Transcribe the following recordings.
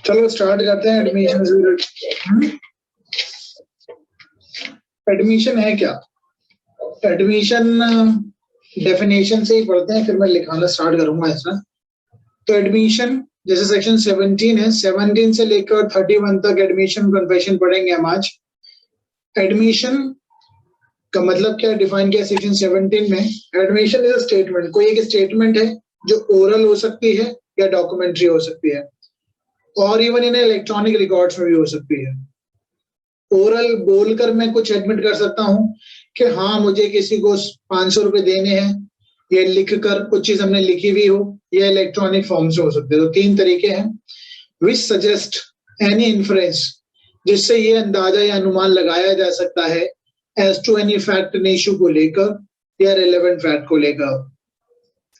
चलो स्टार्ट करते हैं। एडमिशन एडमिशन है क्या? एडमिशन डेफिनेशन से ही पढ़ते हैं, फिर मैं लिखाना स्टार्ट करूंगा इसमें। तो एडमिशन जैसे सेक्शन 17 है, 17 से लेकर 31 तक एडमिशन कन्फेशन पढ़ेंगे हम आज। एडमिशन का मतलब क्या डिफाइन किया सेक्शन 17 में? एडमिशन इज अ स्टेटमेंट, कोई एक स्टेटमेंट है जो ओरल हो सकती है या डॉक्यूमेंट्री हो सकती है, और इवन इन इलेक्ट्रॉनिक रिकॉर्ड्स में भी हो सकती है। ओरल बोलकर मैं कुछ एडमिट कर सकता हूँ कि हाँ मुझे किसी को 500 रुपए देने हैं, या लिखकर कुछ चीज हमने लिखी हुई हो, या इलेक्ट्रॉनिक फॉर्म से हो सकते हैं। तो तीन तरीके हैं। विच सजेस्ट एनी इन्फ्रेंस, जिससे ये अंदाजा या अनुमान लगाया जा सकता है as to any fact an issue को लेकर या रिलेवेंट फैक्ट को लेकर,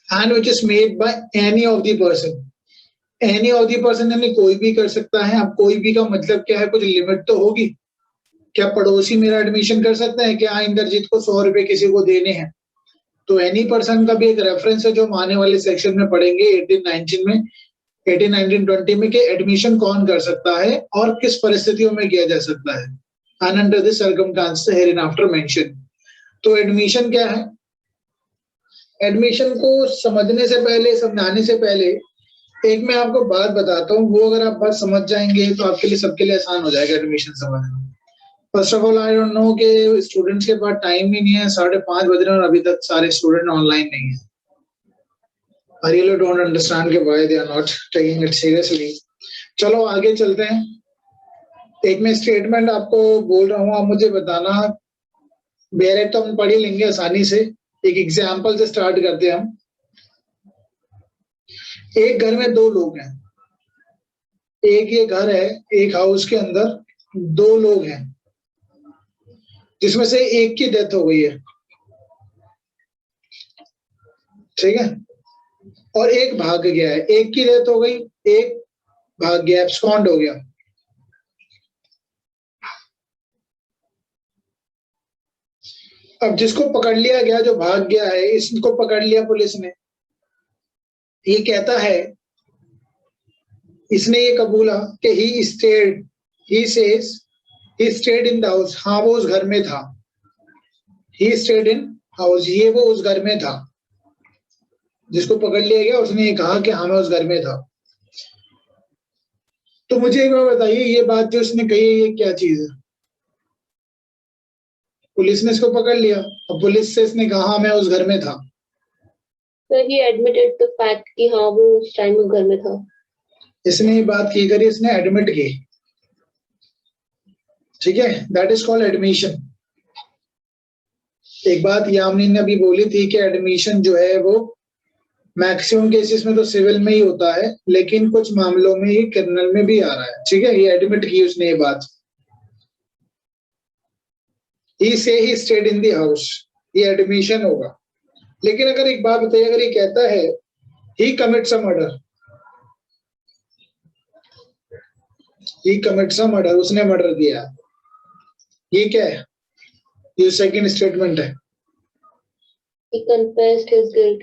and which is made by any of the person. Any of the person यानी कोई भी कर सकता है। अब कोई भी का मतलब क्या है? कुछ लिमिट तो होगी। क्या पड़ोसी मेरा एडमिशन कर सकता है कि हाँ इंद्रजीत को 100 रुपए किसी को देने हैं? तो एनी पर्सन का भी एक रेफरेंस है जो हम आने वाले सेक्शन में पढ़ेंगे 18-19 में, 18-19-20 में, कि एडमिशन कौन कर सकता है और किस परिस्थितियों में किया जा सकता है, and under this circumstances hereinafter mention. तो एडमिशन क्या है? एडमिशन को समझने से पहले, समझाने से पहले एक मैं आपको बात बताता हूँ। वो अगर आप बात समझ जाएंगे तो आपके लिए, सबके लिए आसान हो जाएगा एडमिशन समझना। First of all I don't know कि स्टूडेंट्स के पास टाइम ही नहीं है, 5:30 बज रहे हैं और अभी तक सारे स्टूडेंट ऑनलाइन नहीं है। I really don't understand कि why they are not taking it seriously. चलो आगे चलते हैं। एक मैं स्टेटमेंट आपको बोल रहा हूँ, आप मुझे बताना। बेरे तो हम पढ़ ही लेंगे आसानी से। एक एग्जाम्पल से स्टार्ट करते हैं हम। एक घर में दो लोग हैं। एक ये घर है, एक हाउस के अंदर दो लोग हैं, जिसमें से एक की डेथ हो गई है, ठीक है, और एक भाग गया है। एक की डेथ हो गई, एक भाग गया, एब्सकॉन्ड हो गया। अब जिसको पकड़ लिया गया, जो भाग गया है, इसको पकड़ लिया पुलिस ने। ये कहता है, इसने ये कबूला कि he stayed in the house. हाँ वो उस घर में था। ही स्टेड इन हाउस, ये वो उस घर में था। जिसको पकड़ लिया गया उसने ये कहा कि हाँ मैं उस घर में था। तो मुझे एक बार बताइए, ये बात जो इसने कही है ये क्या चीज है? पुलिस ने इसको पकड़ लिया और पुलिस से इसने कहा हाँ मैं उस घर में था। So he admitted the fact कि हाँ वो उस टाइम उस घर में था। इसने ये बात की करी, इसने एडमिट की, ठीक है, दैट इज कॉल्ड एडमिशन। एक बात यामिनी ने अभी बोली थी कि एडमिशन जो है वो मैक्सिमम केसेस में तो सिविल में ही होता है, लेकिन कुछ मामलों में ये क्रिमिनल में भी आ रहा है, ठीक है। ये एडमिट की उसने ये बात। He say he stayed in the house, ये एडमिशन होगा। लेकिन अगर एक बात बताइए, अगर ये कहता है he commits a murder, he commits a murder, उसने मर्डर किया, ये क्या है? ये सेकंड स्टेटमेंट है। He confessed his guilt.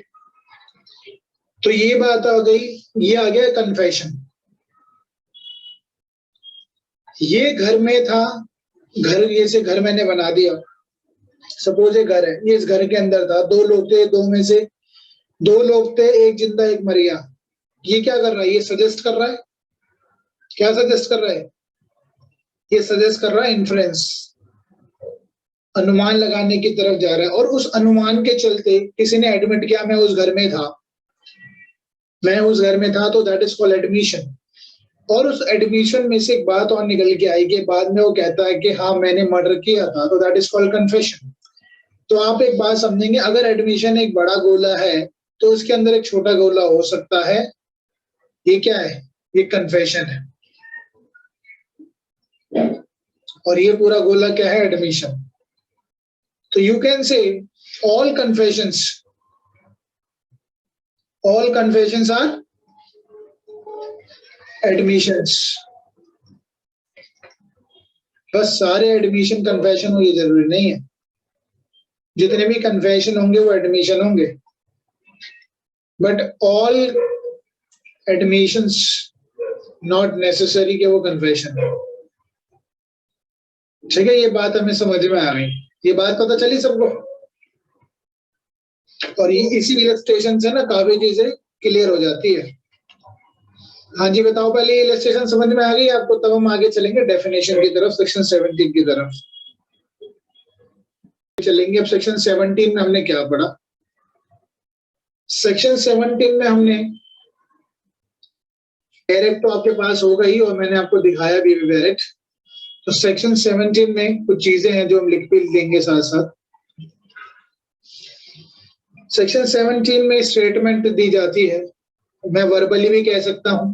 तो ये बात आ गई, ये आ गया कन्फेशन। ये घर में था, घर, ये से घर मैंने बना दिया। सपोज ये घर है, ये इस घर के अंदर था, दो लोग थे, दो में से दो लोग थे, एक जिंदा एक मर गया। ये क्या कर रहा है? ये सजेस्ट कर रहा है। क्या सजेस्ट कर रहा है? ये सजेस्ट कर रहा है इन्फ्रेंस, अनुमान लगाने की तरफ जा रहा है। और उस अनुमान के चलते किसी ने एडमिट किया मैं उस घर में था, मैं उस घर में था, तो दैट इज कॉल्ड एडमिशन। और उस एडमिशन में से एक बात और निकल के आई कि बाद में वो कहता है कि हाँ मैंने मर्डर किया था, तो दैट इज कॉल्ड कन्फेशन। तो आप एक बात समझेंगे, अगर एडमिशन एक बड़ा गोला है तो उसके अंदर एक छोटा गोला हो सकता है। ये क्या है? ये कन्फेशन है। और ये पूरा गोला क्या है? एडमिशन। तो you can say all confessions are admissions. बस सारे एडमिशन कन्फेशन हो ये जरूरी नहीं है। जितने भी कन्फेशन होंगे वो एडमिशन होंगे, but all admissions not necessary कि वो कन्फेशन है। ठीक है, ये बात हमें समझ में आ गई, ये बात पता चली सबको। और ये इसी इलस्ट्रेशन से ना काफी चीजें क्लियर हो जाती है। हाँ जी बताओ, पहले ये इलस्ट्रेशन समझ में आ गई आपको, तब हम आगे चलेंगे डेफिनेशन की तरफ, सेक्शन 17 की तरफ चलेंगे। अब सेक्शन 17 में हमने क्या पढ़ा? सेक्शन 17 में हमने डायरेक्ट तो आपके पास होगा ही, और मैंने आपको दिखाया भी डायरेक्ट। तो सेक्शन 17 में कुछ चीजें हैं जो हम लिख भी देंगे साथ साथ। सेक्शन 17 में स्टेटमेंट दी जाती है, मैं वर्बली भी कह सकता हूं,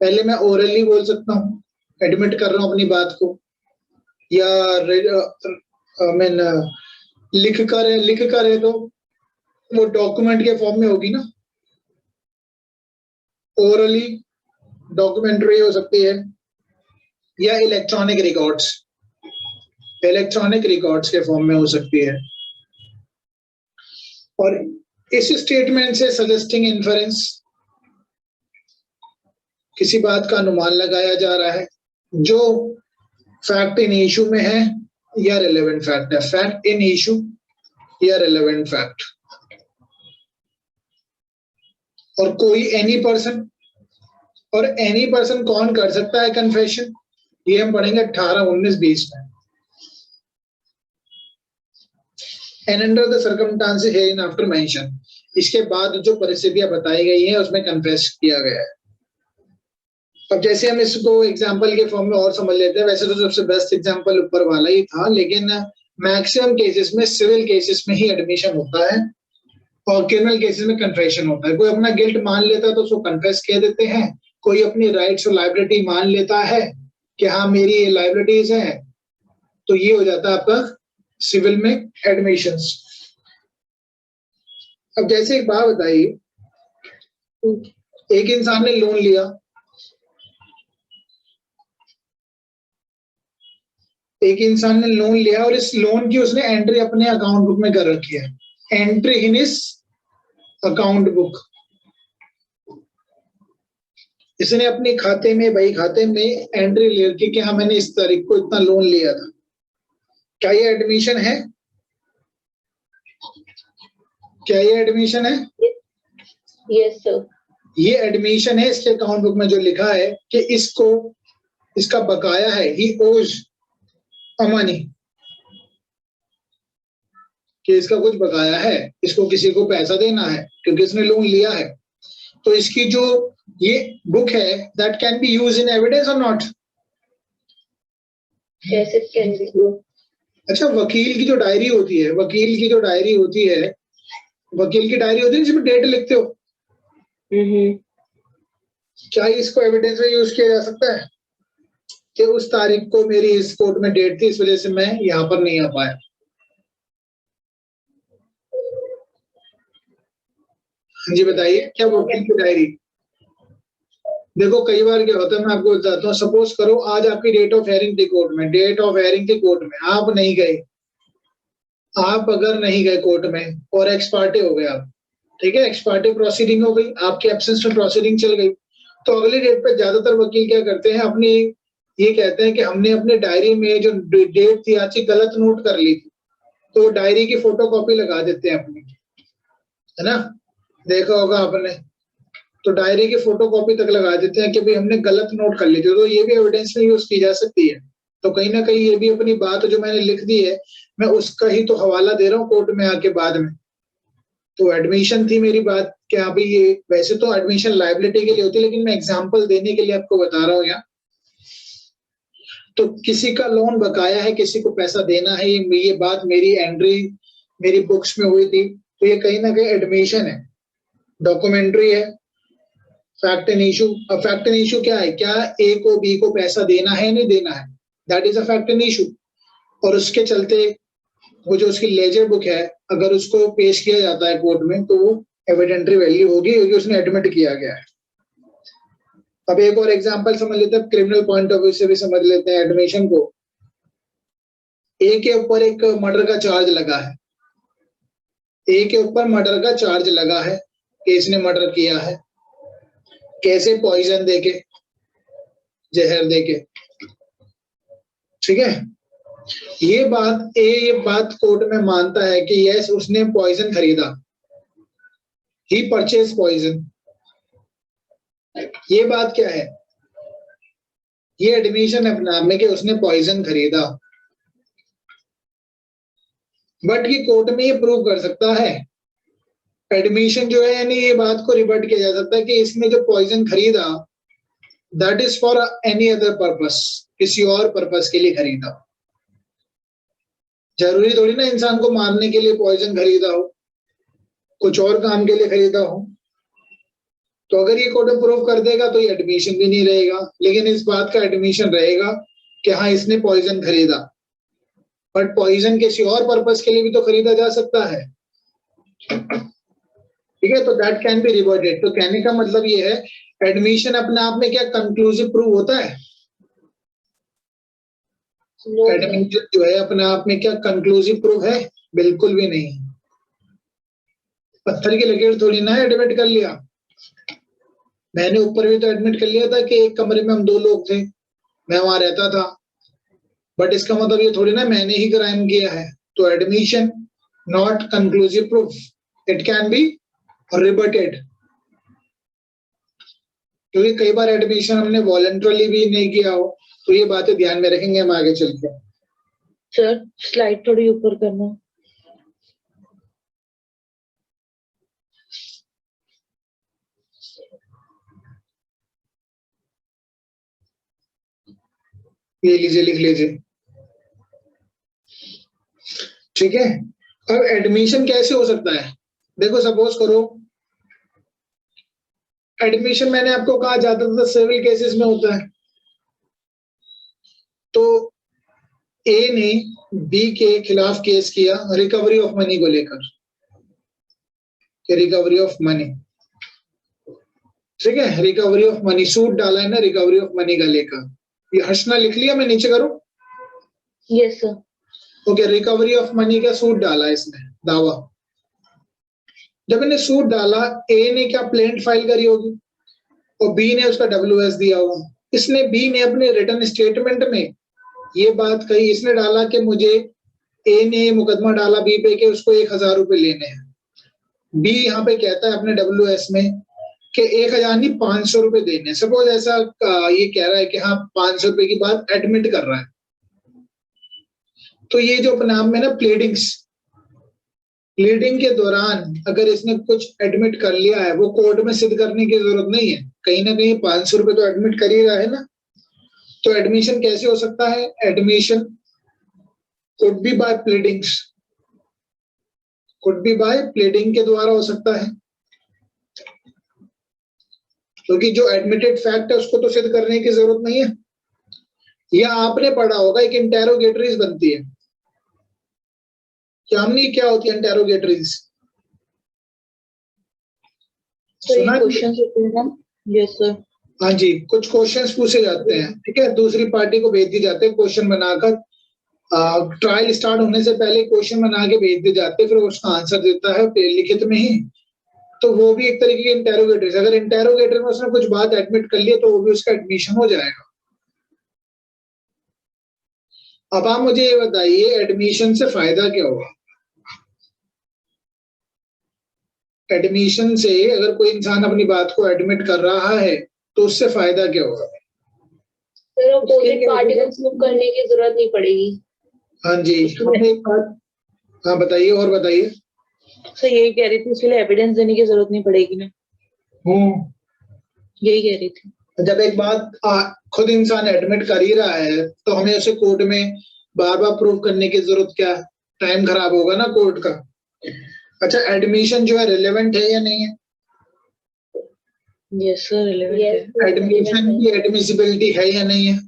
पहले मैं ओरली बोल सकता हूं, एडमिट कर रहा हूं अपनी बात को, या मैं लिख कर है तो वो डॉक्यूमेंट के फॉर्म में होगी ना, ओरली डॉक्यूमेंट्री हो सकती है, या इलेक्ट्रॉनिक रिकॉर्ड्स के फॉर्म में हो सकती है। और इस स्टेटमेंट से सजेस्टिंग इन्फरेंस, किसी बात का अनुमान लगाया जा रहा है जो फैक्ट इन इशू में है या रिलेवेंट फैक्ट है, फैक्ट इन इशू या रिलेवेंट फैक्ट। और कोई एनी पर्सन, और एनी पर्सन कौन कर सकता है कन्फेशन, ये हम पढ़ेंगे 18, 19, 20 में। And under the circumstances hereinafter mention, इसके बाद जो परिस्थितियां बताई गई हैं उसमें कन्फेस किया गया है। अब जैसे हम इसको एग्जाम्पल के फॉर्म में और समझ लेते हैं, वैसे तो सबसे बेस्ट एग्जाम्पल ऊपर वाला ही था, लेकिन मैक्सिमम केसेस में सिविल केसेस में ही एडमिशन होता है और क्रिमिनल केसेस में कन्फेशन होता है। कोई अपना गिल्ट मान लेता है तो उसको कन्फेस कह देते हैं, कोई अपनी राइट्स और लायबिलिटी मान लेता है कि हाँ मेरी ये लायबिलिटीज हैं, तो ये हो जाता है आपका सिविल में एडमिशंस। अब जैसे एक बात बताइए, एक इंसान ने लोन लिया, और इस लोन की उसने एंट्री अपने अकाउंट बुक में कर रखी है, entry in his account book. इसने अपने खाते में, भाई खाते में एंट्री ले रखी कि हाँ मैंने इस तारीख को इतना लोन लिया था। क्या ये एडमिशन है? क्या ये एडमिशन है? Yes sir. ये एडमिशन है, इसके अकाउंट बुक में जो लिखा है कि इसको, इसका बकाया है, ही ओज अ मनी, कि इसका कुछ बकाया है, इसको किसी को पैसा देना है क्योंकि इसने लोन लिया है। तो इसकी जो ये बुक है, that can be use in evidence और not? Yes it can be. अच्छा, वकील की जो डायरी होती है, वकील की डायरी होती है जिसमें डेट लिखते हो, क्या इसको एविडेंस में यूज किया जा सकता है कि उस तारीख को मेरी इस कोर्ट में डेट थी, इस वजह से मैं यहाँ पर नहीं आ पाया? जी बताइए, क्या वकील की डायरी? देखो कई बार क्या होता है, मैं आपको बताता हूँ, सपोज करो आज आपकी डेट ऑफ हेयरिंग थी कोर्ट में, आप नहीं गए, आप अगर नहीं गए कोर्ट में और एक्स पार्टी हो गए आप, ठीक है, एक्स पार्टी प्रोसीडिंग हो गई, आपके एब्सेंस में प्रोसीडिंग चल गई, तो अगली डेट पे ज्यादातर वकील क्या करते हैं, अपनी ये कहते हैं कि हमने अपनी डायरी में जो डेट थी आज की गलत नोट कर ली थी, तो डायरी की फोटोकॉपी लगा देते हैं अपनी, है ना, देखा होगा आपने। तो डायरी की फोटोकॉपी तक लगा देते हैं कि भाई हमने गलत नोट कर ली थी, तो ये भी एविडेंस में यूज की जा सकती है। तो कहीं ना कहीं ये भी अपनी बात जो मैंने लिख दी है, मैं उसका ही तो हवाला दे रहा हूँ कोर्ट में आके बाद में। तो एडमिशन थी मेरी बात, क्या भाई ये वैसे तो एडमिशन लायबिलिटी के लिए होती है, लेकिन मैं एग्जांपल देने के लिए आपको बता रहा हूँ यहाँ। तो किसी का लोन बकाया है, किसी को पैसा देना है, ये बात मेरी एंट्री मेरी बुक्स में हुई थी, तो ये कहीं ना कहीं एडमिशन है, डॉक्यूमेंट्री है, फैक्ट इन इशू। अब फैक्ट इन इशू क्या है, क्या ए को बी को पैसा देना है नहीं देना है, that is a fact in issue. और उसके चलते वो जो उसकी लेजर बुक है, अगर उसको पेश किया जाता है कोर्ट में, तो वो एविडेंटरी वैल्यू होगी क्योंकि उसने एडमिट किया गया है। अब एक और एग्जांपल समझ लेते हैं, क्रिमिनल पॉइंट ऑफ व्यू से भी समझ लेते हैं एडमिशन को। ए के ऊपर एक मर्डर का चार्ज लगा है, ए के ऊपर मर्डर का चार्ज लगा है कि इसने मर्डर किया है। कैसे? पॉइजन देके, जहर देके, ठीक है। ये बात कोर्ट में मानता है कि यस उसने पॉइजन खरीदा, ही परचेज पॉइजन। ये बात क्या है? ये एडमिशन अपने आप में कि उसने पॉइजन खरीदा, बट ये कोर्ट में ये प्रूव कर सकता है। एडमिशन जो है यानी ये बात को रिबट किया जा सकता है कि इसने जो पॉइजन खरीदा that is for any other purpose, किसी और पर्पस के लिए खरीदा। जरूरी थोड़ी ना इंसान को मारने के लिए पॉइजन खरीदा हो, कुछ और काम के लिए खरीदा हो। तो अगर ये कोर्ट प्रूव कर देगा तो ये एडमिशन भी नहीं रहेगा, लेकिन इस बात का एडमिशन रहेगा कि हाँ इसने पॉइजन खरीदा, बट पॉइजन किसी और पर्पस के लिए भी तो खरीदा जा सकता है, ठीक है। तो दैट कैन बी रिवर्टेड। तो कहने का मतलब ये है एडमिशन अपने आप में क्या कंक्लूसिव प्रूव होता है? एडमिशन जो है अपने आप में क्या कंक्लूसिव प्रूव है? बिल्कुल भी नहीं। पत्थर की लकीर थोड़ी ना एडमिट कर लिया। मैंने ऊपर भी तो एडमिट कर लिया था कि एक कमरे में हम 2 लोग थे, मैं वहां रहता था, बट इसका मतलब ये थोड़ी ना मैंने ही क्राइम किया है। तो admission not conclusive proof, it can be rebutted. क्योंकि कई बार एडमिशन हमने वॉलंटरली भी नहीं किया हो, तो ये बातें ध्यान में रखेंगे हम आगे चल के। सर स्लाइड थोड़ी ऊपर करना। ये लीजिए, लिख लीजिए, ठीक है। अब एडमिशन कैसे हो सकता है? देखो सपोज करो एडमिशन मैंने आपको कहा ज्यादातर सिविल केसेस में होता है। तो ए ने बी के खिलाफ केस किया रिकवरी ऑफ मनी को लेकर, रिकवरी ऑफ मनी, ठीक है। रिकवरी ऑफ मनी सूट डाला है ना रिकवरी ऑफ मनी का लेकर। ये हर्षना लिख लिया, मैं नीचे करूं? Yes sir. Okay, recovery of money का सूट डाला इसने, दावा। जब इन्हें सूट डाला, ए ने क्या प्लेंट फाइल करी होगी और बी ने उसका WS दिया होगा। इसने बी ने अपने रिटर्न स्टेटमेंट में ये बात कही, इसने डाला कि मुझे ए ने मुकदमा डाला बी पे कि उसको 1000 रुपए लेने हैं। बी यहाँ पे कहता है अपने WS में कि 1000 नहीं 500 रुपए देने। सपोज ऐसा ये कह रहा है कि हाँ 500 रुपए की बात एडमिट कर रहा है। तो ये जो अपने आप में ना प्लीडिंग के दौरान अगर इसने कुछ एडमिट कर लिया है, वो कोर्ट में सिद्ध करने की जरूरत नहीं है। कहीं ना कहीं 500 रुपए तो एडमिट कर ही रहा है ना। तो एडमिशन कैसे हो सकता है? Admission could be by pleadings, could be by pleading के द्वारा हो सकता है, क्योंकि जो एडमिटेड फैक्ट है उसको तो सिद्ध करने की जरूरत नहीं है। या आपने पढ़ा होगा एक इंटेरोगेटरीज बनती है, यानी क्या होती है इंटेरोगेटरीज? सुना? क्वेश्चन होते हैं ना? Yes sir. हाँ जी, कुछ क्वेश्चंस पूछे जाते हैं, ठीक है। दूसरी पार्टी को भेज दिए जाते हैं क्वेश्चन बनाकर, ट्रायल स्टार्ट होने से पहले क्वेश्चन बना के भेज दिए जाते हैं, फिर उसका आंसर देता है लिखित में ही। तो वो भी एक तरीके की इंटेरोगेटर। अगर इंटेरोगेटर में उसने कुछ बात एडमिट कर ली तो वो भी उसका एडमिशन हो जाएगा। अब आप मुझे ये बताइए एडमिशन से फायदा क्या होगा? एडमिशन से अगर कोई इंसान अपनी बात को एडमिट कर रहा है तो उससे फायदा क्या होगा? सर अपोजिट पार्टी को प्रूव करने की जरूरत नहीं पड़ेगी। हाँ जी, हमने एक बात, हाँ बताइए और बताइए। सर यही कह रही थी, इसके लिए एविडेंस देने की जरूरत नहीं पड़ेगी ना। यही कह रही थी। जब एक बात खुद इंसान एडमिट कर ही रहा है तो हमें उसे कोर्ट में बार बार प्रूव करने की जरूरत क्या है? टाइम खराब होगा ना कोर्ट का। अच्छा, एडमिशन जो है रिलेवेंट है या नहीं है? यस सर रिलेवेंट है। एडमिशन की एडमिसिबिलिटी है या नहीं है?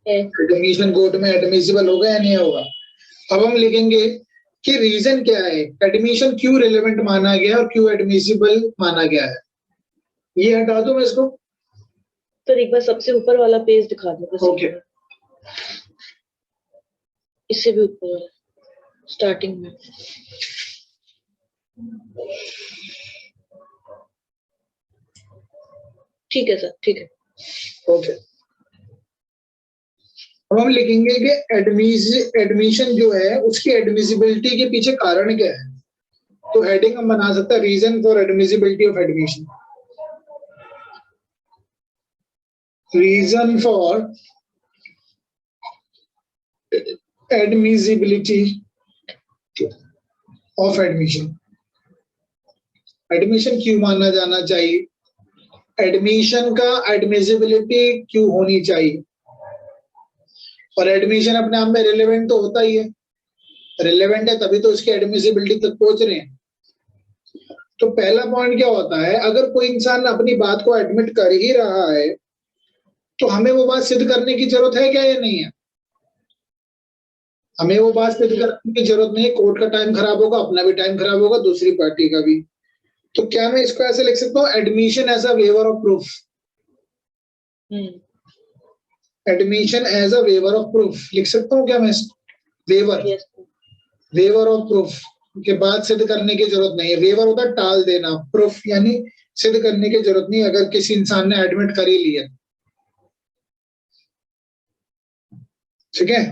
एडमिशन कोर्ट में एडमिसिबल होगा या नहीं होगा? अब हम लिखेंगे कि रीजन क्या है, एडमिशन क्यों रिलेवेंट माना गया और क्यों एडमिसिबल माना गया है। ये हटा दो मैं इसको। सर एक बार सबसे ऊपर वाला पेज दिखा दो। ओके, इससे भी ऊपर वाला स्टार्टिंग में। ठीक है सर, ठीक है। ओके, अब हम लिखेंगे कि एडमिशन जो है उसकी एडमिसिबिलिटी के पीछे कारण क्या है। तो हेडिंग हम बना सकते हैं reason for admissibility of admission. Reason for admissibility of admission. Admission क्यों माना जाना चाहिए, एडमिशन का एडमिसिबिलिटी क्यों होनी चाहिए, और एडमिशन अपने आप में रिलेवेंट तो होता ही है, रिलेवेंट है तभी तो उसकी एडमिसिबिलिटी तक पहुंच रहे हैं। तो पहला पॉइंट क्या होता है, अगर कोई इंसान अपनी बात को एडमिट कर ही रहा है तो हमें वो बात सिद्ध करने की जरूरत है क्या या नहीं है। हमें वो बात सिद्ध करने की जरूरत नहीं है, कोर्ट का टाइम खराब होगा, अपना भी टाइम खराब होगा, दूसरी पार्टी का भी। तो क्या मैं इसको ऐसे लिख सकता हूँ, admission as a waiver of proof. Admission as a waiver of proof लिख सकता हूँ क्या मैं, वेवर, वेवर ऑफ प्रूफ के बाद सिद्ध करने की जरूरत नहीं है। वेवर होता है टाल देना, प्रूफ यानी सिद्ध करने की जरूरत नहीं अगर किसी इंसान ने एडमिट कर ही लिया। ठीक है,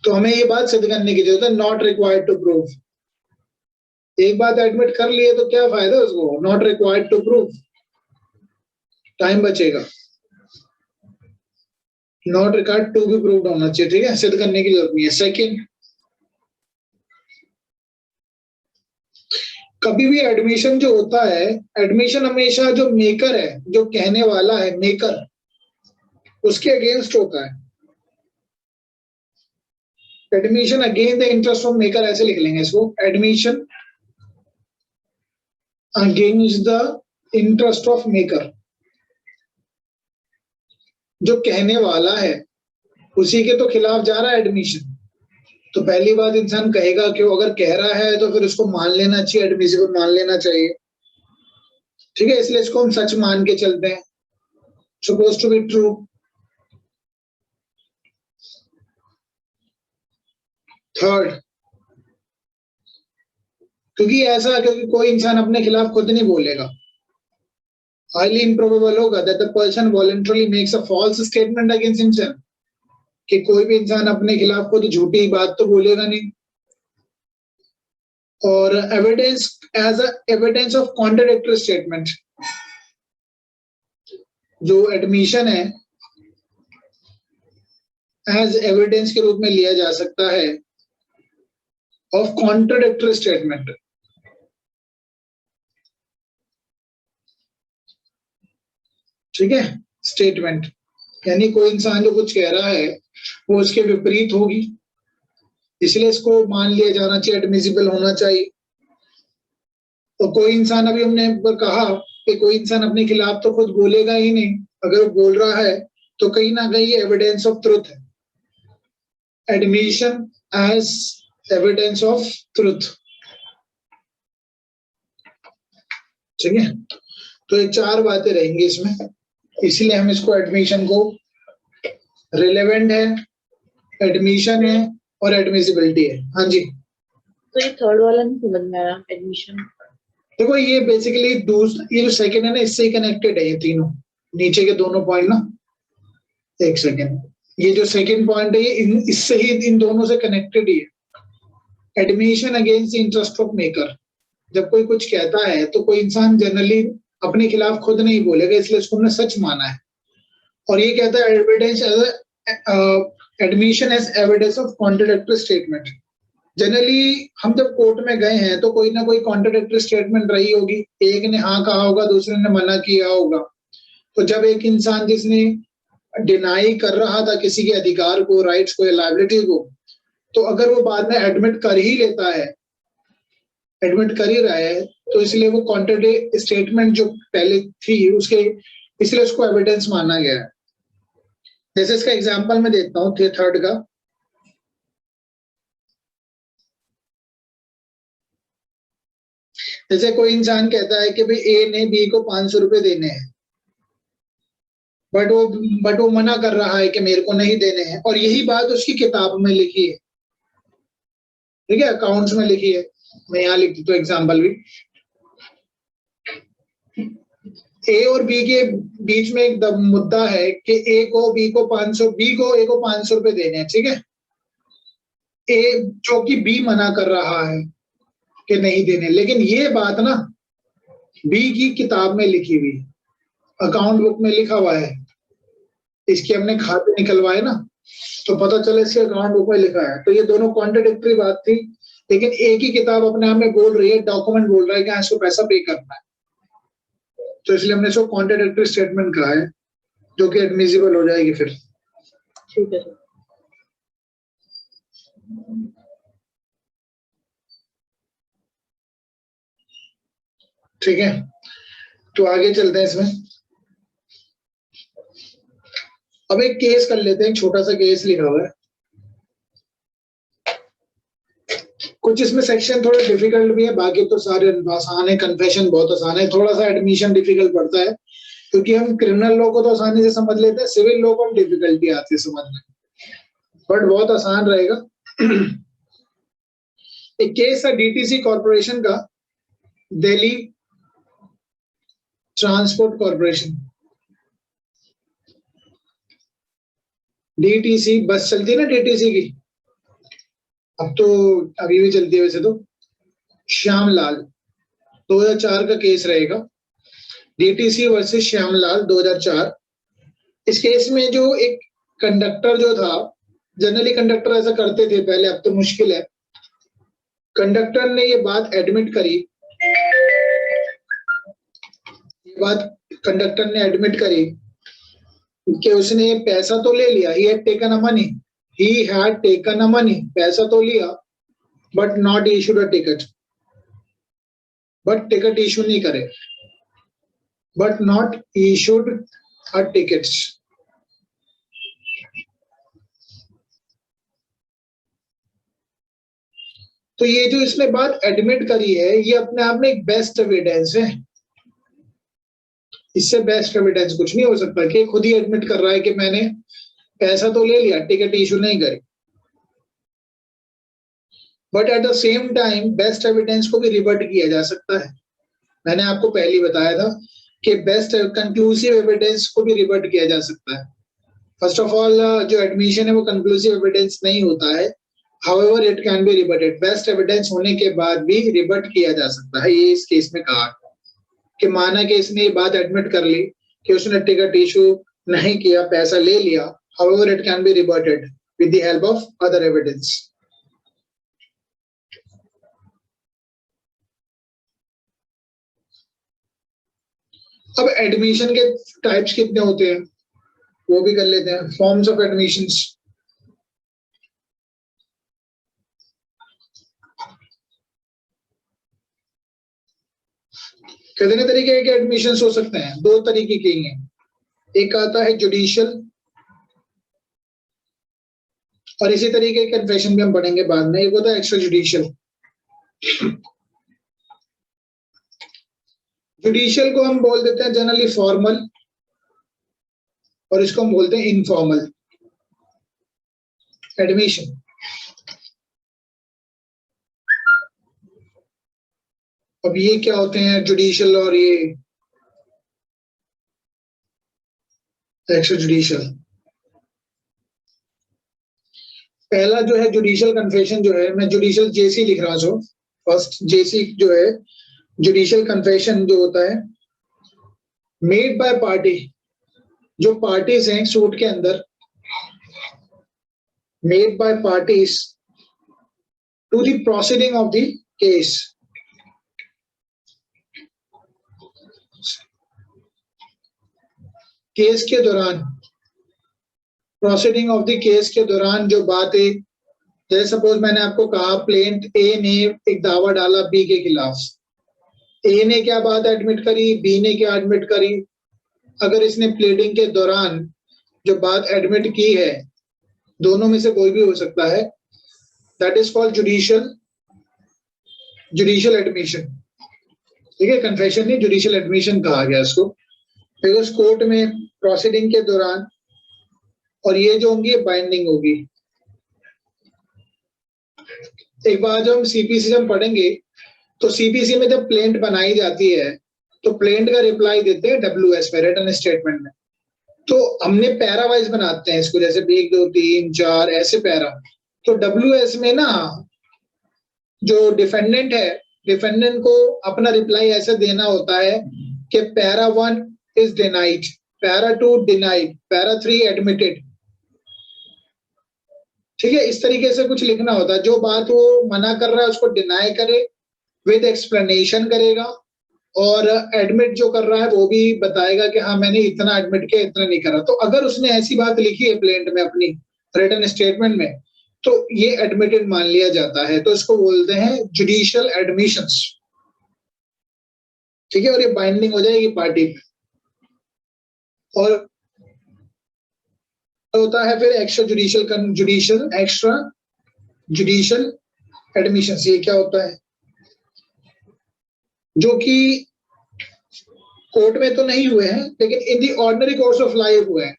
तो हमें ये बात सिद्ध करने की जरूरत है, नॉट रिक्वायर्ड टू प्रूव। एक बात एडमिट कर लिए तो क्या फायदा उसको, not required to prove, time बचेगा। Not required to be proved होना चाहिए, ठीक है, सिद्ध करने की जरूरत नहीं है। सेकंड, कभी भी एडमिशन जो होता है, एडमिशन हमेशा जो मेकर है, जो कहने वाला है मेकर, उसके अगेंस्ट होता है। Admission against the interest of maker, ऐसे लिख लेंगे इसको, admission against the interest of maker. जो कहने वाला है उसी के तो खिलाफ जा रहा है एडमिशन, तो पहली बात इंसान कहेगा कि अगर कह रहा है तो फिर उसको मान लेना चाहिए, एडमिसिबल मान लेना चाहिए। ठीक है, इसलिए इसको हम सच मान के चलते हैं, suppose to be true. Third, क्योंकि कोई इंसान अपने खिलाफ खुद नहीं बोलेगा, हाईली इम्प्रोबेबल होगा that the person voluntarily makes a false statement against himself, कि कोई भी इंसान अपने खिलाफ खुद झूठी बात तो बोलेगा नहीं। और evidence as a evidence of contradictory statement, जो एडमिशन है एज एविडेंस के रूप में लिया जा सकता है ऑफ कॉन्ट्राडिक्टरी स्टेटमेंट। ठीक है, स्टेटमेंट यानी कोई इंसान जो कुछ कह रहा है वो उसके विपरीत होगी, इसलिए इसको मान लिया जाना चाहिए, एडमिसिबल होना चाहिए। तो कोई इंसान, अभी हमने कहा कि कोई इंसान अपने खिलाफ तो खुद बोलेगा ही नहीं, अगर वो बोल रहा है तो कहीं ना कहीं एविडेंस ऑफ ट्रुथ है, admission as evidence of truth. ठीक है, तो ये चार बातें रहेंगी इसमें, इसलिए हम इसको एडमिशन को रिलेवेंट है, एडमिशन है और एडमिसिबिलिटी है। हाँ जी, तो ये थर्ड वाला नहीं समझ में आया, एडमिशन। देखो ये बेसिकली ये जो सेकंड है ना, इससे ही कनेक्टेड है ये तीनों, नीचे के दोनों पॉइंट ना। एक सेकेंड, ये जो सेकंड पॉइंट है ये इससे ही, इन दोनों से कनेक्टेड ही है। Admission against the interest of maker, जब कोई कुछ कहता है तो कोई इंसान जनरली अपने खिलाफ खुद नहीं बोलेगा, इसलिए उसको हमने सच माना है। और ये कहता है evidence as admission as evidence of contradictory statement. Generally हम जब कोर्ट में गए हैं तो कोई ना कोई कॉन्ट्राडिक्टरी स्टेटमेंट रही होगी, एक ने हाँ कहा होगा, दूसरे ने मना किया होगा। तो जब एक इंसान जिसने डिनाई कर रहा था किसी के अधिकार को, राइट्स को या लायबिलिटी को, तो अगर वो बाद में एडमिट कर ही लेता है, एडमिट कर ही रहा है, तो इसलिए वो कॉन्ट्राडिक्टरी स्टेटमेंट जो पहले थी उसके, इसलिए उसको एविडेंस माना गया है। जैसे इसका एग्जांपल मैं देता हूँ थर्ड का। जैसे कोई इंसान कहता है कि भाई ए ने बी को 500 रुपए देने हैं, बट वो मना कर रहा है कि मेरे को नहीं देने हैं, और यही बात उसकी किताब में लिखी है, ठीक है, अकाउंट्स में लिखी है। मैं यहाँ लिख देता हूँ एग्जाम्पल भी। ए और बी के बीच में एक मुद्दा है कि ए को बी को 500, बी को ए को 500 रुपए देने हैं, ठीक है। ए जो कि बी मना कर रहा है कि नहीं देने, लेकिन ये बात ना बी की किताब में लिखी हुई, अकाउंट बुक में लिखा हुआ है, इसके हमने खाते निकलवाए ना, तो पता चला इसके अकाउंट बुक में लिखा है। तो ये दोनों कॉन्ट्राडिक्टरी बात थी, लेकिन एक ही किताब अपने आप में बोल रही है, डॉक्यूमेंट बोल रहा है कि इसको पैसा पे करना है, तो इसलिए हमने इसको कॉन्ट्राडिक्टरी स्टेटमेंट कहा है, जो कि एडमिसिबल हो जाएगी फिर। ठीक है सर। ठीक है, तो आगे चलते हैं इसमें। अब एक केस कर लेते हैं, छोटा सा केस लिखा हुआ है। कुछ इसमें सेक्शन थोड़े डिफिकल्ट भी है, बाकी तो सारे आसान है। कन्फेशन बहुत आसान है, थोड़ा सा एडमिशन डिफिकल्ट पड़ता है, क्योंकि हम क्रिमिनल लॉ को तो आसानी से समझ लेते हैं, सिविल लॉ को हम डिफिकल्टी आती है समझने, बट बहुत आसान रहेगा। एक केस है डीटीसी कॉर्पोरेशन का, Delhi transport corporation, DTC bus चलती है ना डीटीसी की, अब तो अभी भी चलती है वैसे तो। श्यामलाल 2004 का केस रहेगा, डीटीसी वर्सेस श्यामलाल 2004। इस केस में जो एक कंडक्टर जो था, जनरली कंडक्टर ऐसा करते थे पहले, अब तो मुश्किल है, कंडक्टर ने ये बात एडमिट करी, ये बात कंडक्टर ने एडमिट करी कि उसने पैसा तो ले लिया, he had taken a money, he had taken a money, पैसा तो लिया, but not issued a ticket, but ticket issue नहीं करे, but not issued a tickets। तो ये जो इसने बात एडमिट करी है, ये अपने आप में एक बेस्ट एविडेंस है, इससे बेस्ट एविडेंस कुछ नहीं हो सकता कि खुद ही एडमिट कर रहा है कि मैंने पैसा तो ले लिया, टिकट इशू नहीं करी। But at the same time best evidence को भी रिवर्ट किया जा सकता है। मैंने आपको पहले ही बताया था कि बेस्ट कंक्लूसिव एविडेंस को भी रिवर्ट किया जा सकता है। फर्स्ट ऑफ ऑल, जो एडमिशन है वो कंक्लूसिव एविडेंस नहीं होता है, however it can B reverted, best evidence होने के बाद भी रिवर्ट किया जा सकता है। ये इस केस में कहा कि माना कि इसने ये बात एडमिट कर ली कि उसने टिकट इशू नहीं किया, पैसा ले लिया, however it can be reverted with the help of other evidence। अब एडमिशन के टाइप्स कितने होते हैं वो भी कर लेते हैं। फॉर्म्स ऑफ एडमिशंस, कितने तरीके के एडमिशंस हो सकते हैं? दो तरीके के ही हैं। एक आता है जुडिशियल, और इसी तरीके के कन्फेशन भी हम पढ़ेंगे बाद में। एक होता है एक्स्ट्रा जुडिशियल। जुडिशियल को हम बोल देते हैं जनरली फॉर्मल, और इसको हम बोलते हैं इनफॉर्मल एडमिशन। अब ये क्या होते हैं जुडिशियल और ये एक्स्ट्रा जुडिशियल? पहला जो है जुडिशियल कन्फेशन जो है, मैं जुडिशियल जेसी लिख रहा हूं। फर्स्ट जेसी जो है जुडिशियल कन्फेशन जो होता है मेड बाय पार्टी, जो पार्टीज हैं सूट के अंदर, made by parties to the proceeding of the case. Case के दौरान, प्रोसीडिंग ऑफ द केस के दौरान जो बात है, जैसे सपोज मैंने आपको कहा प्लेंट ए ने एक दावा डाला बी के खिलाफ, ए ने क्या बात एडमिट करी, बी ने क्या एडमिट करी। अगर इसने प्लेडिंग के दौरान जो बात एडमिट की है, दोनों में से कोई भी हो सकता है, that is called judicial admission. ठीक है, कन्फेशन नहीं, जुडिशियल एडमिशन कहा गया इसको, बिकॉज कोर्ट में प्रोसीडिंग के दौरान, और ये जो होंगी बाइंडिंग होगी। एक बार जब हम सीपीसी हम पढ़ेंगे, तो सीपीसी में जब प्लेंट बनाई जाती है तो प्लेंट का रिप्लाई देते हैं WS में, रिटर्न स्टेटमेंट में। तो हमने पैरा वाइज बनाते हैं इसको, जैसे 1 2 3 4 ऐसे पैरा। तो WS में ना जो डिफेंडेंट है, डिफेंडेंट को अपना रिप्लाई ऐसे देना होता है कि para 1 is denied, para 2 denied, para 3 admitted. ठीक है, इस तरीके से कुछ लिखना होता है। जो बात वो मना कर रहा है उसको डिनाई करे, विद एक्सप्लेनेशन करेगा, और एडमिट जो कर रहा है वो भी बताएगा कि हाँ मैंने इतना एडमिट किया, इतना नहीं करा। तो अगर उसने ऐसी बात लिखी है प्लेंट में अपनी रिटन स्टेटमेंट में, तो ये एडमिटेड मान लिया जाता है। तो इसको बोलते हैं जुडिशियल एडमिशंस। ठीक है, और ये बाइंडिंग हो जाएगी पार्टी पे। और होता है फिर एक्स्ट्रा जुडिशियल एडमिशन। ये क्या होता है? जो कि कोर्ट में तो नहीं हुए हैं, लेकिन इन दी ऑर्डिनरी कोर्स ऑफ लाइफ हुए हैं।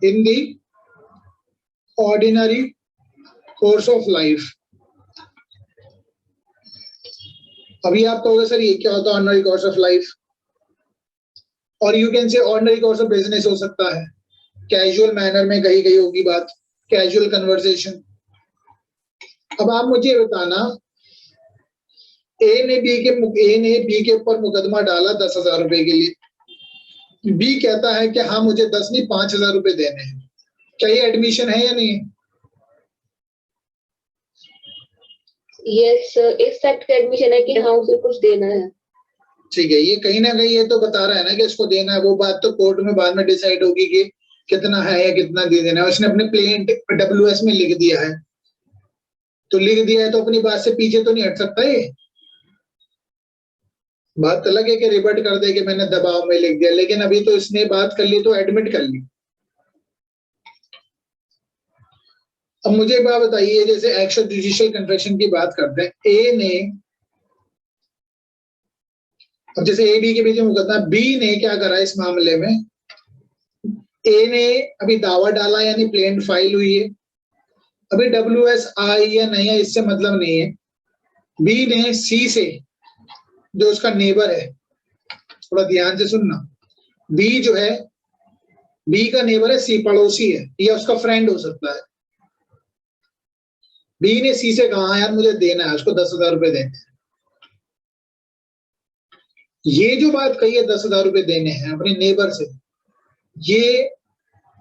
इन दी ऑर्डिनरी कोर्स ऑफ लाइफ। अभी आप कहोगे सर ये क्या होता है ऑर्डिनरी कोर्स ऑफ लाइफ? और यू कैन से ऑर्डिनरी कोर्स ऑफ बिजनेस हो सकता है, कैजुअल मैनर में कही गई होगी बात, कैजुअल कन्वर्सेशन। अब आप मुझे बताना, ए ने बी के ऊपर मुकदमा डाला 10,000 रुपए के लिए। बी कहता है कि हाँ मुझे 10 नहीं 5,000 रुपए देने हैं। क्या ये एडमिशन है या नहीं? यस, इस फैक्ट का एडमिशन है कि हाँ उसे कुछ देना है। ठीक है, ये कहीं ना कहीं ये तो बता रहा है ना कि इसको देना है। वो बात तो कोर्ट में बाद में डिसाइड होगी कि कितना है या कितना दे देना है। उसने अपने प्लेंट WS में लिख दिया है, तो लिख दिया है तो अपनी बात से पीछे तो नहीं हट सकता ये। बात अलग है कि रिवर्ट कर दे कि मैंने दबाव में लिख दिया, लेकिन अभी तो इसने बात कर ली तो एडमिट कर ली। अब मुझे बात बताइए, जैसे एक्स्ट्रा जुडिशियल कंट्रैक्शन की बात करते हैं, ए ने, अब जैसे ए बी के बीच में मुकदमा, बी ने क्या करा इस मामले में? ए ने अभी दावा डाला यानी प्लेंट फाइल हुई है, अभी WS आई या नहीं है इससे मतलब नहीं है। बी ने सी से, जो उसका नेबर है, थोड़ा ध्यान से सुनना, बी जो है, बी का नेबर है, सी पड़ोसी है या उसका फ्रेंड हो सकता है। बी ने सी से कहा यार मुझे देना है, उसको 10,000 रुपए देने हैं। ये जो बात कही है 10,000 रुपए देने हैं अपने नेबर से, ये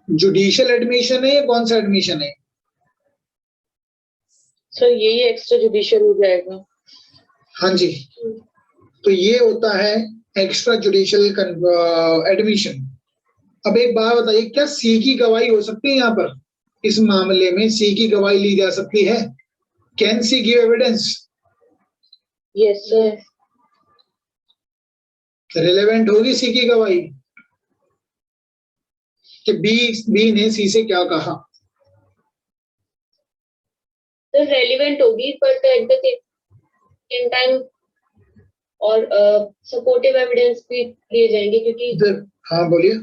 जुडिशियल एडमिशन है या कौन सा एडमिशन है? सर यही एक्स्ट्रा जुडिशियल हो जाएगा। हाँ जी, तो ये होता है एक्स्ट्रा जुडिशियल एडमिशन। अब एक बात बताइए, क्या सी की गवाही हो सकती है? यहाँ पर इस मामले में सी की गवाही ली जा सकती है? Can see give evidence? Yes sir. Relevant होगी सी की गवाही कि बी ने सी से क्या कहा? तो रेलिवेंट होगी, but at the same time और सपोर्टिव एविडेंस भी लिए जाएंगे, क्योंकि हाँ बोलिए।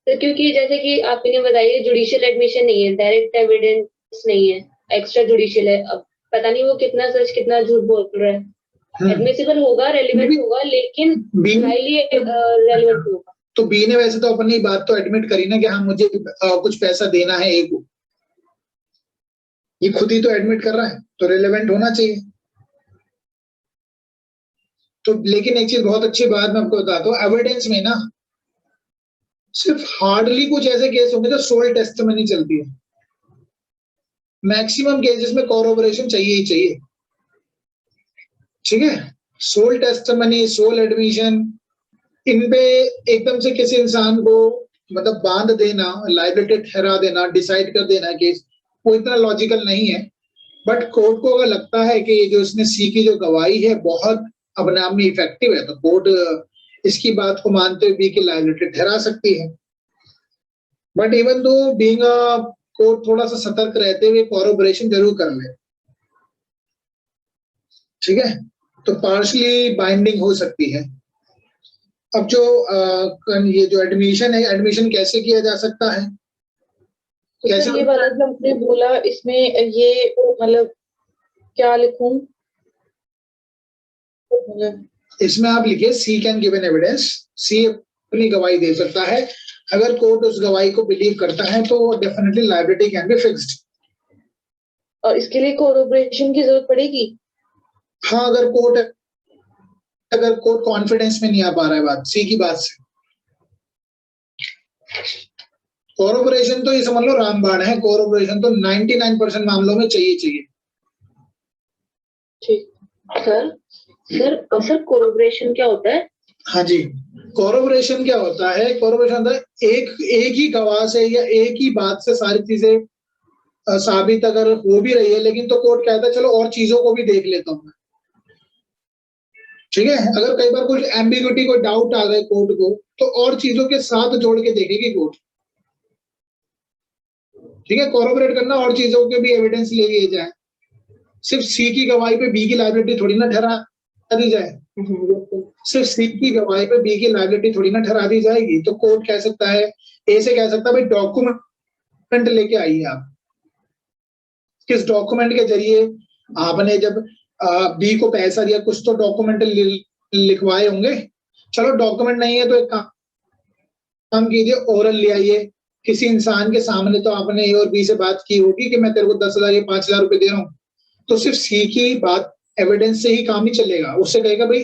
तो क्योंकि जैसे कि आपने बताया जुडिशियल एडमिशन नहीं है, डायरेक्ट एविडेंस नहीं है, एक्स्ट्रा जुडिशियल है। अब पता नहीं वो कितना सच कितना झूठ बोल रहा है। एडमिसिबल होगा, रेलिवेंट होगा, लेकिन हाईली रेलिवेंट होगा। तो बी ने वैसे तो अपनी बात तो एडमिट करी ना कि हाँ मुझे कुछ पैसा देना है ए को, ये खुद ही तो एडमिट कर रहा है, तो रेलेवेंट होना चाहिए। तो लेकिन एक चीज बहुत अच्छी बात मैं आपको बताता हूँ, एविडेंस में ना सिर्फ हार्डली कुछ ऐसे केस होंगे जो सोल टेस्टिमनी चलती है। मैक्सिमम केसेस में कॉरोबोरेशन चाहिए ही चाहिए। ठीक है, सोल टेस्टिमनी, सोल एडमिशन, इन पे एकदम से किसी इंसान को मतलब बांध देना, लाइबिलिटी ठहरा देना, डिसाइड कर देना केस, वो इतना लॉजिकल नहीं है। बट कोर्ट को अगर लगता है कि जो इसने सी की जो गवाही है बहुत अपने आप में इफेक्टिव है, तो कोर्ट इसकी बात को मानते हुए बी की लायबिलिटी ठहरा सकती है। But even though being a court थोड़ा सा सतर्क रहते हुए कॉरोबोरेशन जरूर कर ले। ठीक है, तो पार्शली बाइंडिंग हो सकती है। अब जो ये जो एडमिशन है, एडमिशन कैसे किया जा सकता है? कैसे? ये वाला जो आपने बोला इसमें ये मतलब क्या लिखूं? इसमें आप लिखिए सी कैन गिव एन एविडेंस, सी अपनी गवाही दे सकता है, अगर कोर्ट उस गवाही को बिलीव करता है तो definitely liability can be fixed. और इसके लिए कोरोबोरेशन की जरूरत पड़ेगी? हाँ, अगर कोर्ट कॉन्फिडेंस में नहीं आ पा रहा है बात सी की बात से। कोरोबोरेशन तो ये समझ लो रामबाण है, कोरोबोरेशन तो 99% मामलों में चाहिए। ठीक सर कोरोबोरेशन क्या होता है? हाँ जी, कोरोबोरेशन क्या होता है? कोरोबोरेशन होता है एक ही गवाह से या एक ही बात से सारी चीजें साबित अगर हो भी रही है, लेकिन तो कोर्ट कहता है चलो और चीजों को भी देख लेता हूँ। ठीक है, अगर कई बार कुछ एम्बिग्युइटी, कोई डाउट आ गए कोर्ट को, तो और चीजों के साथ जोड़ के देखेगी कोर्ट। ठीक है, कोरोबोरेट करना और चीजों के भी एविडेंस ले लिए जाए, सिर्फ सी की गवाही पे बी की लायबिलिटी थोड़ी ना ठहरा दी जाए। सिर्फ सी की गवाही पे बी की लायबिलिटी थोड़ी ना ठहरा दी जाएगी। तो कोर्ट कह सकता है, ए से कह सकता है भाई डॉक्यूमेंट लेके आइए आप, किस डॉक्यूमेंट के जरिए आपने जब बी को पैसा दिया, कुछ तो डॉक्यूमेंट लिखवाए होंगे। चलो डॉक्यूमेंट नहीं है तो एक काम कीजिए, ओरल ले आइए, किसी इंसान के सामने तो आपने ए और बी से बात की होगी कि मैं तेरे को 10,000 या 5,000 रुपए दे रहा हूँ, तो सिर्फ सी की बात एविडेंस से ही काम ही चलेगा। उससे कहेगा भाई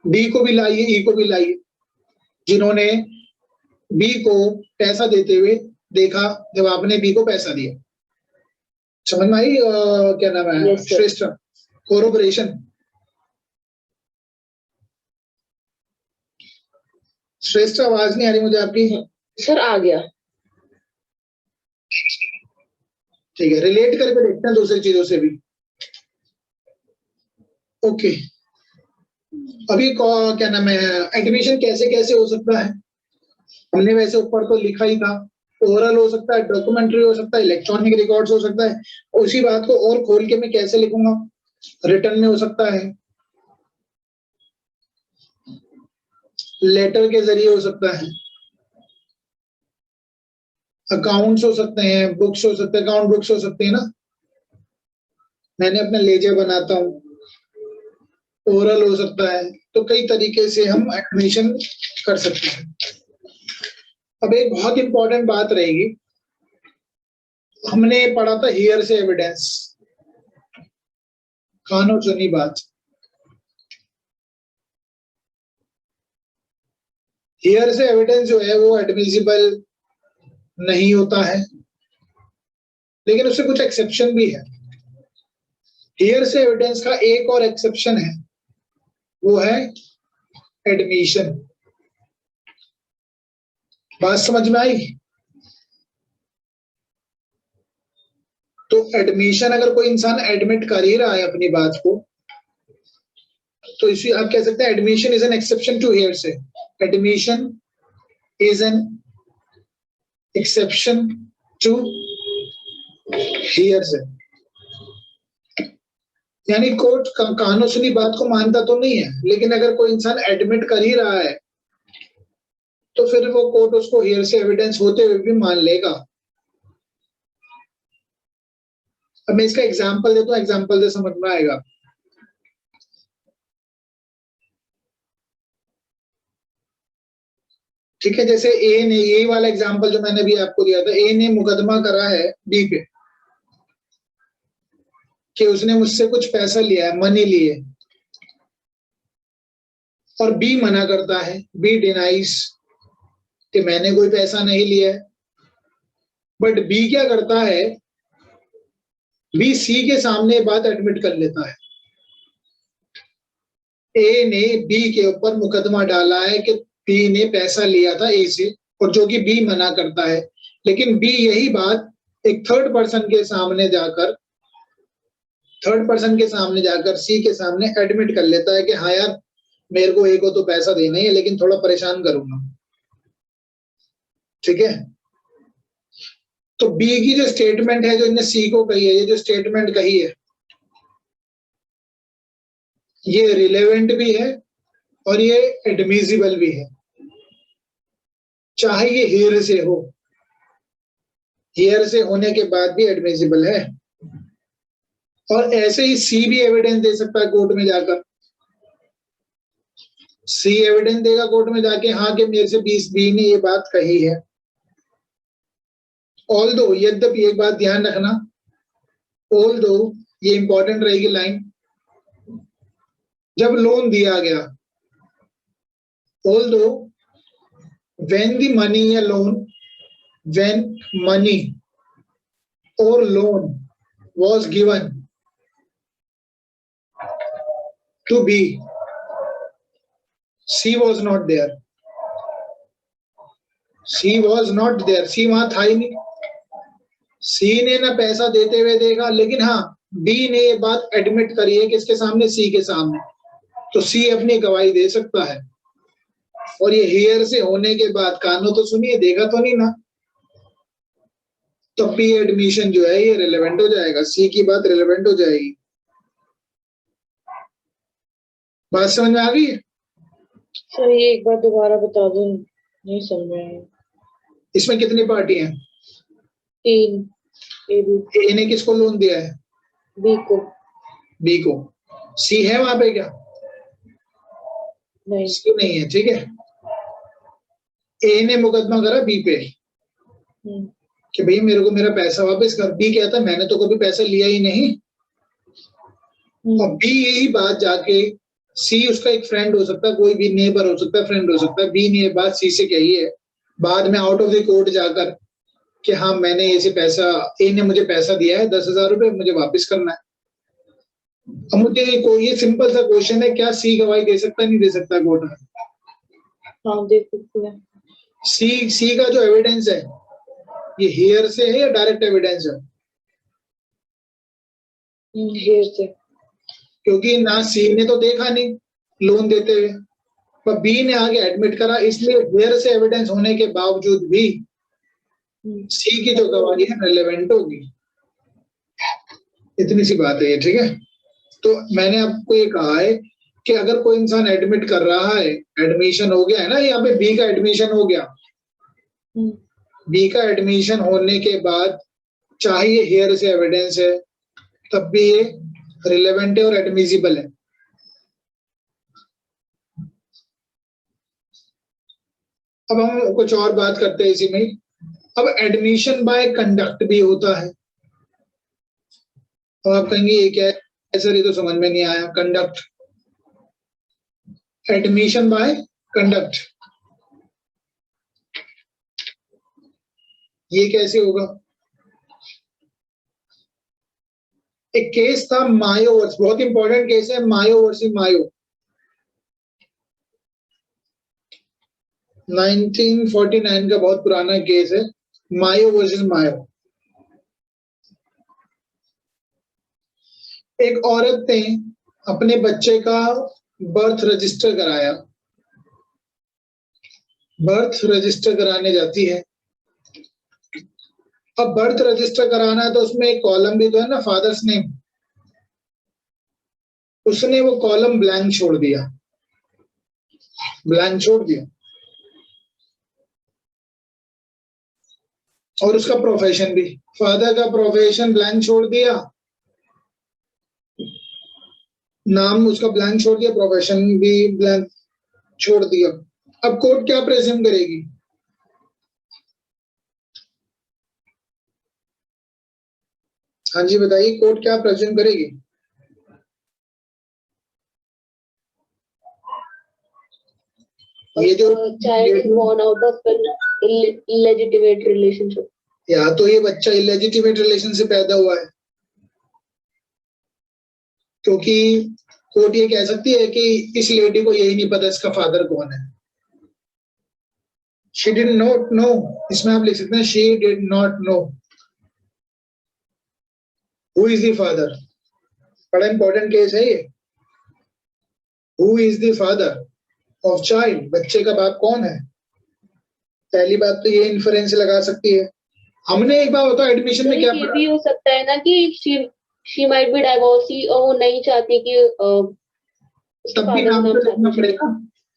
डी को भी लाइए, ई को भी लाइए, जिन्होंने बी को पैसा देते हुए देखा जब आपने बी को पैसा दिया। समझ में आई? क्या नाम है? Yes, sir. श्रेष्ठ कोरोबोरेशन। श्रेष्ठ आवाज नहीं आ रही मुझे आपकी। सर आ गया। ठीक है, रिलेट करके देखते हैं दूसरी चीजों से भी। ओके, अभी क्या नाम है, एडमिशन कैसे कैसे हो सकता है? हमने वैसे ऊपर तो लिखा ही था, ओरल हो सकता है, डॉक्यूमेंट्री हो सकता है, इलेक्ट्रॉनिक रिकॉर्ड्स हो सकता है। उसी बात को और खोल के मैं कैसे लिखूंगा? रिटर्न में हो सकता है, लेटर के जरिए हो सकता है, अकाउंट्स हो सकते हैं, बुक्स हो सकते हैं, अकाउंट बुक्स हो सकते हैं ना, मैंने अपना लेजर बनाता हूँ, ओरल हो सकता है। तो कई तरीके से हम एडमिशन कर सकते हैं। अब एक बहुत इंपॉर्टेंट बात रहेगी, हमने पढ़ा था हियर से एविडेंस, कानों सुनी बात। हियर से एविडेंस जो है वो एडमिसिबल नहीं होता है, लेकिन उससे कुछ एक्सेप्शन भी है। हियर से एविडेंस का एक और एक्सेप्शन है, वो है एडमिशन। बात समझ में आई? तो एडमिशन, अगर कोई इंसान एडमिट कर ही रहा है अपनी बात को, तो इसी आप कह सकते हैं admission is an exception to hearsay. Admission is an exception to hearsay, यानी कोर्ट कानून सुनी बात को मानता तो नहीं है, लेकिन अगर कोई इंसान एडमिट कर ही रहा है तो फिर वो कोर्ट उसको हियर से एविडेंस होते हुए भी मान लेगा। अब मैं इसका एग्जांपल देता हूँ, एग्जांपल से समझ में आएगा। ठीक है, जैसे ए ने, यही वाला एग्जांपल जो मैंने भी आपको दिया था, ए ने मुकदमा करा है बी पे कि उसने मुझसे कुछ पैसा लिया है, मनी लिए, और बी मना करता है, बी डिनाइज कि मैंने कोई पैसा नहीं लिया है। बट बी क्या करता है, बी सी के सामने बात एडमिट कर लेता है। ए ने बी के ऊपर मुकदमा डाला है कि बी ने पैसा लिया था ए से, और जो कि बी मना करता है, लेकिन बी यही बात एक थर्ड पर्सन के सामने जाकर सी के सामने एडमिट कर लेता है कि हाँ यार, मेरे को ए को तो पैसा देना ही है, लेकिन थोड़ा परेशान करूंगा। ठीक है, तो बी की जो स्टेटमेंट है, जो इन्हें सी को कही है, ये जो स्टेटमेंट कही है, ये रिलेवेंट भी है और ये एडमिसिबल भी है, चाहे ये हियर से हो। हियर से होने के बाद भी एडमिसिबल है, और ऐसे ही सी भी एविडेंस दे सकता है कोर्ट में जाकर। सी एविडेंस देगा कोर्ट में जाके हाँ कि मेरे से बी ने ये बात कही है। ऑल्दो, यद्यपि एक बात ध्यान रखना, ऑल्दो ये इंपॉर्टेंट रहेगी लाइन, जब लोन दिया गया, ऑल्दो व्हेन द मनी या लोन, व्हेन मनी और loan was given to B, C was not there. C was not there. C वहां था ही नहीं। C ने ना पैसा देते हुए देखा, लेकिन हाँ B ने ये बात एडमिट करी है किसके सामने, C के सामने, तो C अपनी गवाही दे सकता है। और ये हेयर से होने के बाद, कानों तो सुनिए, देखा तो नहीं ना, तब भी एडमिशन जो है ये रिलेवेंट हो जाएगा, सी की बात रिलेवेंट हो जाएगी। बात समझ में आ गई? सर ये एक बार दोबारा बता दो, नहीं समझ रहे हैं। इसमें कितनी पार्टी हैं? 3। ए ने किसको लोन दिया है? बी को। बी को। सी है वहां पे क्या? नहीं, सी नहीं है, ठीक है। ए ने मुकदमा करा बी पे कि भाई मेरे को मेरा पैसा वापस कर। बी कहता मैंने तो कभी पैसा लिया ही नहीं। और बी यही बात जाके, सी उसका एक फ्रेंड हो सकता है, कोई भी नेबर हो सकता है, फ्रेंड हो सकता है, बी ने ये बात सी से कही है बाद में आउट ऑफ द कोर्ट जाकर कि हाँ मैंने ऐसे पैसा, ए ने मुझे पैसा दिया है 10,000 रुपए, मुझे वापस करना है। अब मुझे ये सिंपल सा क्वेश्चन है, क्या सी गवाही दे सकता है, नहीं दे सकता कोर्ट में? हाँ दे सकते हैं। सी का जो एविडेंस है ये हेयर से है या डायरेक्ट एविडेंस है? हेयर से। क्योंकि ना सी ने तो देखा नहीं लोन देते हुए, पर बी ने आगे एडमिट करा, इसलिए हेयर से एविडेंस होने के बावजूद भी सी की जो गवाही है रिलेवेंट होगी। इतनी सी बात है ये, ठीक है। तो मैंने आपको ये कहा है कि अगर कोई इंसान एडमिट कर रहा है, एडमिशन हो गया है ना, यहाँ पे बी का एडमिशन हो गया, बी का एडमिशन होने के बाद चाहे ये हेयर से एविडेंस है तब भी ये रिलेवेंट है और एडमिसिबल है। अब हम कुछ और बात करते हैं इसी में। अब एडमिशन बाय कंडक्ट भी होता है। अब आप कहेंगे ये क्या है सर, ये तो समझ में नहीं आया। कंडक्ट, एडमिशन बाय कंडक्ट, ये कैसे होगा? एक केस था मायो वर्सेस, बहुत इंपॉर्टेंट केस है, मायो वर्सेस मायो, 1949 का बहुत पुराना केस है, मायो वर्सेस मायो। एक औरत ने अपने बच्चे का बर्थ रजिस्टर कराया, बर्थ रजिस्टर कराने जाती है। अब बर्थ रजिस्टर कराना है तो उसमें एक कॉलम भी तो है ना, फादर्स नेम। उसने वो कॉलम ब्लैंक छोड़ दिया, ब्लैंक छोड़ दिया। और उसका प्रोफेशन भी, फादर का प्रोफेशन ब्लैंक छोड़ दिया, नाम उसका ब्लैंक छोड़ दिया, प्रोफेशन भी ब्लैंक छोड़ दिया। अब कोर्ट क्या प्रेज्यूम करेगी? हाँ जी बताइए, कोर्ट क्या प्रेज्यूम करेगी? ये जो child is born out of an illegitimate relationship, या तो ये बच्चा इलेजिटिमेट रिलेशन से पैदा हुआ है, क्योंकि कोर्ट ये कह सकती है कि इस लेडी को यही नहीं पता इसका फादर कौन है। She did not know, इसमें आप लिख सकते हैं she did not know who is the father। बड़ा इंपॉर्टेंट केस है ये। Who is the father of child, बच्चे का बाप कौन है? पहली बात तो ये इन्फरेंस लगा सकती है। हमने एक बार होता एडमिशन में क्या ये पढ़ा? भी हो सकता है ना कि she might be divorcee और वो नहीं चाहती कि उसके तब भी father का नाम नाम तो साथ लिखना में पड़ेगा।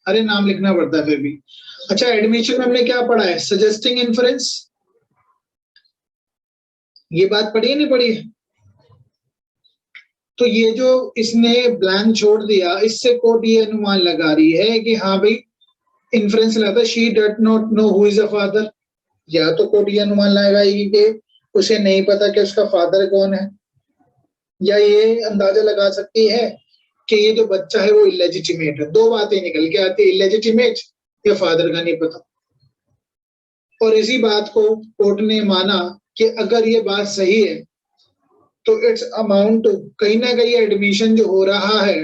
अरे नाम लिखना पड़ता है फिर भी। अच्छा, एडमिशन में हमने क्या पढ़ा है? सजेस्टिंग इन्फरेंस, ये बात पढ़ी है नहीं पढ़ी है? तो ये जो इसने ब्लैंक छोड़ दिया, इससे कोर्ट ये अनुमान लगा रही है कि हाँ भाई इन्फ्रेंस लगाता, she dot not know who is a father. या तो कोर्ट ये अनुमान लगाएगी कि उसे नहीं पता कि उसका फादर कौन है, या ये अंदाजा लगा सकती है कि ये जो बच्चा है वो इलेजिटिमेट है। दो बातें निकल के आती है, इलेजिटिमेट या फादर का नहीं पता। और इसी बात को कोर्ट ने माना कि अगर ये बात सही है तो इट्स अमाउंट टू कहीं ना कहीं एडमिशन जो हो रहा है,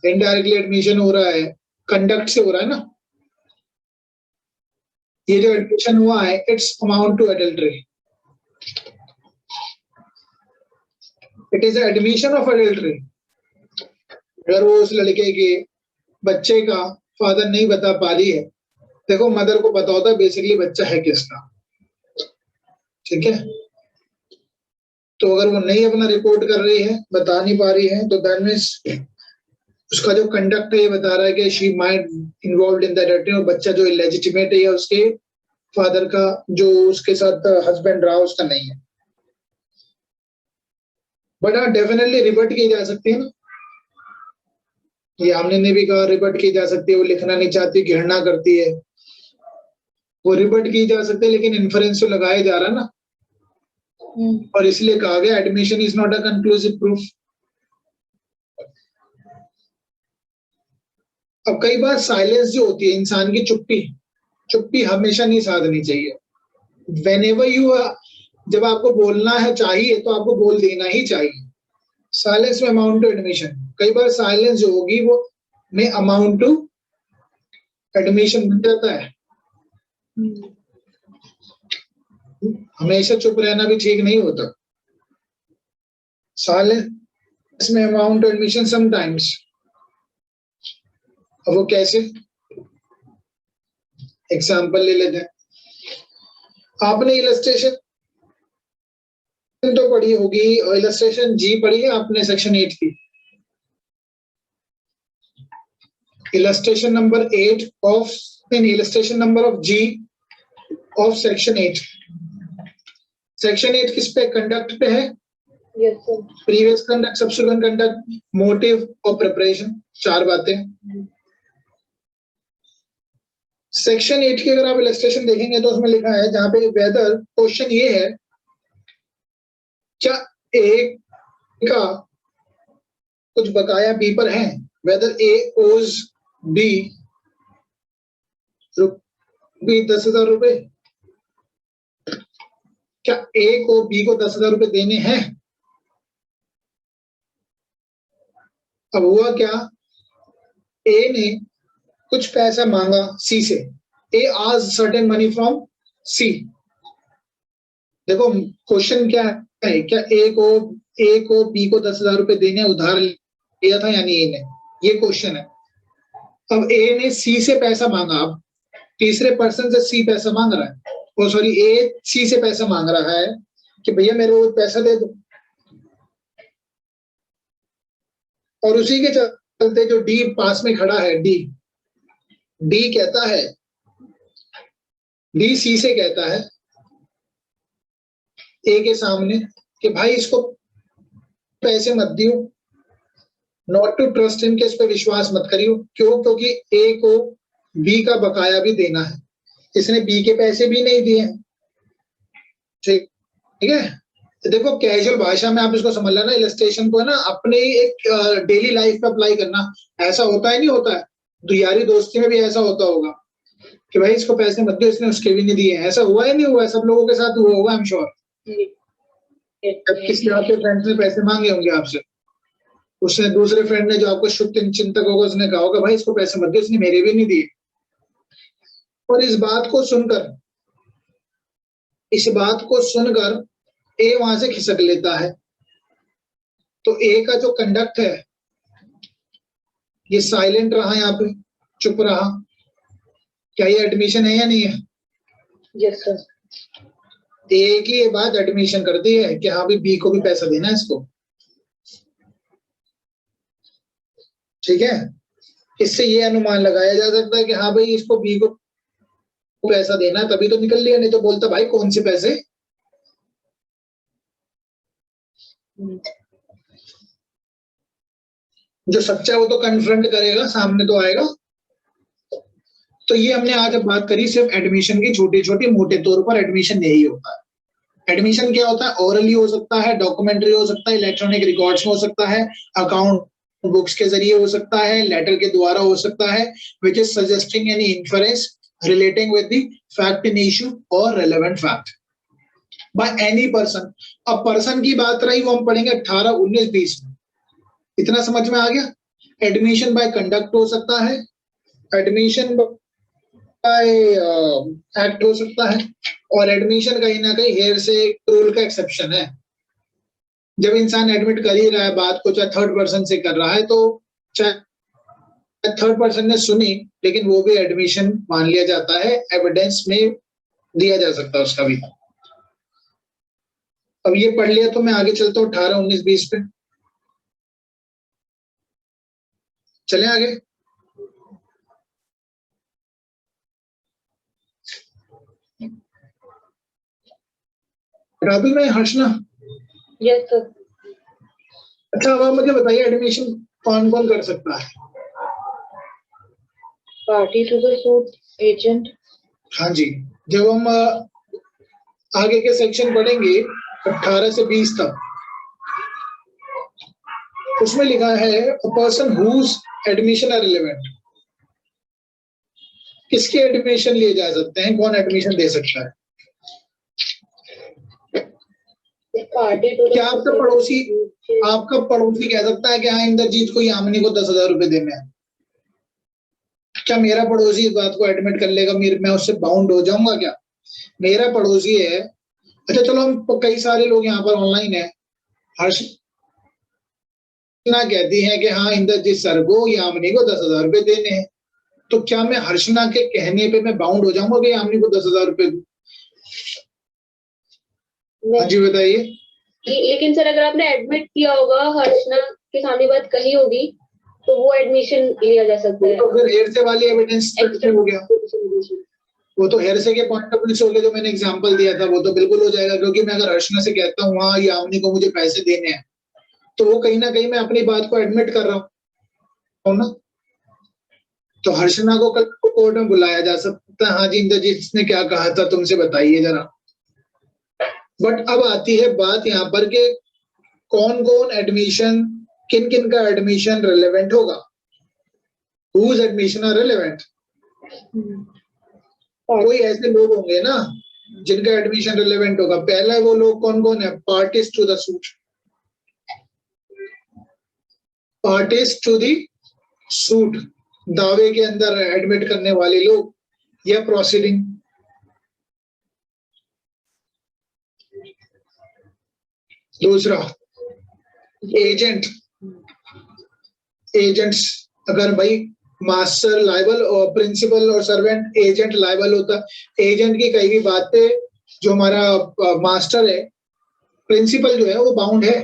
इनडायरेक्टली एडमिशन हो रहा है, कंडक्ट से हो रहा है ना, ये जो एडमिशन हुआ है it's amount to adultery, it is admission of adultery. अगर वो उस लड़के के बच्चे का फादर नहीं बता पा रही है, देखो मदर को पता होता है बेसिकली बच्चा है किसका, ठीक है, तो अगर वो नहीं अपना रिपोर्ट कर रही है, बता नहीं पा रही है, तो दैट मींस उसका जो कंडक्ट है ये बता रहा है कि she might involved in that activity, और बच्चा जो इलेजिटिमेट है या उसके फादर का जो उसके साथ हस्बैंड रहा उसका नहीं है। बट हाँ डेफिनेटली रिबट की जा सकती है ना, ये हमने ने भी कहा रिबट की जा सकती है, वो लिखना नहीं चाहती, घृणा करती है, वो रिबट की जा सकती है, लेकिन इन्फ्रेंस तो लगाया जा रहा ना, और इसलिए कहा गया admission is not a conclusive proof. अब कई बार साइलेंस जो होती है, इंसान की चुप्पी, चुप्पी हमेशा नहीं साधनी चाहिए। Whenever you जब आपको बोलना है चाहिए तो आपको बोल देना ही चाहिए। साइलेंस में अमाउंट टू एडमिशन, कई बार साइलेंस जो होगी वो में अमाउंट टू एडमिशन बन जाता है। हमेशा चुप रहना भी ठीक नहीं होता। साइलेंस में अमाउंट टू एडमिशन समटाइम्स। अब वो कैसे, एग्जाम्पल ले लेते हैं। आपने इलस्ट्रेशन तो पढ़ी होगी, और इलस्ट्रेशन जी पढ़ी है आपने सेक्शन 8 की। Illustration number 8 of illustration number of G of section 8। Section 8 किस पे, कंडक्ट पे है। Yes sir. Previous conduct, subsequent conduct, motive और प्रिपरेशन, चार बातें। सेक्शन 8 की अगर आप इलस्ट्रेशन देखेंगे तो उसमें लिखा है, जहां पे वेदर, क्वेश्चन ये है क्या ए का कुछ बकाया बी पर है, वेदर ए ओज बी 10,000 रुपए, क्या ए को बी को 10,000 रुपए देने हैं। अब हुआ क्या, ए ने कुछ पैसा मांगा सी से, ए आज सर्टेन मनी फ्रॉम सी। देखो क्वेश्चन क्या है, क्या ए को बी को 10,000 रुपए देने उधार लिया था यानी ए ने, ये क्वेश्चन है। अब ए ने सी से पैसा मांगा, अब तीसरे पर्सन से सी पैसा मांग रहा है, ओ सॉरी ए सी से पैसा मांग रहा है कि भैया मेरे को पैसा दे दो, और उसी के चलते जो डी पास में खड़ा है, डी कहता है, डी सी से कहता है ए के सामने कि भाई इसको पैसे मत दियो, नॉट टू ट्रस्ट हिम, के इस पे विश्वास मत करियो। क्यों, क्योंकि ए को बी का बकाया भी देना है, इसने बी के पैसे भी नहीं दिए। ठीक है, तो देखो कैजुअल भाषा में आप इसको समझ लेना, इलस्ट्रेशन को है ना अपने एक डेली लाइफ में अप्लाई करना। ऐसा होता है नहीं होता है, तो यारी दोस्ती में भी ऐसा होता होगा कि भाई इसको पैसे मत दो, इसने उसके भी नहीं दिए। ऐसा हुआ है नहीं हुआ है, सब लोगों के साथ हुआ होगा आई एम श्योर। किसी आपके फ्रेंड ने पैसे मांगे होंगे आपसे, उसने दूसरे फ्रेंड ने जो आपको शुभ चिंतक होगा उसने कहा होगा भाई इसको पैसे मत दो, इसने मेरे भी नहीं दिए। और इस बात को सुनकर ए वहां से खिसक लेता है, तो ए का जो कंडक्ट है ये साइलेंट रहा, यहाँ पे चुप रहा। क्या ये एडमिशन है या नहीं है? Yes sir. ए की ये बात एडमिशन करती है कि हाँ भाई बी को भी पैसा देना है इसको, ठीक है। इससे ये अनुमान लगाया जा सकता है कि हाँ भाई इसको बी को पैसा देना, तभी तो निकल लिया, नहीं तो बोलता भाई कौन से पैसे। जो सच्चा है वो तो कन्फ्रंट करेगा, सामने तो आएगा। तो ये हमने आज अब बात करी सिर्फ एडमिशन की, छोटी छोटी मोटे तौर पर एडमिशन यही होता है। एडमिशन क्या होता है? ओरली हो सकता है, डॉक्यूमेंट्री हो सकता है, इलेक्ट्रॉनिक रिकॉर्ड्स में हो सकता है, अकाउंट बुक्स के जरिए हो सकता है, लेटर के द्वारा हो सकता है, which is suggesting any inference relating with the fact in issue और relevant fact by any person. अब पर्सन की बात रही वो हम पढ़ेंगे 18, 19, 20 में। इतना समझ में आ गया? एडमिशन बाय कंडक्ट हो सकता है, एडमिशन बाय एक्ट हो सकता है, और एडमिशन कहीं ना कहीं हेयर से रूल का एक्सेप्शन है। जब इंसान एडमिट कर ही रहा है बात को, चाहे थर्ड पर्सन से कर रहा है, तो चाहे थर्ड पर्सन ने सुनी, लेकिन वो भी एडमिशन मान लिया जाता है, एविडेंस में दिया जा सकता है उसका भी। अब ये पढ़ लिया तो मैं आगे चलता हूँ 18, 19, 20 पे। चले आगे। राहुल में हर्षना। Yes sir. अच्छा, अब आप मुझे बताइए एडमिशन कौन कौन कर सकता है? Party to the suit, agent. हाँ जी, जब हम आगे के सेक्शन पढ़ेंगे 18 से 20 तक, उसमें लिखा है a person whose admission are relevant. किसके एडमिशन लिए जा सकते हैं? कौन एडमिशन दे सकता है? पार्टी टू क्या आपका पड़ोसी कह सकता है कि हाँ इंद्रजीत को यामिनी को 10,000 रुपए देने हैं? क्या मेरा पड़ोसी इस बात को एडमिट कर लेगा? मैं उससे बाउंड हो जाऊंगा क्या? मेरा पड़ोसी है। अच्छा चलो, हम कई सारे लोग यहाँ पर ऑनलाइन है, हर्षना कहती है कि हाँ इंद्रजीत सर को यामिनी को 10,000 रुपए देने हैं, तो क्या मैं हर्षना के कहने पे मैं बाउंड हो जाऊंगा कि यामिनी को 10,000 रुपए दूं? हाँ जी बताइए। लेकिन सर अगर आपने एडमिट किया होगा, हर्षना के सामने बात कही होगी, तो वो एडमिशन लिया जा सकता है। तो फिर हेरसे वाली एविडेंस हो गया, वो तो हेरसे के पॉइंट ऑफ व्यू से हो गया। जो मैंने एग्जांपल दिया था वो तो बिल्कुल हो जाएगा, क्योंकि मैं अगर हर्षना से कहता हूँ हाँ यामिनी को मुझे पैसे देने हैं, तो वो कहीं ना कहीं मैं अपनी बात को एडमिट कर रहा हूँ ना। तो हर्षना को कल कोर्ट में बुलाया जा सकता है, हाँ जी इंद्रजीत ने क्या कहा था तुमसे बताइए जरा। बट अब आती है बात यहाँ पर के कौन कौन एडमिशन, किन किन का एडमिशन रिलेवेंट होगा, हुज एडमिशन आर रिलेवेंट। कोई ऐसे लोग होंगे ना जिनका एडमिशन रिलेवेंट होगा। पहला वो लोग कौन कौन है? Parties to the suit, parties to the suit, दावे के अंदर एडमिट करने वाले लोग या प्रोसीडिंग। दूसरा एजेंट, एजेंट्स। अगर भाई मास्टर लायबल और प्रिंसिपल और सर्वेंट, एजेंट लायबल होता है। एजेंट की कई भी बात पे जो हमारा मास्टर है, प्रिंसिपल जो है वो बाउंड है।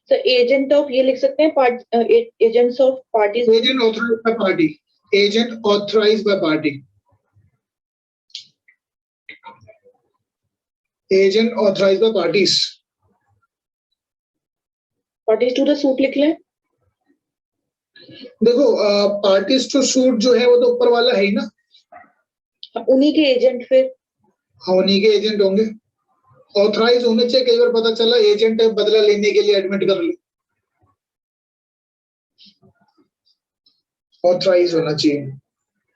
तो एजेंट ऑफ ये लिख सकते हैं, agents of parties. Agent authorized by party, agent authorized by party, agent authorized by parties. Parties to the suit लिख लें। देखो पार्टीज टू सूट जो है वो तो ऊपर वाला है ही ना, उन्हीं के एजेंट फिर। हाँ उन्हीं के एजेंट होंगे, ऑथराइज होने चाहिए। कई बार पता चला एजेंट है, बदला लेने के लिए एडमिट कर लो, ऑथराइज होना चाहिए।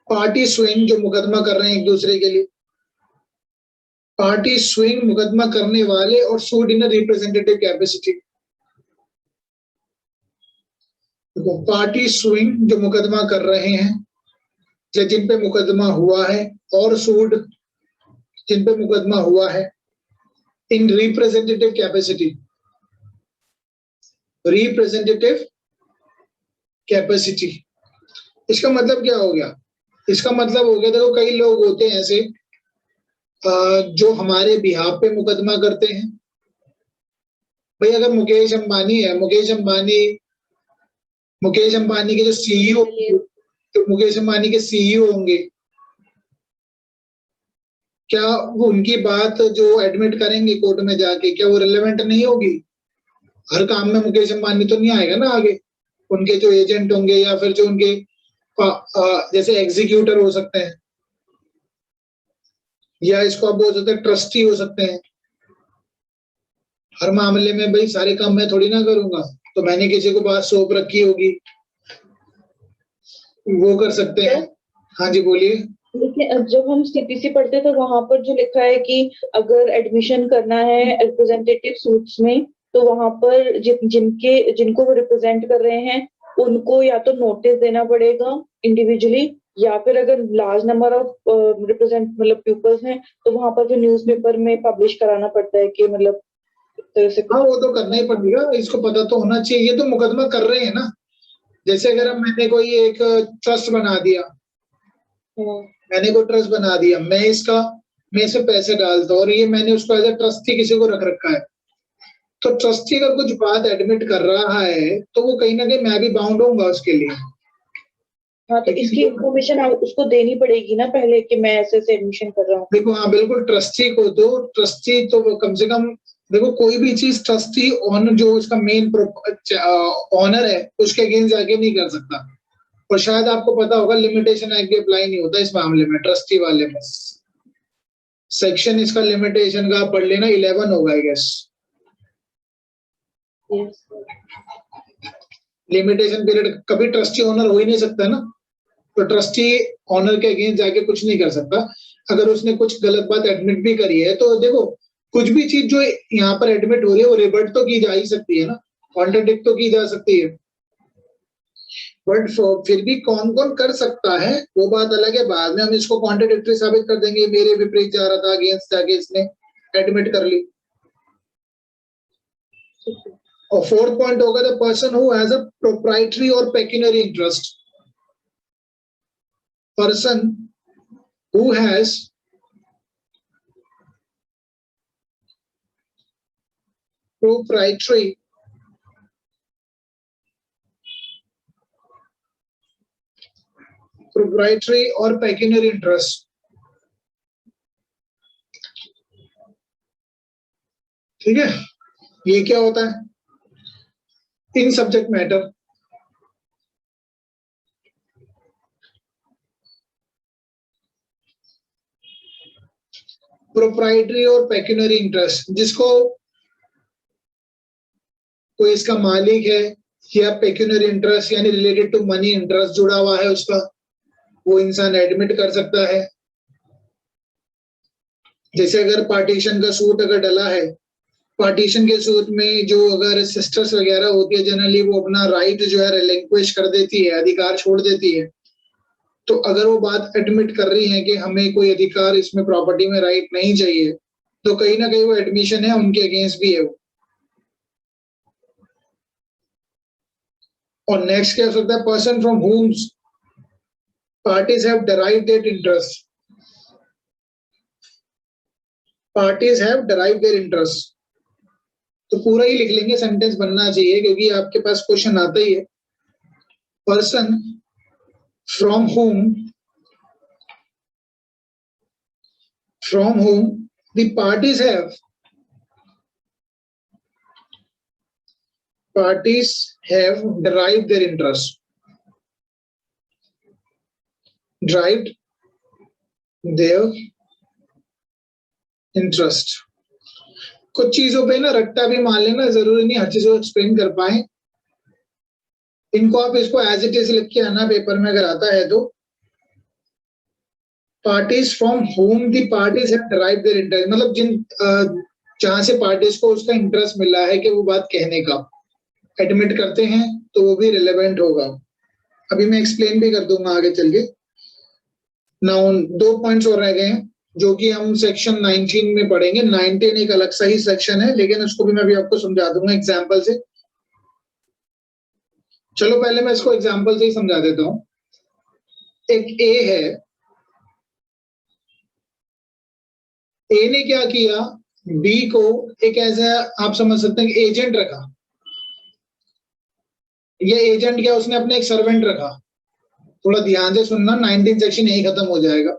पार्टी स्विंग, जो मुकदमा कर रहे हैं एक दूसरे के लिए, पार्टी स्विंग मुकदमा करने वाले, और suit in representative capacity. Party swing जो मुकदमा कर रहे हैं या जिन पे मुकदमा हुआ है, और सूट जिन पे मुकदमा हुआ है in representative capacity, representative capacity. इसका मतलब क्या हो गया? इसका मतलब हो गया, देखो कई लोग होते हैं ऐसे जो हमारे बिहाफ पे मुकदमा करते हैं। भाई अगर मुकेश अंबानी है, मुकेश अंबानी के जो सीईओ, तो मुकेश अंबानी के सीईओ होंगे, क्या वो उनकी बात जो एडमिट करेंगे कोर्ट में जाके, क्या वो रिलेवेंट नहीं होगी? हर काम में मुकेश अंबानी तो नहीं आएगा ना आगे, उनके जो एजेंट होंगे या फिर जो उनके जैसे एग्जीक्यूटर हो सकते हैं, या इसको आप बोल सकते हैं ट्रस्टी हो सकते हैं। हर मामले में भाई सारे काम मैं थोड़ी ना करूंगा, तो मैंने किसी को बात सौंप रखी होगी, वो कर सकते हैं। हाँ जी बोलिए। देखिए, अब जब हम सीपीसी पढ़ते थे वहां पर जो लिखा है कि अगर एडमिशन करना है रिप्रेजेंटेटिव सूट्स में, तो वहां पर जिनको वो रिप्रेजेंट कर रहे हैं उनको या तो नोटिस देना पड़ेगा इंडिविजुअली, या फिर अगर लार्ज नंबर ऑफ मतलब पीपल्स हैं तो वहां पर जो न्यूज़पेपर में पब्लिश कराना पड़ता है कि मतलब तरह से। हाँ वो तो करना ही पड़ेगा, इसको पता तो होना चाहिए। ये तो मुकदमा कर रहे हैं ना। जैसे अगर अब मैंने कोई एक ट्रस्ट बना दिया, मैंने कोई ट्रस्ट बना दिया, मैं इसमें पैसे डालता हूँ और ये मैंने उसको एज ए ट्रस्टी किसी को रख रखा है, तो ट्रस्टी अगर कुछ बात एडमिट कर रहा है तो वो कहीं ना कहीं मैं भी बाउंड होऊंगा उसके लिए। हाँ, तो इसकी इन्फॉर्मेशन उसको देनी पड़ेगी ना पहले कि मैं ऐसे एडमिशन कर रहा हूँ। देखो हाँ बिल्कुल, ट्रस्टी को दो। ट्रस्टी तो वो कम से कम, देखो कोई भी चीज ट्रस्टी ऑनर जो उसका मेन ऑनर है उसके अगेंस्ट जाके नहीं कर सकता। और शायद आपको पता होगा लिमिटेशन एक्ट भी अप्लाई नहीं होता इस मामले में, ट्रस्टी वाले में। सेक्शन इसका लिमिटेशन का पढ़ लेना 11 होगा आई गेस। लिमिटेशन पीरियड कभी ट्रस्टी ऑनर हो ही नहीं सकता ना, तो ट्रस्टी ऑनर के अगेंस्ट जाके कुछ नहीं कर सकता। अगर उसने कुछ गलत बात एडमिट भी करी है तो देखो, कुछ भी चीज जो यहाँ पर एडमिट हो रही है वो रिवर्ट तो की जा ही सकती है ना, कॉन्ट्रडिक्ट तो की जा सकती है, बट फिर भी कौन कौन कर सकता है वो बात अलग है। बाद में हम इसको कॉन्ट्रडिक्टरी साबित कर देंगे, मेरे विपरीत जा रहा था, अगेंस्ट जाके इसने एडमिट कर ली। और फोर्थ पॉइंट होगा the person who has a proprietary और pecuniary interest. Person who has proprietary और पेक्यूनरी इंटरेस्ट। ठीक है, ये क्या होता है? In subject matter. प्रोप्राइटरी और पेक्यूनरी इंटरेस्ट, जिसको कोई इसका मालिक है या पेक्यूनरी इंटरेस्ट यानी रिलेटेड टू मनी इंटरेस्ट जुड़ा हुआ है उसका, वो इंसान एडमिट कर सकता है। जैसे अगर पार्टीशन का सूट अगर डला है, पार्टीशन के सूट में जो अगर सिस्टर्स वगैरह होती है जनरली वो अपना राइट जो है रिलिंक्विश कर देती है, अधिकार छोड़ देती है। तो अगर वो बात एडमिट कर रही है कि हमें कोई अधिकार इसमें प्रॉपर्टी में राइट नहीं चाहिए, तो कहीं ना कहीं वो एडमिशन है उनके अगेंस्ट भी है वो। और नेक्स्ट क्या हो सकता है? Person from whom parties have derived their interest. Parties have derived their interest. तो पूरा ही लिख लेंगे, सेंटेंस बनना चाहिए क्योंकि आपके पास क्वेश्चन आता ही है। Person from whom the parties have derived their interest. Derived their interest. कुछ चीजों पे ना रट्टा भी मान लेना, जरूरी नहीं हर चीज को एक्सप्लेन कर पाए। इनको आप इसको एज इट इज लिख के आना पेपर में अगर आता है तो। Parties from home the parties have derived their interest, मतलब जहां से पार्टीज को उसका इंटरेस्ट मिला है कि वो बात कहने का एडमिट करते हैं तो वो भी रिलेवेंट होगा। अभी मैं एक्सप्लेन भी कर दूंगा आगे चल के। नाउ 2 पॉइंट्स और रह गए हैं जो कि हम सेक्शन 19 में पढ़ेंगे। 19 एक अलग सा ही सेक्शन है लेकिन उसको भी मैं अभी आपको समझा दूंगा एग्जाम्पल से। चलो पहले मैं इसको एग्जाम्पल से ही समझा देता हूँ। एक ए है, ए ने क्या किया, बी को एक ऐसा आप समझ सकते हैं कि एजेंट रखा। ये एजेंट क्या, उसने अपने एक सर्वेंट रखा। थोड़ा ध्यान से सुनना, 19 सेक्शन यही खत्म हो जाएगा।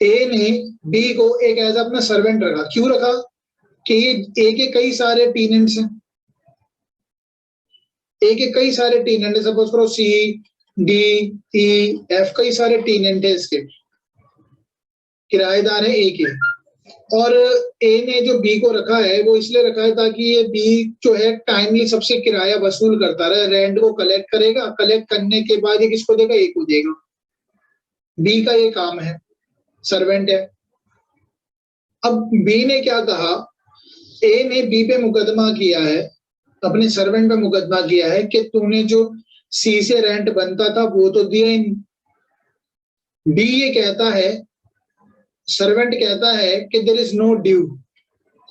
ए ने बी को एक ऐसा अपना सर्वेंट रखा। क्यों रखा? कि ए के कई सारे टेनेंट्स हैं, ए के कई सारे टेनेंट है, सपोज करो सी डी ई एफ, कई सारे टेनेंट है इसके, किराएदार है ए के, और ए ने जो बी को रखा है वो इसलिए रखा है ताकि ये बी जो है टाइमली सबसे किराया वसूल करता रहे, रेंट को कलेक्ट करेगा, कलेक्ट करने के बाद ये किसको देगा, ए को देगा। बी का ये काम है, सर्वेंट है। अब बी ने क्या कहा, ए ने बी पे मुकदमा किया है, अपने सर्वेंट पे मुकदमा किया है कि तूने जो सी से रेंट बनता था वो तो दिया ही नहीं। बी ये कहता है, सर्वेंट कहता है कि देयर इज नो ड्यू,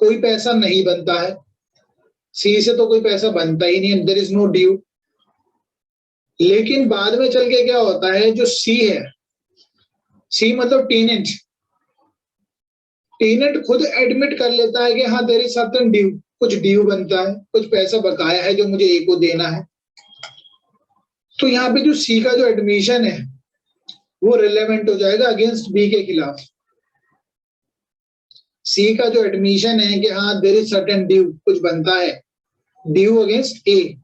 कोई पैसा नहीं बनता है, सी से तो कोई पैसा बनता ही नहीं, देयर इज नो ड्यू। लेकिन बाद में चल के क्या होता है, जो सी है, सी मतलब टेनेंट, टेनेंट खुद एडमिट कर लेता है कि हाँ देयर इज सर्टेन ड्यू, कुछ ड्यू बनता है, कुछ पैसा बकाया है जो मुझे ए को देना है। तो यहाँ पे जो सी का जो एडमिशन है वो रिलेवेंट हो जाएगा अगेंस्ट बी के खिलाफ। सी का जो एडमिशन है कि हाँ देयर इज सर्टेन ड्यू, कुछ बनता है, ड्यू अगेंस्ट ए,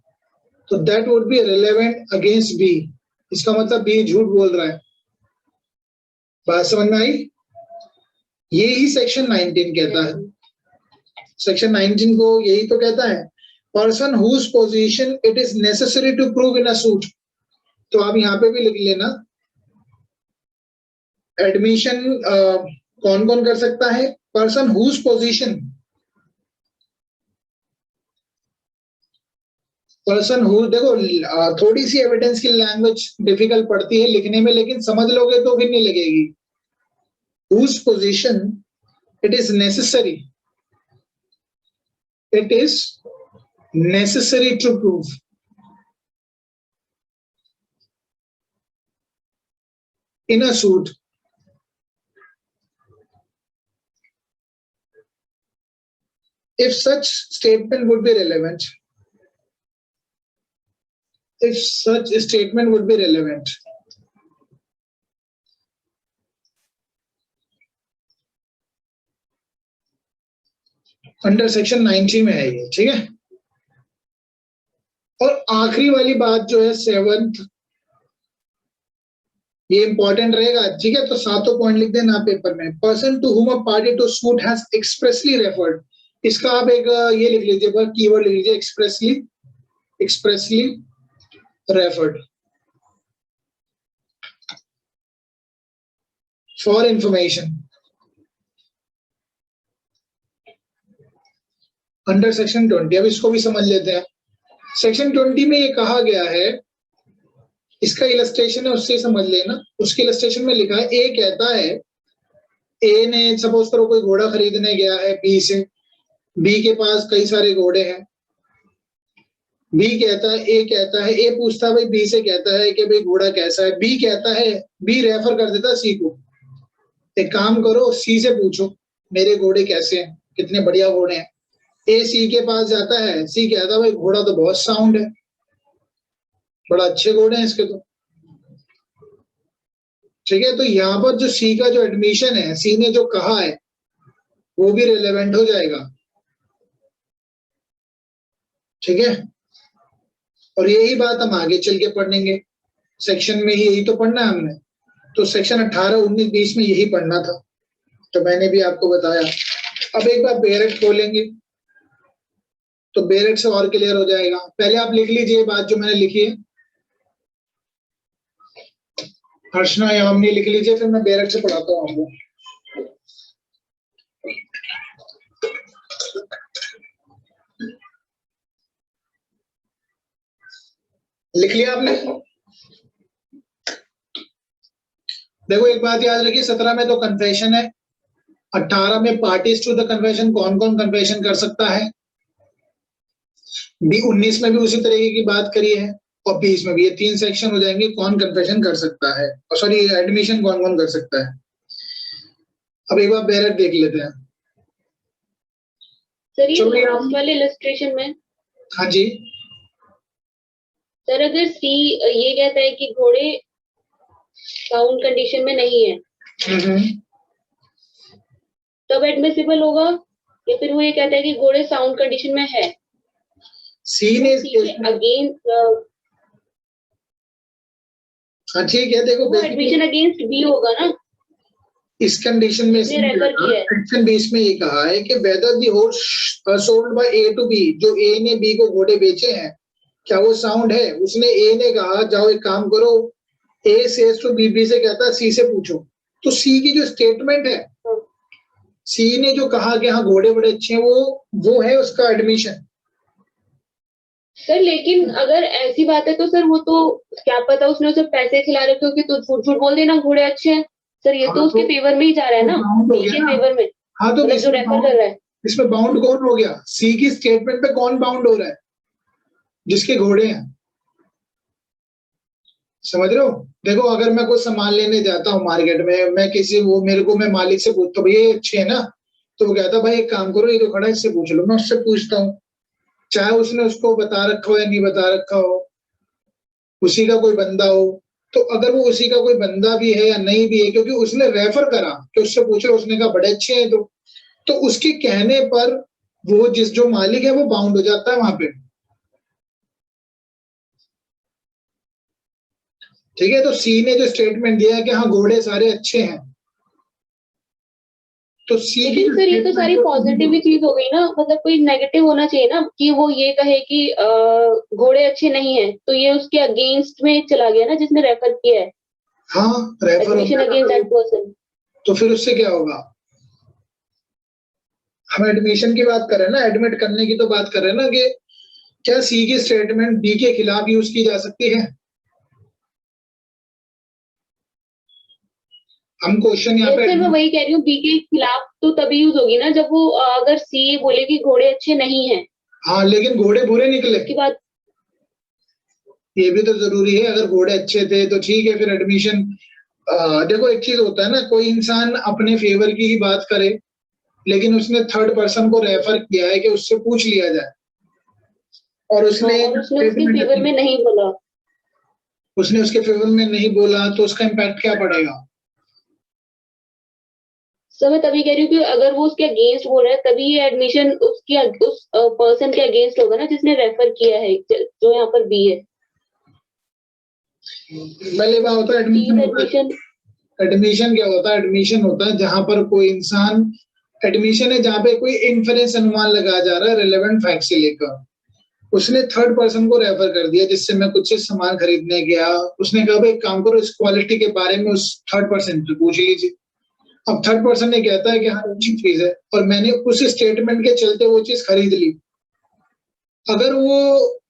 तो that would be relevant against B. इसका मतलब बी झूठ बोल रहा है। बात समझ में आई? यही सेक्शन 19 कहता है। सेक्शन 19 को यही तो कहता है, person whose position it is necessary to prove in a suit. तो आप यहाँ पे भी लिख लेना, एडमिशन कौन कौन कर सकता है, person whose position, person who, देखो थोड़ी सी एविडेंस की लैंग्वेज डिफिकल्ट पड़ती है लिखने में, लेकिन समझ लोगे तो फिर नहीं लगेगी। whose position it is necessary to prove, in a suit, if such statement would be relevant, if such statement would be relevant, under section 90 में है ये, ठीक है। और आखिरी वाली बात जो है 7th, ये इंपॉर्टेंट रहेगा, ठीक है। तो 7 पॉइंट लिख देना पेपर में, person to whom a party to suit has expressly referred. इसका आप एक ये लिख लीजिए, पर कीवर्ड लिख लीजिए, expressly referred for information under section 20। अब इसको भी समझ लेते हैं। सेक्शन 20 में ये कहा गया है, इसका इलस्ट्रेशन है उससे समझ लेना। उसके इलस्ट्रेशन में लिखा है, ए कहता है, ए ने सपोज करो कोई घोड़ा खरीदने गया है बी से, बी के पास कई सारे घोड़े हैं, बी कहता है, ए कहता है, ए पूछता है भाई बी से, कहता है कि भाई घोड़ा कैसा है, बी कहता है, बी रेफर कर देता सी को, एक काम करो सी से पूछो मेरे घोड़े कैसे हैं, कितने बढ़िया घोड़े हैं। ए सी के पास जाता है, सी कहता है भाई घोड़ा तो बहुत साउंड है, बड़ा अच्छे घोड़े हैं इसके तो, ठीक है। तो यहाँ पर जो सी का जो एडमिशन है, सी ने जो कहा है वो भी रिलेवेंट हो जाएगा, ठीक है। और यही बात हम आगे चल के पढ़ेंगे, सेक्शन में ही यही तो पढ़ना है हमने। तो सेक्शन 18, 19, 20 में यही पढ़ना था, तो मैंने भी आपको बताया। अब एक बार बेरेट खोलेंगे तो बेरेट से और क्लियर हो जाएगा। पहले आप लिख लीजिए बात जो मैंने लिखी है, अर्चना यामिनी लिख लीजिए, फिर मैं बेरेट से पढ़ाता हूँ आपको। लिख लिया आपने? देखो एक बात याद रखिए, 17 में तो कन्फेशन है, 18 में पार्टीज टू द कन्फेशन, कौन कौन कन्फेशन कर सकता है, 19 में भी उसी तरीके की बात करी है, और 20 में भी। ये 3 सेक्शन हो जाएंगे, कौन कन्फेशन कर सकता है, और सॉरी एडमिशन कौन कौन कर सकता है। अब एक बार बेरेट देख लेते हैं सर। ये लास्ट वाले इलस्ट्रेशन में, हाँ जी सर, अगर सी ये कहता है कि घोड़े साउंड कंडीशन में नहीं है, तब एडमिसिबल होगा, या फिर वो ये कहता है कि घोड़े साउंड कंडीशन में है? सी ने अगेंस्ट हाँ ठीक है, देखो वो एडमिशन अगेंस्ट बी होगा ना, इस कंडीशन में जिसने रेफर किया है। सेक्शन 20 में ये कहा है कि whether the horse sold by A to B, जो ए ने बी को घोड़े बेचे हैं, क्या वो साउंड है? उसने ए ने कहा जाओ एक काम करो, ए सेज टू बी, बी से कहता है सी से पूछो। तो सी की जो स्टेटमेंट है, सी ने जो कहा कि हाँ घोड़े बड़े अच्छे हैं, वो है उसका एडमिशन। सर लेकिन अगर ऐसी बात है तो सर वो तो क्या पता उसने उसे पैसे खिला रखे हो कि तो झूठ झूठ बोल देना घोड़े अच्छे हैं। सर ये तो उसके फेवर में ही जा रहा है ना, बी के फेवर में। हाँ तो मतलब जो रेफर कर रहा है इसमें बाउंड कौन हो गया? सी की स्टेटमेंट पे कौन बाउंड हो रहा है? जिसके घोड़े हैं। समझ रहे हो? देखो अगर मैं कोई सामान लेने जाता हूँ मार्केट में, मैं किसी वो मेरे को मैं मालिक से पूछता हूँ भैया ये अच्छे है ना, तो वो कहता भाई एक काम करो ये तो खड़ा है इससे पूछ लो। मैं उससे पूछता हूँ, चाहे उसने उसको बता रखा हो या नहीं बता रखा हो, उसी का कोई बंदा हो, तो अगर वो उसी का कोई बंदा भी है या नहीं भी है, क्योंकि उसने रेफर करा कि उससे पूछ लो, उसने कहा बड़े अच्छे हैं, तो उसके कहने पर वो जो मालिक है वो बाउंड हो जाता है वहां पे। ठीक है, तो सी ने जो स्टेटमेंट दिया है कि हाँ घोड़े सारे अच्छे हैं, तो सी लेकिन सर ये तो सारी पॉजिटिव ही चीज हो गई ना, मतलब कोई नेगेटिव होना चाहिए ना कि वो ये कहे कि घोड़े अच्छे नहीं है, तो ये उसके अगेंस्ट में चला गया ना जिसने रेफर किया है। हाँ refer admission against that person. तो फिर उससे क्या होगा? हम एडमिशन की बात कर रहे हैं ना, एडमिट करने की तो बात कर रहे हैं ना, कि क्या सी की स्टेटमेंट बी के खिलाफ यूज की जा सकती है? हम क्वेश्चन यहाँ पे सर मैं वही कह रही हूँ, बी के खिलाफ तो तभी यूज होगी ना जब वो अगर सी बोले कि घोड़े अच्छे नहीं है। हाँ लेकिन घोड़े बुरे निकले, उसकी बात ये भी तो जरूरी है। अगर घोड़े अच्छे थे तो ठीक है, फिर एडमिशन। देखो एक चीज होता है ना, कोई इंसान अपने फेवर की ही बात करे, लेकिन उसने थर्ड पर्सन को रेफर किया है कि उससे पूछ लिया जाए, और उसने उसके फेवर में नहीं बोला, उसने उसके फेवर में नहीं बोला, तो उसका इम्पैक्ट क्या पड़ेगा? सर मैं तभी कह रही हूँ कि अगर वो उसके अगेंस्ट बोल रहा है तभी ये एडमिशन उसकी उस पर्सन के अगेंस्ट होगा ना जिसने रेफर किया है, जो यहाँ पर बी है। पहले क्या होता है एडमिशन? एडमिशन क्या होता है? एडमिशन होता है जहां पर कोई इंसान, एडमिशन है जहां पे कोई इन्फरेंस अनुमान लगाया जा रहा है रिलेवेंट फैक्ट से लेकर। उसने थर्ड पर्सन को रेफर कर दिया, जिससे मैं कुछ सामान खरीदने गया, उसने कहा भाई काम करो इस क्वालिटी के बारे में उस थर्ड पर्सन से पूछ लीजिए। अब थर्ड पर्सन ने कहता है कि हाँ अच्छी चीज है, और मैंने उस स्टेटमेंट के चलते वो चीज खरीद ली। अगर वो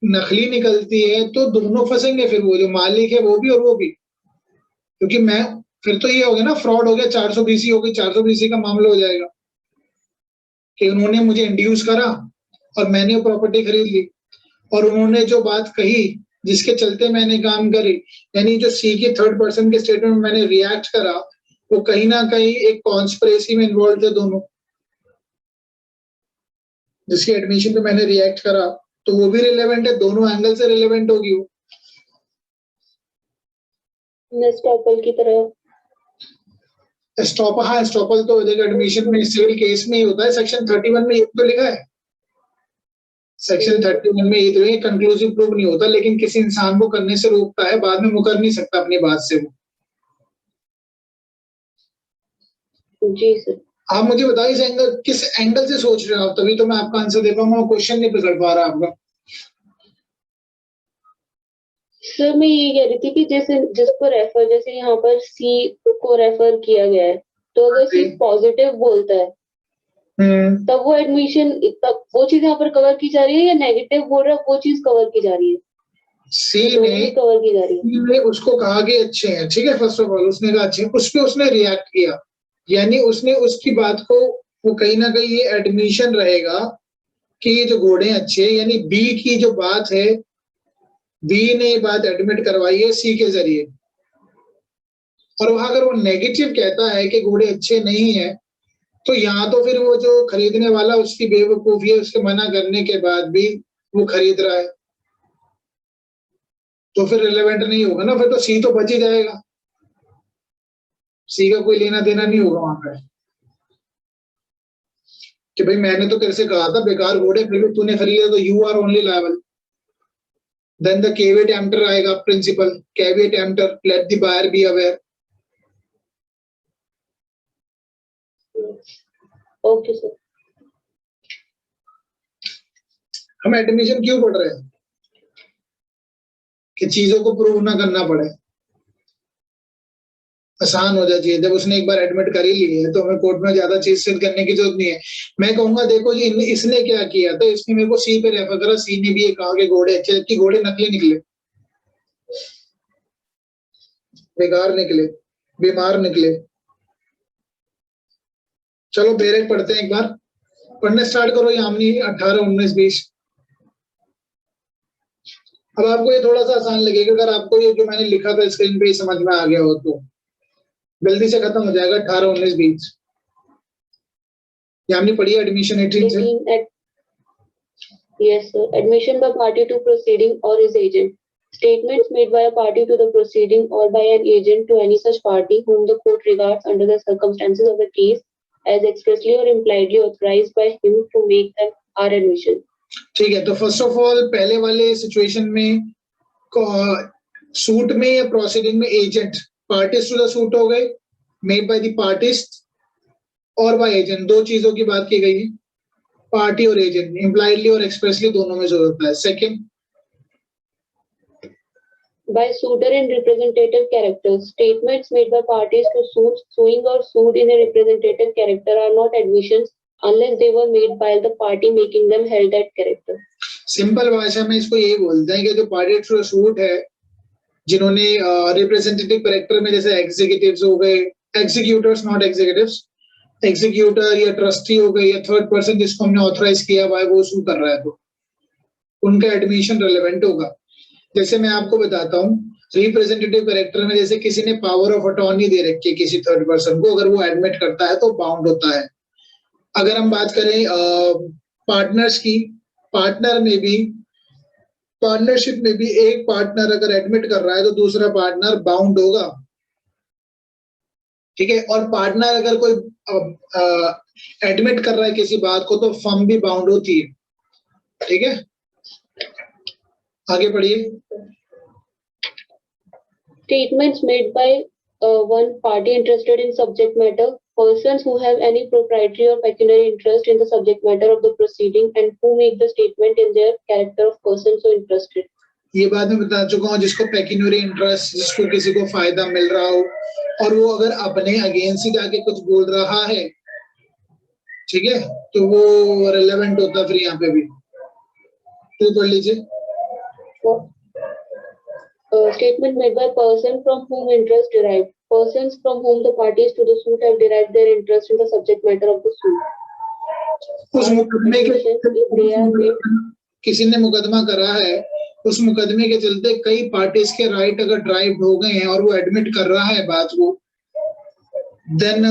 नकली निकलती है तो दोनों फंसेंगे, फिर वो जो मालिक है वो भी और वो भी, क्योंकि मैं फिर तो ये हो गया ना, फ्रॉड हो गया, 420 हो गई, 420 का मामला हो जाएगा कि उन्होंने मुझे इंड्यूस करा और मैंने वो प्रॉपर्टी खरीद ली, और उन्होंने जो बात कही जिसके चलते मैंने काम करी, यानी जो सी की थर्ड पर्सन के स्टेटमेंट में मैंने रिएक्ट करा, वो कहीं ना कहीं एक कॉन्स्पिरेसी में इन्वॉल्व थे दोनों। जिसके एडमिशन पे मैंने रिएक्ट करा, तो वो भी रिलेवेंट है, दोनों एंगल से रिलेवेंट होगी वो। एस्टॉपल की तरह। हाँ एस्टॉपल तो देखो एडमिशन में सिविल केस में ही होता है, सेक्शन 31 में ये तो लिखा है। सेक्शन 31 में ये तो कंक्लूसिव प्रूफ नहीं होता, लेकिन किसी इंसान को करने से रोकता है, बाद में मुकर नहीं सकता अपनी बात से वो। जी सर। आप मुझे बताइए इस एंगल, किस एंगल से सोच रहे हो आप, तभी तो मैं आपका आंसर दे पाऊंगा, क्वेश्चन नहीं पकड़ पा रहा आपका। सर मैं ये कह रही थी कि जैसे जिसको रेफर, जैसे यहाँ पर सी को रेफर किया गया है, तो अगर सी पॉजिटिव बोलता है तब वो एडमिशन, तब वो चीज यहाँ पर कवर की जा रही है, या नेगेटिव बोल रहा है वो चीज कवर की जा रही है? सी ने कवर की जा रही है। ने उसको कहा कि अच्छे हैं, ठीक है, फर्स्ट ऑफ ऑल उसने कहा अच्छे हैं, उस पर उसने रिएक्ट किया, यानी उसने उसकी बात को, वो कहीं ना कहीं ये एडमिशन रहेगा कि ये जो घोड़े अच्छे हैं, यानी बी की जो बात है, बी ने ये बात एडमिट करवाई है सी के जरिए। और वहां अगर वो नेगेटिव कहता है कि घोड़े अच्छे नहीं है, तो यहाँ तो फिर वो जो खरीदने वाला उसकी बेवकूफी है, उसके मना करने के बाद भी वो खरीद रहा है, तो फिर रिलेवेंट नहीं होगा ना, फिर तो सी तो बच ही जाएगा, सी का कोई लेना देना नहीं होगा वहां पर कि भाई मैंने तो तेरे से कहा था बेकार घोड़े, फिर भी तूने खरीदे, तो you are only liable. Then the caveat emptor आएगा principal, caveat emptor, let the buyer be aware. Okay, sir. हम एडमिशन क्यों पढ़ रहे हैं कि चीजों को प्रूव ना करना पड़े, आसान हो जाए चीज। जब उसने एक बार एडमिट कर ही ली है तो हमें कोर्ट में ज्यादा चीज सिद्ध करने की जरूरत नहीं है। मैं कहूंगा देखो जी इसने क्या किया, तो इसने मेरे को सी पे रेफर करा, सी ने भी ये कहा कि घोड़े अच्छे, जबकि घोड़े नकली निकले, बेकार निकले, बीमार निकले। चलो बेरेक पढ़ते हैं, एक बार पढ़ने स्टार्ट करो यामिनी 18, 19, 20। अब आपको ये थोड़ा सा आसान लगेगा अगर आपको ये जो मैंने लिखा था स्क्रीन पे ही समझ में आ गया हो तो जल्दी से खत्म हो जाएगा। 18, 19, 20 यामिनी पढ़िए एडमिशन 18 से। Yes, sir. Admission by party to proceeding or his agent. Statements made by a party to the proceeding or by an agent to any such party whom the court regards under the circumstances of the case as expressly or impliedly authorized by him to make them are admission. ठीक है, तो first of all पहले वाले situation में suit में या proceeding में agent, parties to the suit हो गए, मेड बाय द पार्टीज और बाय एजेंट, दो चीजों की बात की गई है, पार्टी और एजेंट, इम्प्लाइडली और एक्सप्रेसली दोनों में जरूरत है। Second, By suitor in representative character, statements made by parties to suit, suing or sued in a representative character are not admissions unless they were made by the party making them held that character. Simple भाषा में इसको यही बोलते हैं कि जो party to suit है, जिन्होंने रिप्रेजेंटेटिव कैरेक्टर में, जैसे एग्जीक्यूटिव्स हो गए, एग्जीक्यूटर्स नॉट एग्जीक्यूटिव्स, एग्जीक्यूटर या ट्रस्टी हो गए या थर्ड पर्सन जिसको हमने ऑथराइज किया हुआ है वो सू कर रहा है, तो उनका एडमिशन रिलेवेंट होगा। जैसे मैं आपको बताता हूँ, रिप्रेजेंटेटिव कैरेक्टर में जैसे किसी ने पावर ऑफ अटॉर्नी दे रखी है किसी थर्ड पर्सन को, अगर वो एडमिट करता है तो बाउंड होता है। अगर हम बात करें पार्टनर्स की, पार्टनर में भी, पार्टनरशिप में भी एक पार्टनर अगर एडमिट कर रहा है तो दूसरा पार्टनर बाउंड होगा, ठीक है। और पार्टनर अगर कोई एडमिट कर रहा है किसी बात को तो फर्म भी बाउंड होती है, ठीक है। आगे बढ़िए। Statements made by one party interested in subject matter, persons who have any proprietary or pecuniary interest in the subject matter of the proceeding and who make the statement in their character of person so interested. ये बात मैं बता चुका हूँ, जिसको pecuniary interest, जिसको किसी को फायदा मिल रहा हो और वो अगर अपने अगेंस्ट ही जाके कुछ बोल रहा है, ठीक है, तो वो रिलेवेंट होता है फिर यहाँ पे भी। तो पढ़ लीजिए। Statement made by person from whom interest derived, persons from whom the parties to the suit have derived their interest in the subject matter of the suit. उस मुकदमे के, किसी ने मुकदमा करा है, उस मुकदमे के चलते कई पार्टीज के राइट अगर ड्राइव हो गए हैं और वो एडमिट कर रहा है बात को, देन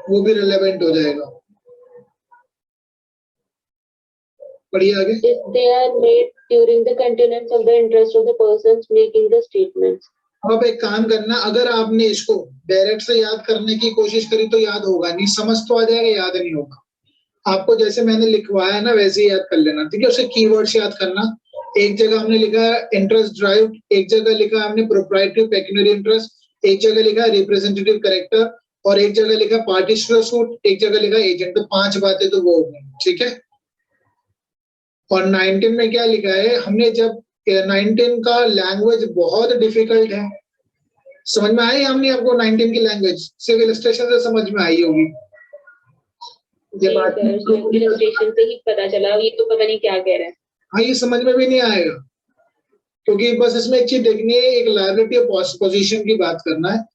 वो भी रिलेवेंट हो जाएगा। बढ़िए आगे। If they are made during the continuance of the interest of the persons making the statements. अब एक काम करना, अगर आपने इसको डायरेक्ट से याद करने की कोशिश करी तो याद होगा नहीं, समझ तो आ जाएगा, याद नहीं होगा। आपको जैसे मैंने लिखवाया ना वैसे ही याद कर लेना, ठीक है। उसे कीवर्ड्स याद करना। एक जगह हमने लिखा है इंटरेस्ट ड्राइव, एक जगह लिखा हमने प्रोप्राइटरी पेक्यूनरी इंटरेस्ट, एक जगह लिखा है रिप्रेजेंटेटिव कैरेक्टर और एक जगह लिखा पार्टीज टू द सूट, एक जगह लिखा एजेंट। तो 5 बातें तो वो हो गई, ठीक है। और 19 में क्या लिखा है हमने, जब 19 का लैंग्वेज बहुत डिफिकल्ट है, समझ में आई हमने आपको 19 की लैंग्वेज सिर्फ इलस्ट्रेशन से समझ में आई होगी। ये बात इलस्ट्रेशन से ही पता चला, ये तो पता नहीं क्या कह रहा है। हाँ, ये समझ में भी नहीं आएगा क्योंकि बस इसमें एक चीज देखनी है, एक लायबिलिटी और पोजीशन की बात करना है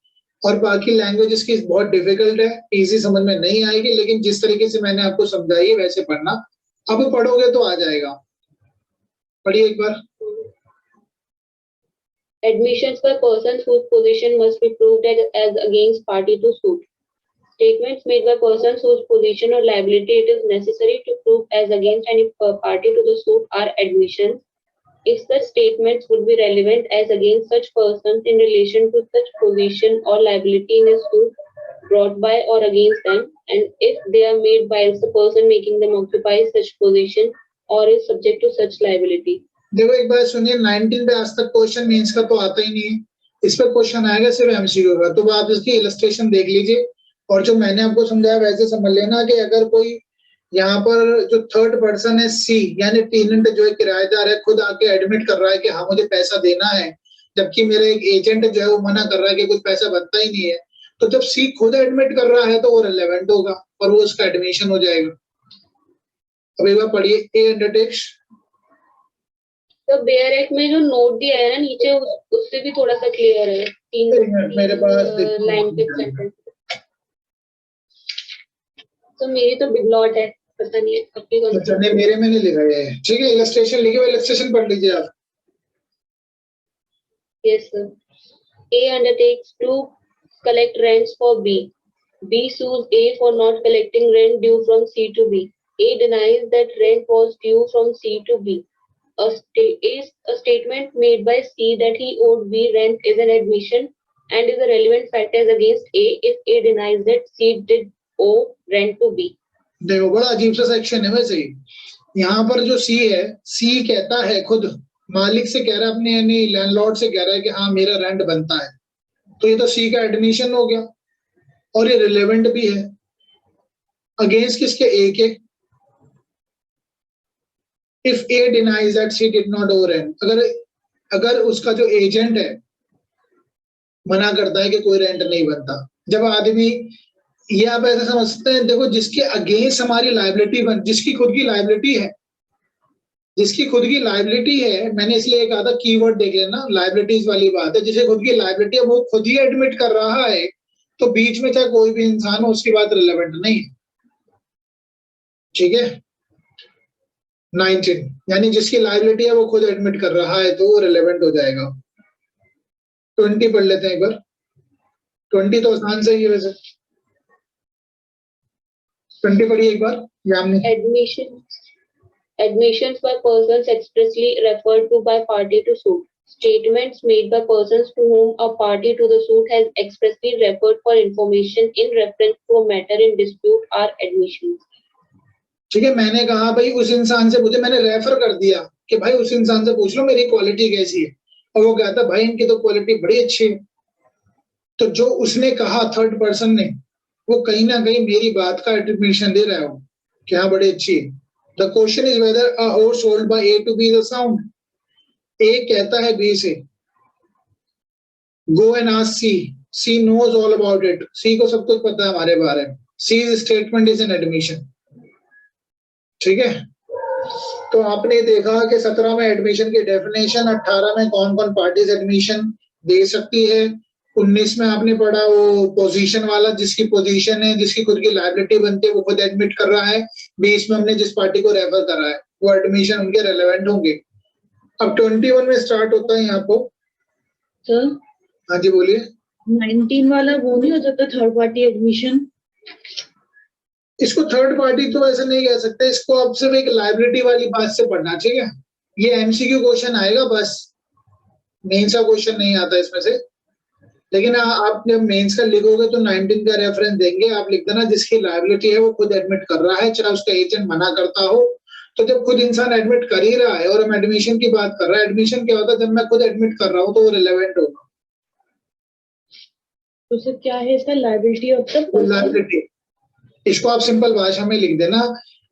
और बाकी लैंग्वेज इसकी बहुत डिफिकल्ट है, इजी समझ में नहीं आएगी। लेकिन जिस तरीके से मैंने आपको समझाई है वैसे पढ़ना, अब पढ़ोगे तो आ जाएगा। पढ़िए एक बार। Admissions by persons whose position must be proved as against party to suit. Statements made by persons whose position or liability it is necessary to prove as against any party to the suit are admissions if such statements would be relevant as against such persons in relation to such position or liability in a suit brought by or against them, and if they are made by the person making them occupy such position or is subject to such liability. देखो एक बात सुनिए, 19 पे आज तक question mains का तो आता ही नहीं है, इस पे क्वेश्चन आएगा सिर्फ एमसीक्यू का। तो आप इसकी इलस्ट्रेशन देख लीजिए और जो मैंने आपको समझाया वैसे समझ लेना कि अगर कोई यहाँ पर जो थर्ड पर्सन है सी, यानी टेनेंट जो है किराएदार है, खुद आके एडमिट कर रहा है कि हाँ मुझे पैसा देना है, जबकि मेरा एक एजेंट जो है वो मना कर रहा है कि कुछ पैसा बनता ही नहीं है, तो जब सी खुद एडमिट कर रहा है तो वो रिलेवेंट होगा और वो उसका एडमिशन हो जाएगा। अब एक बार पढ़िए, ए अंडरटेक्स। तो बेयर एक्ट में जो नोट दिया है ना नीचे, उससे भी थोड़ा सा क्लियर है। मेरे पास देखो लाइन पे सेंटेंस। तो मेरी तो बिग लॉट है, पता नहीं है आपकी कौन सी। अच्छा नहीं, मेरे में नहीं लिखा है, ठीक है। इलस्ट्रेशन लिखे हुए, इलस्ट्रेशन पढ़ लीजिए आप। Yes, sir. A undertakes to collect rents for B. B sues A for not collecting rent due from C to B. A denies that rent was due from C to B. A statement made by C that he owed B rent is an admission and is a relevant factor against A if A denies that C did owe rent to B. देखो बड़ा अजीब सा section है वैसे ही। यहाँ पर जो सी है, सी कहता है, खुद मालिक से कह रहा है, अपने यानी लैंडलॉर्ड से कह रहा है कि हाँ मेरा रेंट बनता है, तो ये तो सी का एडमिशन हो गया और ये रिलेवेंट भी है। अगेंस्ट किसके? ए के। If A denies that C did not owe rent, अगर उसका जो एजेंट है मना करता है कि कोई रेंट नहीं बनता, जब आदमी, ये आप ऐसे समझ सकते हैं, देखो जिसके अगेंस्ट हमारी लाइबिलिटी जिसकी खुद की लाइबिलिटी है, जिसकी खुद की लाइबिलिटी है, मैंने इसलिए कहा था कीवर्ड देख लेना, लाइबिलिटीज वाली बात है, जिसे खुद की लाइबिलिटी है वो खुद ही एडमिट कर रहा है, तो बीच में चाहे कोई भी इंसान हो उसकी बात रिलेवेंट नहीं है, ठीक है। 19 यानी जिसकी लाइबिलिटी है वो खुद एडमिट कर रहा है तो वो रिलेवेंट हो जाएगा। 20 पढ़ लेते हैं एक बार। 20 तो आसान से ही है वैसे। 20 पढ़िए एक बार। Yamini. Admissions by persons expressly referred to by party to suit. Statements made by persons to whom a party to the suit has expressly referred for information in reference to a matter in dispute are admissions. ठीक है, मैंने कहा भाई उस इंसान से पूछे, मैंने रेफर कर दिया कि भाई उस इंसान से पूछ लो मेरी क्वालिटी कैसी है, और वो कहता भाई इनकी तो क्वालिटी बड़ी अच्छी है। तो जो उसने कहा थर्ड पर्सन ने, वो कहीं ना कहीं मेरी बात का एट्रीब्यूशन दे रहा हो कि हाँ बड़ी अच्छी है। The question is whether a horse sold by A to B is a sound. A कहता है बी से go and ask C, C knows all about it, C को सब कुछ पता है हमारे बारे में, C statement is an admission, ठीक है। तो आपने देखा कि 17 में एडमिशन की डेफिनेशन, 18 में कौन कौन पार्टीज एडमिशन दे सकती है, 19 में आपने पढ़ा वो पोजीशन वाला, जिसकी पोजीशन है, जिसकी खुद की लायबिलिटी बनती है, वो खुद एडमिट कर रहा है। 20 में हमने जिस पार्टी को रेफर करा है वो एडमिशन उनके रेलेवेंट होंगे। अब 21 में स्टार्ट होता है यहाँ पर। सर हाँ जी बोलिए। 19 वाला वो नहीं हो जाता थर्ड पार्टी एडमिशन? इसको थर्ड पार्टी तो ऐसे नहीं कह सकते, इसको अब सिर्फ एक लाइबिलिटी वाली बात से पढ़ना, ठीक है। ये एमसीक्यू क्वेश्चन आएगा बस, मेंस का क्वेश्चन नहीं आता इसमें से। लेकिन आप जब मेंस का लिखोगे तो 19 का रेफरेंस देंगे, आप लिख देना जिसकी लाइबिलिटी है वो खुद एडमिट कर रहा है, चाहे उसका एजेंट मना करता हो। तो जब खुद इंसान एडमिट कर ही रहा है और हम एडमिशन की बात कर रहे हैं, एडमिशन क्या होता है? जब मैं खुद एडमिट कर रहा हूँ तो वो रिलेवेंट होगा। तो सर क्या है इसका? लाइबिलिटी ऑफ द लाइबिलिटी, इसको आप सिंपल भाषा में लिख देना,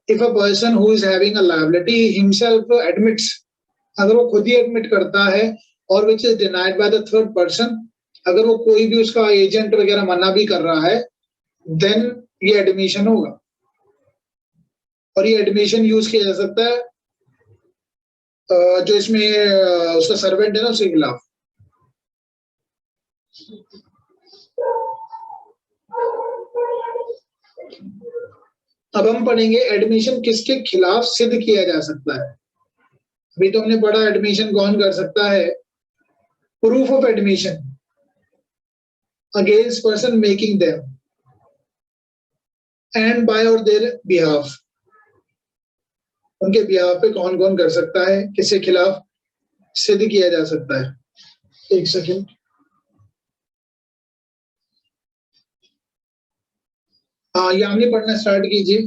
if a person who is having a liability himself admits, अगर वो खुद ही एडमिट करता है, और which is denied by the third person, अगर वो कोई भी उसका एजेंट वगैरह मना भी कर रहा है, देन ये एडमिशन होगा। और ये एडमिशन यूज किया जा सकता है जो इसमें उसका सर्वेंट है ना उसके खिलाफ। अब हम पढ़ेंगे एडमिशन किसके खिलाफ सिद्ध किया जा सकता है। अभी तो हमने पढ़ा एडमिशन कौन कर सकता है, proof of admission against person making them and by और देयर बिहाफ, उनके बिहाफ पे कौन कौन कर सकता है, किसके खिलाफ सिद्ध किया जा सकता है। एक सेकेंड। यामिनी पढ़ना स्टार्ट कीजिए।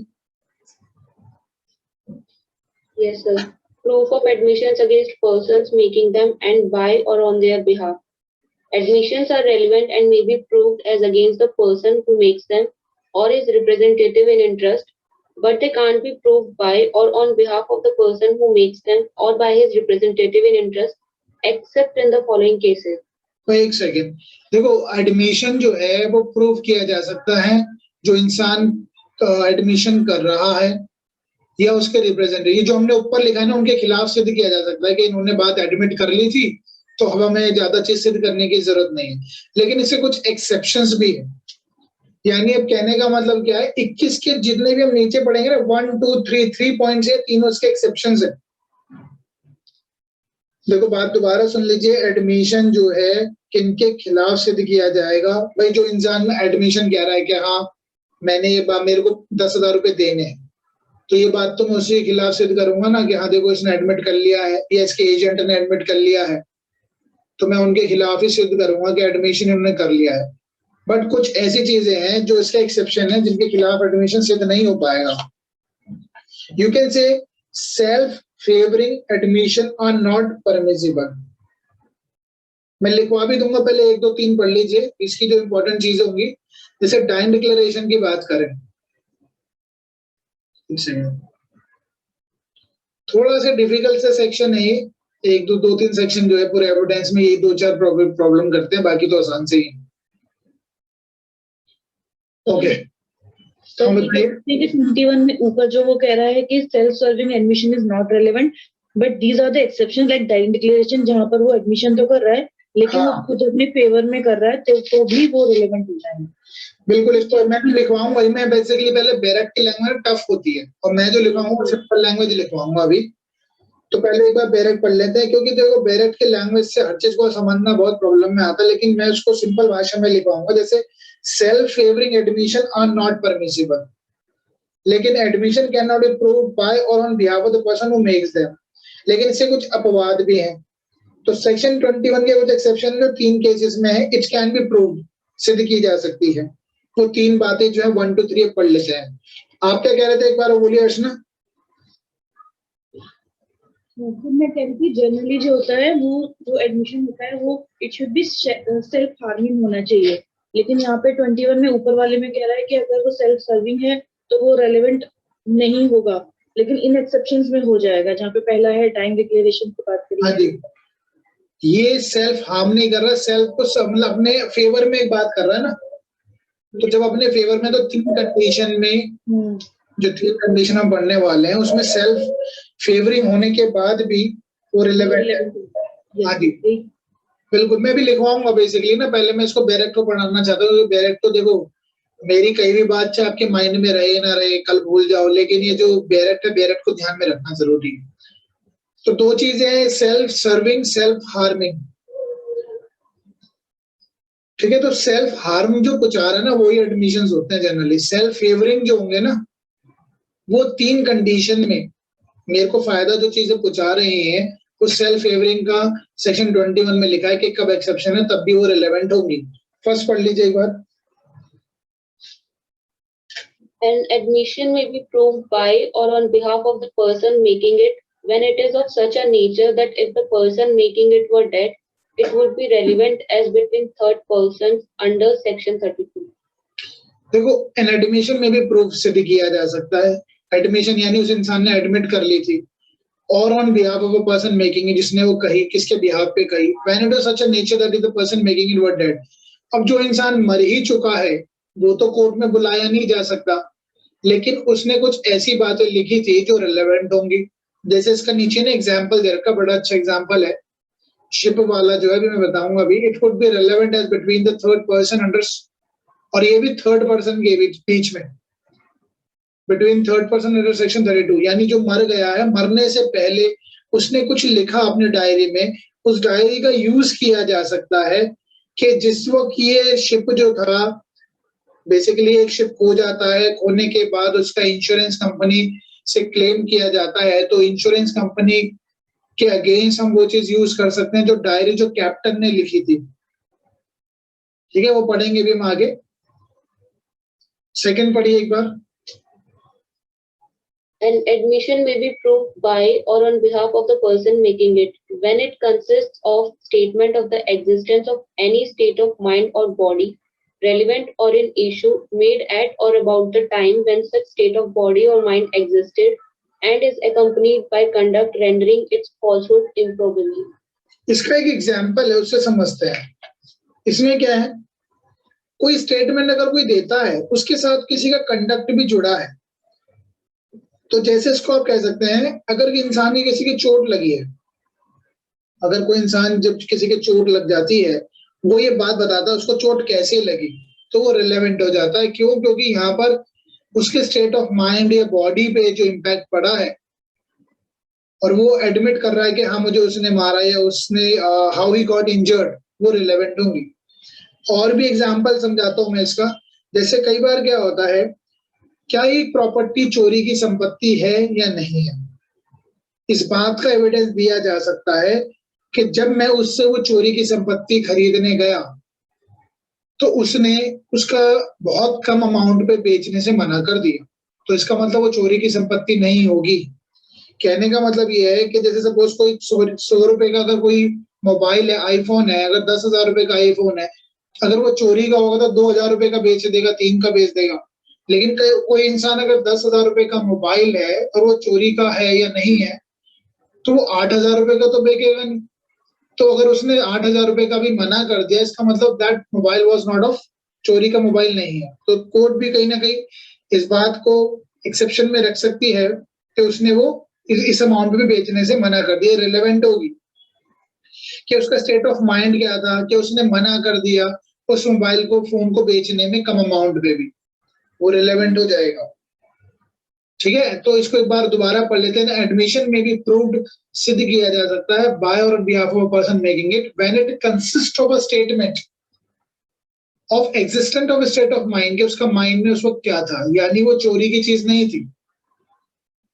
Yes, sir. proof of admissions against persons making them and by or on their behalf. Admissions are relevant and may be proved as against the person who makes them or his representative in interest, but they can't be proved by or on behalf of the person who makes them or by his representative in interest, except in the following cases. तो एक second देखो, admission जो है वो prove किया जा सकता है जो इंसान एडमिशन कर रहा है या उसके रिप्रेजेंटेटिव, ये जो हमने ऊपर लिखा है ना उनके खिलाफ सिद्ध किया जा सकता है कि इन्होंने बात एडमिट कर ली थी, तो अब हमें ज्यादा चीज सिद्ध करने की जरूरत नहीं है। लेकिन इससे कुछ एक्सेप्शंस भी है, यानी अब कहने का मतलब क्या है, 21 के जितने भी हम नीचे पढ़ेंगे ना 1 2 3 3 पॉइंट्स है, तीनों इसके एक्सेप्शंस है। देखो बात दोबारा सुन लीजिए, एडमिशन जो है किनके खिलाफ सिद्ध किया जाएगा? भाई जो इंसान एडमिशन कह रहा है कि हाँ मैंने ये बात, मेरे को 10,000 रुपए देने हैं, तो ये बात तो मैं उसी के खिलाफ सिद्ध करूंगा ना कि हाँ देखो इसने एडमिट कर लिया है या इसके एजेंट ने एडमिट कर लिया है, तो मैं उनके खिलाफ ही सिद्ध करूंगा कि एडमिशन उन्होंने कर लिया है। बट कुछ ऐसी चीजें हैं जो इसका एक्सेप्शन है जिनके खिलाफ एडमिशन सिद्ध नहीं हो पाएगा। You can say self favouring admission are not permissible. मैं लिखवा भी दूंगा, पहले 1 2 3 पढ़ लीजिए, इसकी जो इंपॉर्टेंट चीजें होंगी। जैसे डाइन डिक्लेरेशन की बात करें, थोड़ा सा डिफिकल्ट सा सेक्शन है ये, 1 2 2 3 सेक्शन जो है पूरे एविडेंस में ये 2-4 प्रॉब्लम करते हैं, बाकी तो आसान से ही। ओके तो 21 में ऊपर जो वो कह रहा है कि self serving admission is not relevant, but these are the exception like dying declaration, जहां पर वो एडमिशन तो कर रहा है लेकिन हाँ। वो खुद अपने फेवर में कर रहा है, तो भी वो रिलेवेंट हो जाएंगे। बिल्कुल, इसको मैं भी लिखवाऊंगा। मैं बेसिकली पहले बैरक की लैंग्वेज टफ होती है और मैं जो लिखवाऊंगा सिंपल लैंग्वेज लिखवाऊंगा अभी। तो पहले एक बार बैरक पढ़ लेते हैं, क्योंकि देखो बैरक की लैंग्वेज से हर चीज को समझना बहुत प्रॉब्लम में आता है, लेकिन मैं उसको सिंपल भाषा में लिखवाऊंगा। जैसे self favouring admission are not permissible, लेकिन admission can not be proved by और on behalf of the person who makes them. लेकिन इससे कुछ अपवाद भी हैं। तो सेक्शन 21 के कुछ एक्सेप्शन जो 3 केसेस में है, इट कैन बी प्रूव्ड, सिद्ध की जा सकती है। तो 3 बातें जो है 1 2 3 पढ़ लेते हैं। आप क्या कह रहे थे, एक बार बोलिए अर्चना। मैं कह रही थी जनरली जो होता है वो जो एडमिशन होता है वो it should be self harming होना चाहिए, लेकिन यहाँ पे 21 में ऊपर वाले में कह रहा है कि अगर वो सेल्फ सर्विंग है तो वो रेलेवेंट नहीं होगा, लेकिन इन एक्सेप्शंस में हो जाएगा। जहाँ पे पहला है डाइन डिक्लेरेशन की बात करी। हाँ जी, ये सेल्फ हार्म नहीं कर रहा, सेल्फ को मतलब अपने फेवर में एक बात कर रहा है ना। तो जब अपने फेवर में, तो 3 कंडीशन में जो 3 कंडीशन हम पढ़ने वाले हैं उसमें सेल्फ फेवरिंग होने के बाद भी वो रिलेवेंट है। हाँ जी बिल्कुल, मैं भी लिखवाऊंगा बेसिकली ना। पहले मैं इसको बैरक को पढ़ाना चाहता हूँ। बैरक तो देखो मेरी कई भी बात चाहे आपके माइंड में रहे ना रहे, कल भूल जाओ, लेकिन ये जो बैरक है, बैरक को ध्यान में रखना जरूरी है। तो 2 चीजें हैं, सेल्फ सर्विंग, सेल्फ हार्मिंग। ठीक है, तो सेल्फ हार्म जो कुछ आ रहा है ना वही एडमिशंस होते हैं जनरली। सेल्फ फेवरिंग जो होंगे ना वो 3 कंडीशन में मेरे को फायदा जो चीजें पहुंचा रहे हैं उस सेल्फ फेवरिंग का सेक्शन 21 में लिखा है कि कब एक्सेप्शन है तब भी वो रिलेवेंट होगी। फर्स्ट पढ़ लीजिए एक बार। An admission may be proved by or on behalf of the person making it when it is of such a nature that if the person making it were dead, it would be relevant as between third persons under section 32. देखो an admission में भी proof सिद्ध किया जा सकता है। Admission यानी उस इंसान ने एडमिट कर ली थी, और on behalf of a person making it, जिसने वो कही, किसके बिहाफ पे कही, when it is such a nature that the person making it were dead. अब जो इंसान मर ही चुका है वो तो कोर्ट में बुलाया नहीं जा सकता, लेकिन उसने कुछ ऐसी बातें लिखी थी जो रिलेवेंट होंगी। जैसे इसका नीचे ना एग्जांपल दे रखा, बड़ा अच्छा एग्जांपल है शिप वाला जो है, अभी मैं बताऊंगा अभी। It would be relevant as between the third person under, और ये भी थर्ड पर्सन के बीच में, between third person under section 32। यानी जो मर गया है, मरने से पहले उसने कुछ लिखा अपने डायरी में, उस डायरी का यूज किया जा सकता है कि जिस वक्त ये शिप जो था, बेसिकली एक शिप खो जाता है, खोने के बाद उसका इंश्योरेंस कंपनी से क्लेम किया जाता है, तो इंश्योरेंस कंपनी के अगेंस्ट हम वो चीज यूज कर सकते हैं जो डायरी जो कैप्टन ने लिखी थी। ठीक है, वो पढ़ेंगे भी हम आगे। सेकंड पढ़िए एक बार। An admission may be proved by or on behalf of the person making it when it consists of statement of the existence of any state of mind or body relevant or in issue made at or about the time when such state of body or mind existed and is accompanied by conduct rendering its falsehood improbable. इसका एक example है, उससे समझते हैं. इसमें क्या है, कोई स्टेटमेंट अगर कोई देता है उसके साथ किसी का कंडक्ट भी जुड़ा है, तो जैसे इसको आप कह सकते हैं, अगर इंसान की किसी की चोट लगी है, अगर कोई इंसान जब किसी की चोट लग जाती है वो ये बात बताता है उसको चोट कैसे लगी, तो वो रिलेवेंट हो जाता है. क्यों? क्योंकि यहाँ पर उसके स्टेट ऑफ माइंड या बॉडी पे जो इम्पैक्ट पड़ा है और वो एडमिट कर रहा है कि हाँ मुझे उसने मारा या उसने हाउ ही गॉट इंजर्ड, वो रिलेवेंट होंगी. और भी एग्जांपल समझाता हूं मैं इसका. जैसे कई बार क्या होता है, क्या ये प्रॉपर्टी चोरी की संपत्ति है या नहीं है, इस बात का एविडेंस दिया जा सकता है कि जब मैं उससे वो चोरी की संपत्ति खरीदने गया तो उसने उसका बहुत कम अमाउंट पे बेचने से मना कर दिया, तो इसका मतलब वो चोरी की संपत्ति नहीं होगी. कहने का मतलब ये है कि जैसे सपोज कोई 100 रुपए का अगर कोई मोबाइल है, आईफोन है, अगर 10,000 रुपए का आईफोन है, अगर वो चोरी का होगा तो 2,000 रुपए का बेच देगा, 3 का बेच देगा. लेकिन कोई इंसान अगर 10,000 रुपए का मोबाइल है और वो चोरी का है या नहीं है, तो वो 8,000 रुपए का तो बेचेगा नहीं. तो अगर उसने 8,000 रुपए का भी मना कर दिया, इसका मतलब that mobile was not of, चोरी का मोबाइल नहीं है. तो कोर्ट भी कहीं ना कहीं इस बात को एक्सेप्शन में रख सकती है कि उसने वो इस अमाउंट पे बेचने से मना कर दिया. रिलेवेंट होगी कि उसका स्टेट ऑफ माइंड क्या था कि उसने मना कर दिया उस मोबाइल को, फोन को बेचने में कम अमाउंट पे भी, वो रिलेवेंट हो जाएगा. ठीक है, तो इसको एक बार दोबारा पढ़ लेते हैं. एडमिशन में भी प्रूव्ड, सिद्ध किया जा सकता है बाय और behalf of a person making it when it consist of a statement of existent of state of mind, कि उसका माइंड में उस वक्त क्या था, यानी वो चोरी की चीज नहीं थी,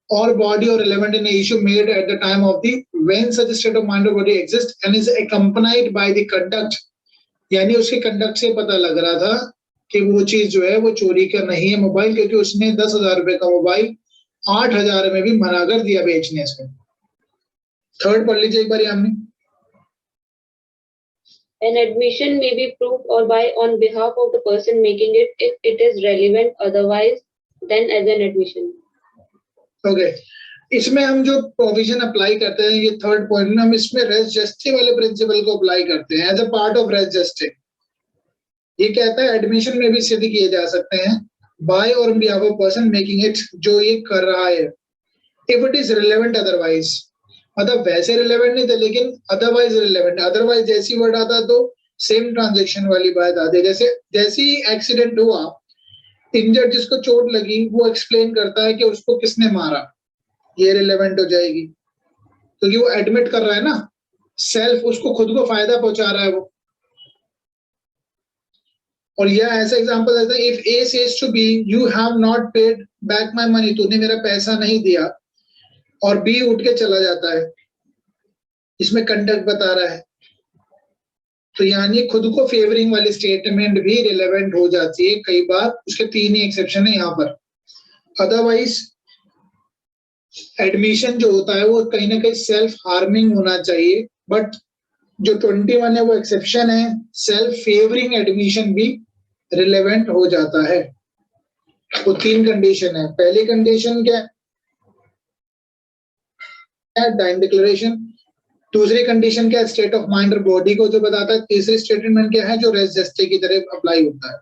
और बॉडी और relevant in a issue made at the time of the when such a state of mind or body exists and is accompanied by the conduct, यानी उसके कंडक्ट से पता लग रहा था कि वो चीज जो है वो चोरी का नहीं है मोबाइल, क्योंकि उसने 10,000 रुपए का मोबाइल 8,000 में भी मना कर दिया बेचने से. थर्ड पढ़ लीजिए एक बार हमने. An admission may be proved or by on behalf of the person making it if it is relevant otherwise than as an admission. Okay, इसमें हम जो प्रोविजन अप्लाई करते हैं, ये थर्ड पॉइंट में हम इसमें रेस जस्टे वाले प्रिंसिपल को अप्लाई करते हैं as a part of res gestae. ये कहता है एडमिशन में भी सिद्ध किए जा सकते हैं बाय और behalf of person making it, जो ये कर रहा है, if it is relevant otherwise. मतलब वैसे रिलेवेंट नहीं थे लेकिन अदरवाइज रिलेवेंट. अदरवाइज जैसी वर्ड आता तो सेम ट्रांजेक्शन वाली बात आती है. जैसे ही एक्सीडेंट हुआ, इंजर्ड जिसको चोट लगी वो एक्सप्लेन करता है कि उसको किसने मारा, ये रिलेवेंट हो जाएगी क्योंकि वो एडमिट कर रहा है ना, सेल्फ, उसको खुद को फायदा पहुंचा रहा है वो. और यह ऐसा एग्जांपल देता है, if A says to B you have not paid back my money, तूने मेरा पैसा नहीं दिया, और बी उठ के चला जाता है, इसमें कंडक्ट बता रहा है. तो यानी खुद को फेवरिंग वाली स्टेटमेंट भी रिलेवेंट हो जाती है कई बार. उसके 3 ही एक्सेप्शन है यहाँ पर. अदरवाइज एडमिशन जो होता है वो कहीं ना कहीं सेल्फ हार्मिंग होना चाहिए, बट जो 21 है वो एक्सेप्शन है, सेल्फ फेवरिंग एडमिशन भी रिलेवेंट हो जाता है. वो 3 कंडीशन है. पहली कंडीशन क्या है, डाइंग डिक्लेरेशन. दूसरी कंडीशन क्या है, स्टेट ऑफ माइंड और बॉडी को जो बताता है. तीसरी स्टेटमेंट क्या है, जो रेस जस्टे की तरह अप्लाई होता है.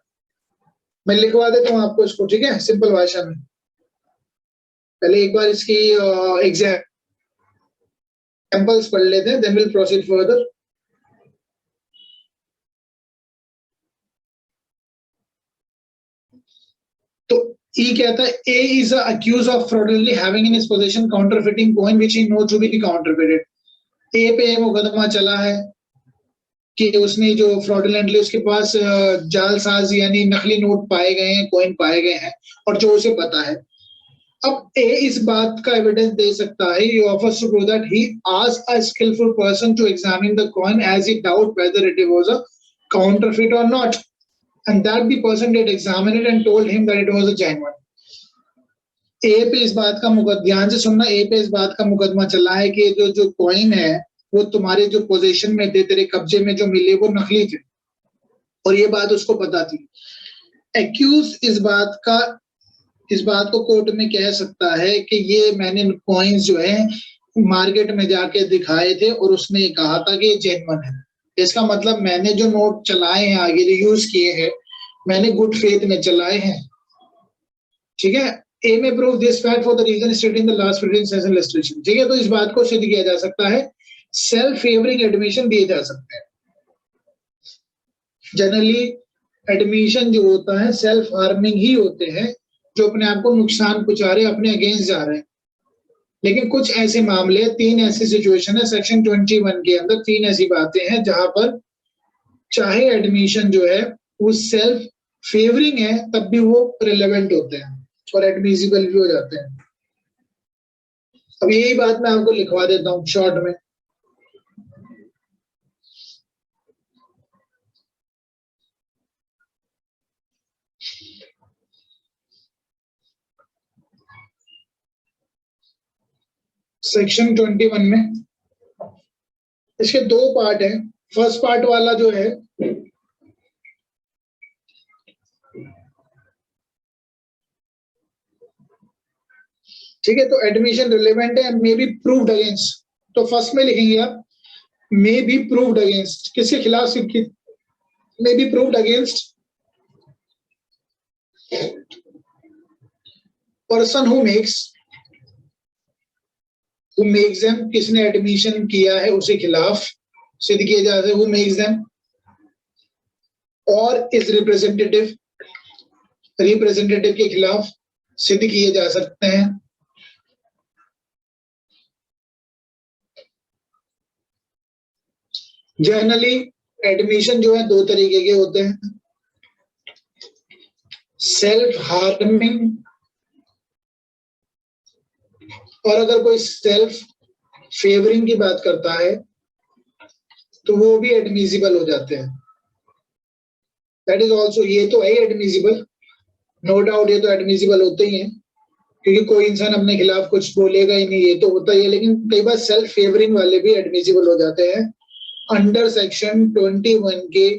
मैं लिखवा देता हूँ आपको इसको, ठीक है, सिंपल भाषा में. पहले एक बार इसकी एग्जाम्पल्स पढ़ लेते हैं, देन विल प्रोसीड फर्दर. तो ई कहता है, A is accuse of fraudulently having in his position counterfeiting coin which he know to be counterfeited. A पे मुकदमा चला है कि उसने जो फ्रॉडुलेंटली उसके पास जालसाज यानी नकली नोट पाए गए हैं, कॉइन पाए गए हैं, और जो उसे पता है. अब ए इस बात का एविडेंस दे सकता है, he offers to prove that he asked a skillful person to examine the coin as he doubt whether it was a counterfeit or not, and that the person did examine it and told him that it was a genuine. ए पे इस बात का मुकदमा, ध्यान से सुनना, ए पे इस बात का मुकदमा चला है कि जो कॉइन है वो तुम्हारे जो पोजीशन में थे, तेरे कब्जे में जो मिले वो नकली थे, और ये बात उसको पता थी। एक्यूज इस बात को कोर्ट में कह सकता है कि ये मैंने कॉइन्स जो है मार्केट में जाके दिखाए थे और उसने कहा था कि ये जेन्युइन है। इसका मतलब मैंने जो नोट चलाए हैं, आगे जो यूज किए हैं, मैंने गुड फेथ में चलाए हैं। ठीक है, A may prove this fact for the reason stated in the last previous session illustration. ठीक है, तो इस बात को सिद्ध किया जा सकता है, सेल्फ फेवरिंग एडमिशन दिए जा सकते हैं। जनरली एडमिशन जो होता है सेल्फ हार्मिंग ही होते हैं, जो अपने आप को नुकसान पहुंचा रहे हैं, अपने अगेंस्ट जा रहे हैं। लेकिन कुछ ऐसे मामले, 3 ऐसी सिचुएशन है सेक्शन 21 के अंदर, 3 ऐसी बातें हैं जहां पर चाहे एडमिशन जो है वो सेल्फ फेवरिंग है तब भी वो रिलेवेंट होते हैं और एडमिसिबल भी हो जाते हैं। अब यही बात मैं आपको लिखवा देता हूं शॉर्ट में। सेक्शन 21 में इसके 2 पार्ट हैं। फर्स्ट पार्ट वाला जो है ठीक है, तो एडमिशन रिलेवेंट है, मे बी प्रूव्ड अगेंस्ट। तो फर्स्ट में लिखेंगे आप मे बी प्रूव्ड अगेंस्ट, किसके खिलाफ? May be proved against person who makes them, किसने एडमिशन किया है उसके खिलाफ सिद्ध किए जा सकते, हु मेक्स देम, और इस रिप्रेजेंटेटिव के खिलाफ सिद्ध किए जा सकते हैं। जनरली एडमिशन जो है 2 तरीके के होते हैं, सेल्फ हार्मिंग, और अगर कोई सेल्फ फेवरिंग की बात करता है तो वो भी एडमिसिबल हो जाते हैं। दैट इज ऑल्सो, ये तो है एडमिसिबल, नो डाउट, ये तो एडमिसिबल होते ही हैं, क्योंकि कोई इंसान अपने खिलाफ कुछ बोलेगा ही नहीं, ये तो होता ही है। लेकिन कई बार सेल्फ फेवरिंग वाले भी एडमिसिबल हो जाते हैं अंडर सेक्शन 21 के,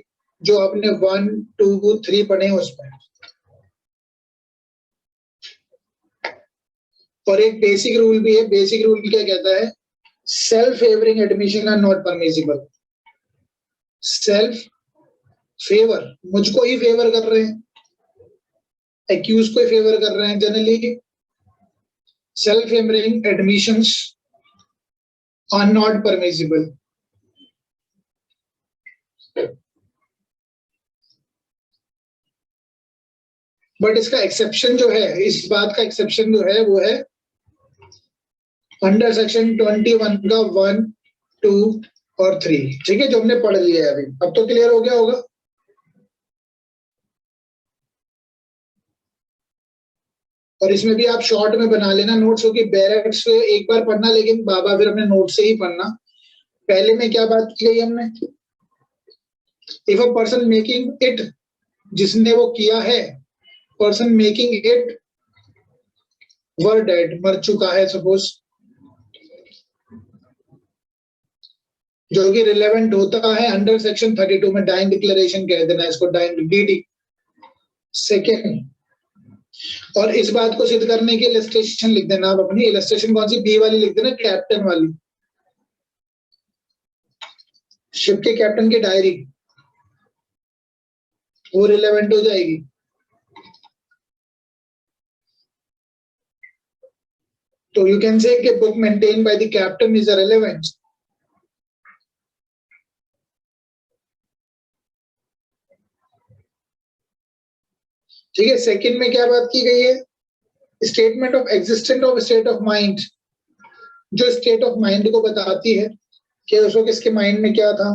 जो आपने 1, 2, 3 पढ़े हैं उसमें। और एक बेसिक रूल भी है। बेसिक रूल क्या कहता है? Self favouring admission are not permissible. Self favour, मुझको ही फेवर कर रहे हैं, एक्यूज को ही फेवर कर रहे हैं, generally self favouring admissions are not permissible. But इसका एक्सेप्शन जो है, इस बात का एक्सेप्शन जो है वो है अंडर सेक्शन 21 का 1, 2 और 3। ठीक है, जो हमने पढ़ लिया है अभी। अब तो क्लियर हो गया होगा। और इसमें भी आप शॉर्ट में बना लेना नोट्स, क्योंकि बैरेट से एक बार पढ़ना, लेकिन बाबा फिर अपने नोट से ही पढ़ना। पहले में क्या बात की गई हमने? If a person making it, जिसने वो किया है, person making it were dead, मर चुका है सपोज, जो कि रिलेवेंट होता है अंडर सेक्शन 32 में, डाइंग डिक्लेरेशन कह देना इसको, डाइंग डीडी। सेकेंड, और इस बात को सिद्ध करने की इलस्ट्रेशन लिख देना आप अपनी। इलस्ट्रेशन कौन सी? बी वाली लिख देना, कैप्टन वाली, शिप के कैप्टन की डायरी, वो रिलेवेंट हो जाएगी। तो यू कैन से कि book maintain by the captain is relevant. ठीक है, सेकंड में क्या बात की गई है? Statement of existence of state of mind, जो स्टेट ऑफ माइंड को बताती है कि उसको किसके माइंड में क्या था,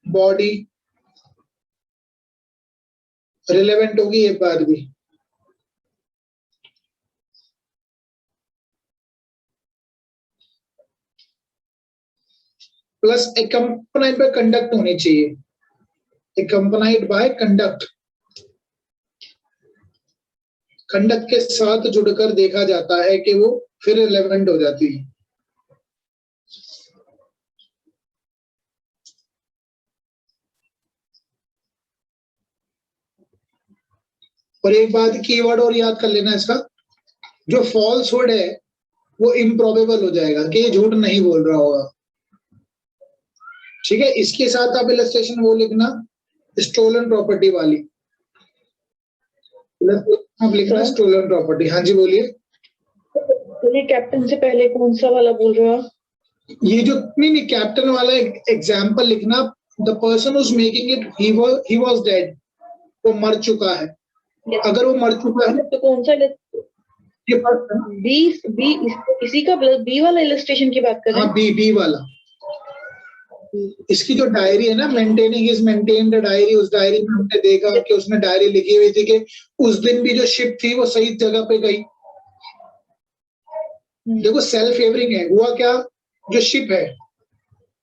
बॉडी, रिलेवेंट होगी ये बात भी। प्लस एक्कम्पनाइड बाय कंडक्ट होनी चाहिए, एक्कम्पनाइड बाय कंडक्ट। कंडक्ट के साथ जुड़कर देखा जाता है कि वो फिर रिलेवेंट हो जाती है। और एक बात कीवर्ड और याद कर लेना इसका, जो फॉल्सहुड है वो इम्प्रोबेबल हो जाएगा कि ये झूठ नहीं बोल रहा होगा। ठीक है, इसके साथ आप इलस्ट्रेशन वो लिखना स्टोलन प्रॉपर्टी वाली, आप लिखना स्टोलन प्रॉपर्टी। हाँ जी बोलिए। तो ये कैप्टन से पहले कौन सा वाला बोल रहे हो आप? ये जो नहीं कैप्टन वाला एग्जाम्पल लिखना, the person whose making it he was dead, वो मर चुका है। अगर वो मर चुका है तो कौन सा ये बी बी इसी का बी वाला इलस्ट्रेशन की बात कर रहे हैं? हाँ बी वाला। इसकी जो डायरी है ना, मेंटेनिंग इज मेंटेन्ड डायरी, उस डायरी में हमने देखा कि उसने डायरी लिखी हुई थी कि उस दिन भी जो शिप थी वो सही जगह पे गई। देखो सेल्फ फेवरिंग है, हुआ क्या, जो शिप है,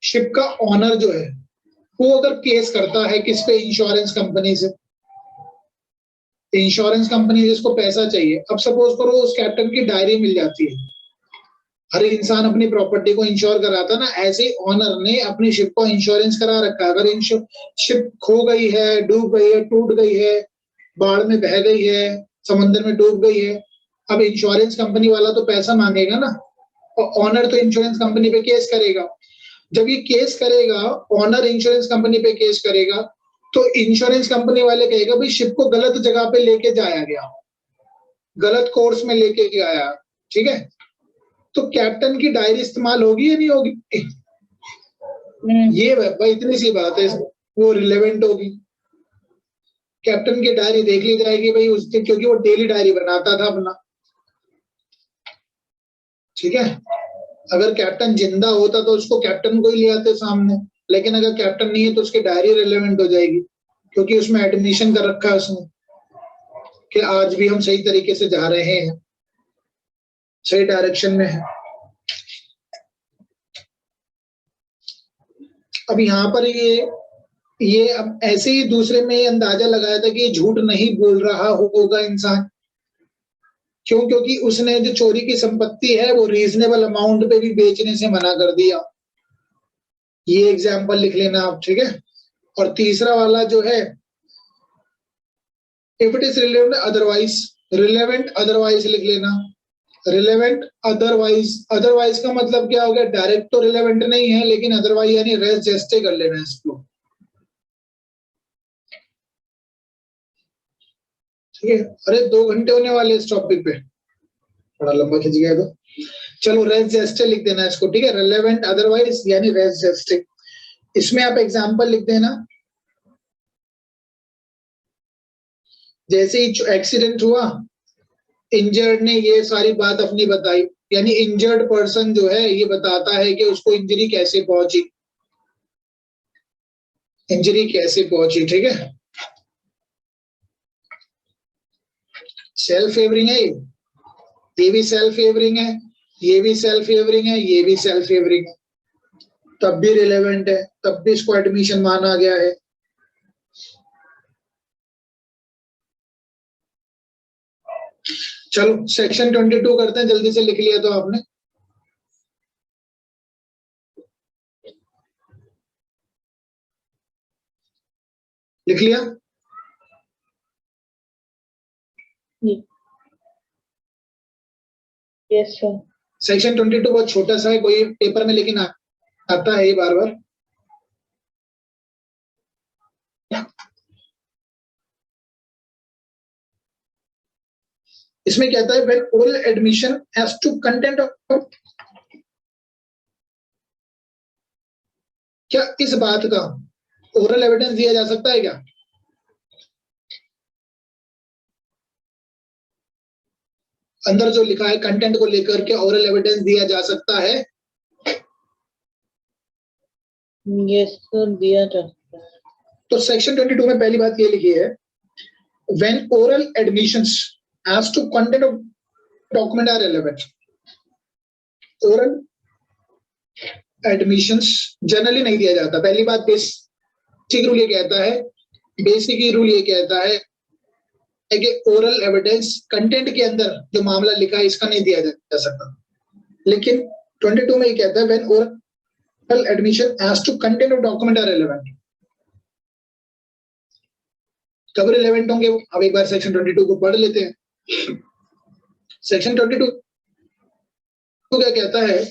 शिप का ऑनर जो है वो अगर केस करता है किस पे, इंश्योरेंस कंपनी से, इंश्योरेंस कंपनी जिसको पैसा चाहिए। अब सपोज करो उस कैप्टन की डायरी मिल जाती है, हर इंसान अपनी प्रॉपर्टी को इंश्योर कराता ना, ऐसे ही ऑनर ने अपनी शिप को इंश्योरेंस करा रखा है। अगर शिप खो गई है, डूब गई है, टूट गई है, बाढ़ में बह गई है, समंदर में डूब गई है, अब इंश्योरेंस कंपनी वाला तो पैसा मांगेगा ना, और ऑनर तो इंश्योरेंस कंपनी पे केस करेगा। जब ये केस करेगा, ऑनर इंश्योरेंस कंपनी पे केस करेगा, तो इंश्योरेंस कंपनी वाले कहेगा भाई शिप को गलत जगह पे लेके जाया गया, गलत कोर्स में लेके गया। ठीक है, तो कैप्टन की डायरी इस्तेमाल होगी या नहीं होगी? ये भाई इतनी सी बात है, वो रिलेवेंट होगी। कैप्टन की डायरी देख ली जाएगी भाई उस दिन, क्योंकि वो डेली डायरी बनाता था अपना। ठीक है, अगर कैप्टन जिंदा होता तो उसको कैप्टन को ही ले आते सामने, लेकिन अगर कैप्टन नहीं है तो उसकी डायरी रिलेवेंट हो जाएगी, क्योंकि उसमें एडमिशन कर रखा है उसने कि आज भी हम सही तरीके से जा रहे हैं, सही डायरेक्शन में है। अब यहाँ पर ये अब ऐसे ही दूसरे में अंदाजा लगाया था कि ये झूठ नहीं बोल रहा होगा इंसान। क्यों? क्योंकि उसने जो चोरी की संपत्ति है वो रीजनेबल अमाउंट पे भी बेचने से मना कर दिया। ये एग्जाम्पल लिख लेना आप। ठीक है, और तीसरा वाला जो है, if it is relevant otherwise, relevant otherwise लिख लेना। रिलेवेंट अदरवाइज, अदरवाइज का मतलब क्या हो गया, डायरेक्ट तो रिलेवेंट नहीं है, लेकिन अदरवाइज यानी रेस जेस्टे कर लेना इसको। ठीक है, अरे 2 घंटे होने वाले इस टॉपिक पे, बड़ा लंबा खिंच गया तो चलो रेस जेस्टे लिख देना इसको। ठीक है, रिलेवेंट अदरवाइज यानी रेस जेस्टे। इसमें आप एग्जाम्पल लिख देना, जैसे ही एक्सीडेंट हुआ, इंजर्ड ने ये सारी बात अपनी बताई, यानी इंजर्ड पर्सन जो है ये बताता है कि उसको इंजरी कैसे पहुंची, इंजरी कैसे पहुंची। ठीक है, सेल्फ फेवरिंग है ये भी सेल्फ फेवरिंग है, ये भी सेल्फ फेवरिंग है, ये भी सेल्फ फेवरिंग है, तब भी रिलेवेंट है, तब भी इसको एडमिशन माना गया है। चलो सेक्शन 22 करते हैं, जल्दी से लिख लिया तो आपने। लिख लिया? Yes sir. सेक्शन 22 बहुत छोटा सा है, कोई पेपर में लेकिन आता है ये बार बार। इसमें कहता है when oral admission has to content of, क्या इस बात का ओरल एविडेंस दिया जा सकता है क्या? अंदर जो लिखा है कंटेंट को लेकर के ओरल एविडेंस दिया जा सकता है? यस सर, दिया जा सकता है। तो सेक्शन 22 में पहली बात ये लिखी है, when oral admissions as to content of document are relevant. oral admissions generally नहीं दिया जाता। पहली बात बेसिक रूल ये कहता है, बेसिक रूल ये कहता है है कि ओरल एविडेंस कंटेंट के अंदर जो मामला लिखा है इसका नहीं दिया जा सकता, लेकिन 22 में ये कहता है when oral admission as to content of document are relevant. कब रिलेवेंट होंगे? अब एक बार सेक्शन 22 को पढ़ लेते हैं। सेक्शन 22 तो क्या कहता है?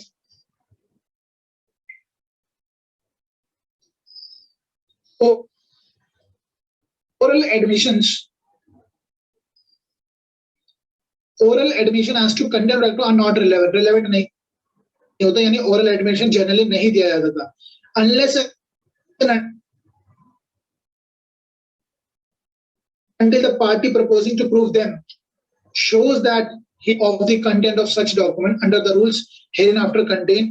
तो oral admissions as to content of are not relevant नहीं होता, यानी oral admission जनरली नहीं दिया जाता था unless until the party proposing to prove them shows that he of the content of such document under the rules hereinafter contained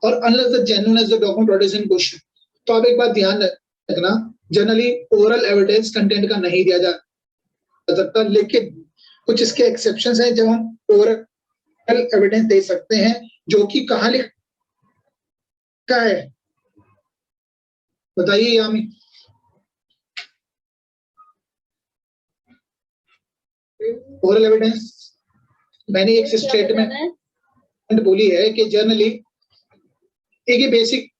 or unless the genuineness of the document what is in question। तो अब एक बात ध्यान रखना, generally oral evidence content का नहीं दिया जा सकता, लेकिन कुछ इसके एक्सेप्शंस हैं जब हम ओरल एविडेंस दे सकते हैं, जो कि कहाँ लिखा है बताइए यामी। ओरल एविडेंस मैंने एक स्टेटमेंट बोली है कि जनरली एक ये बेसिक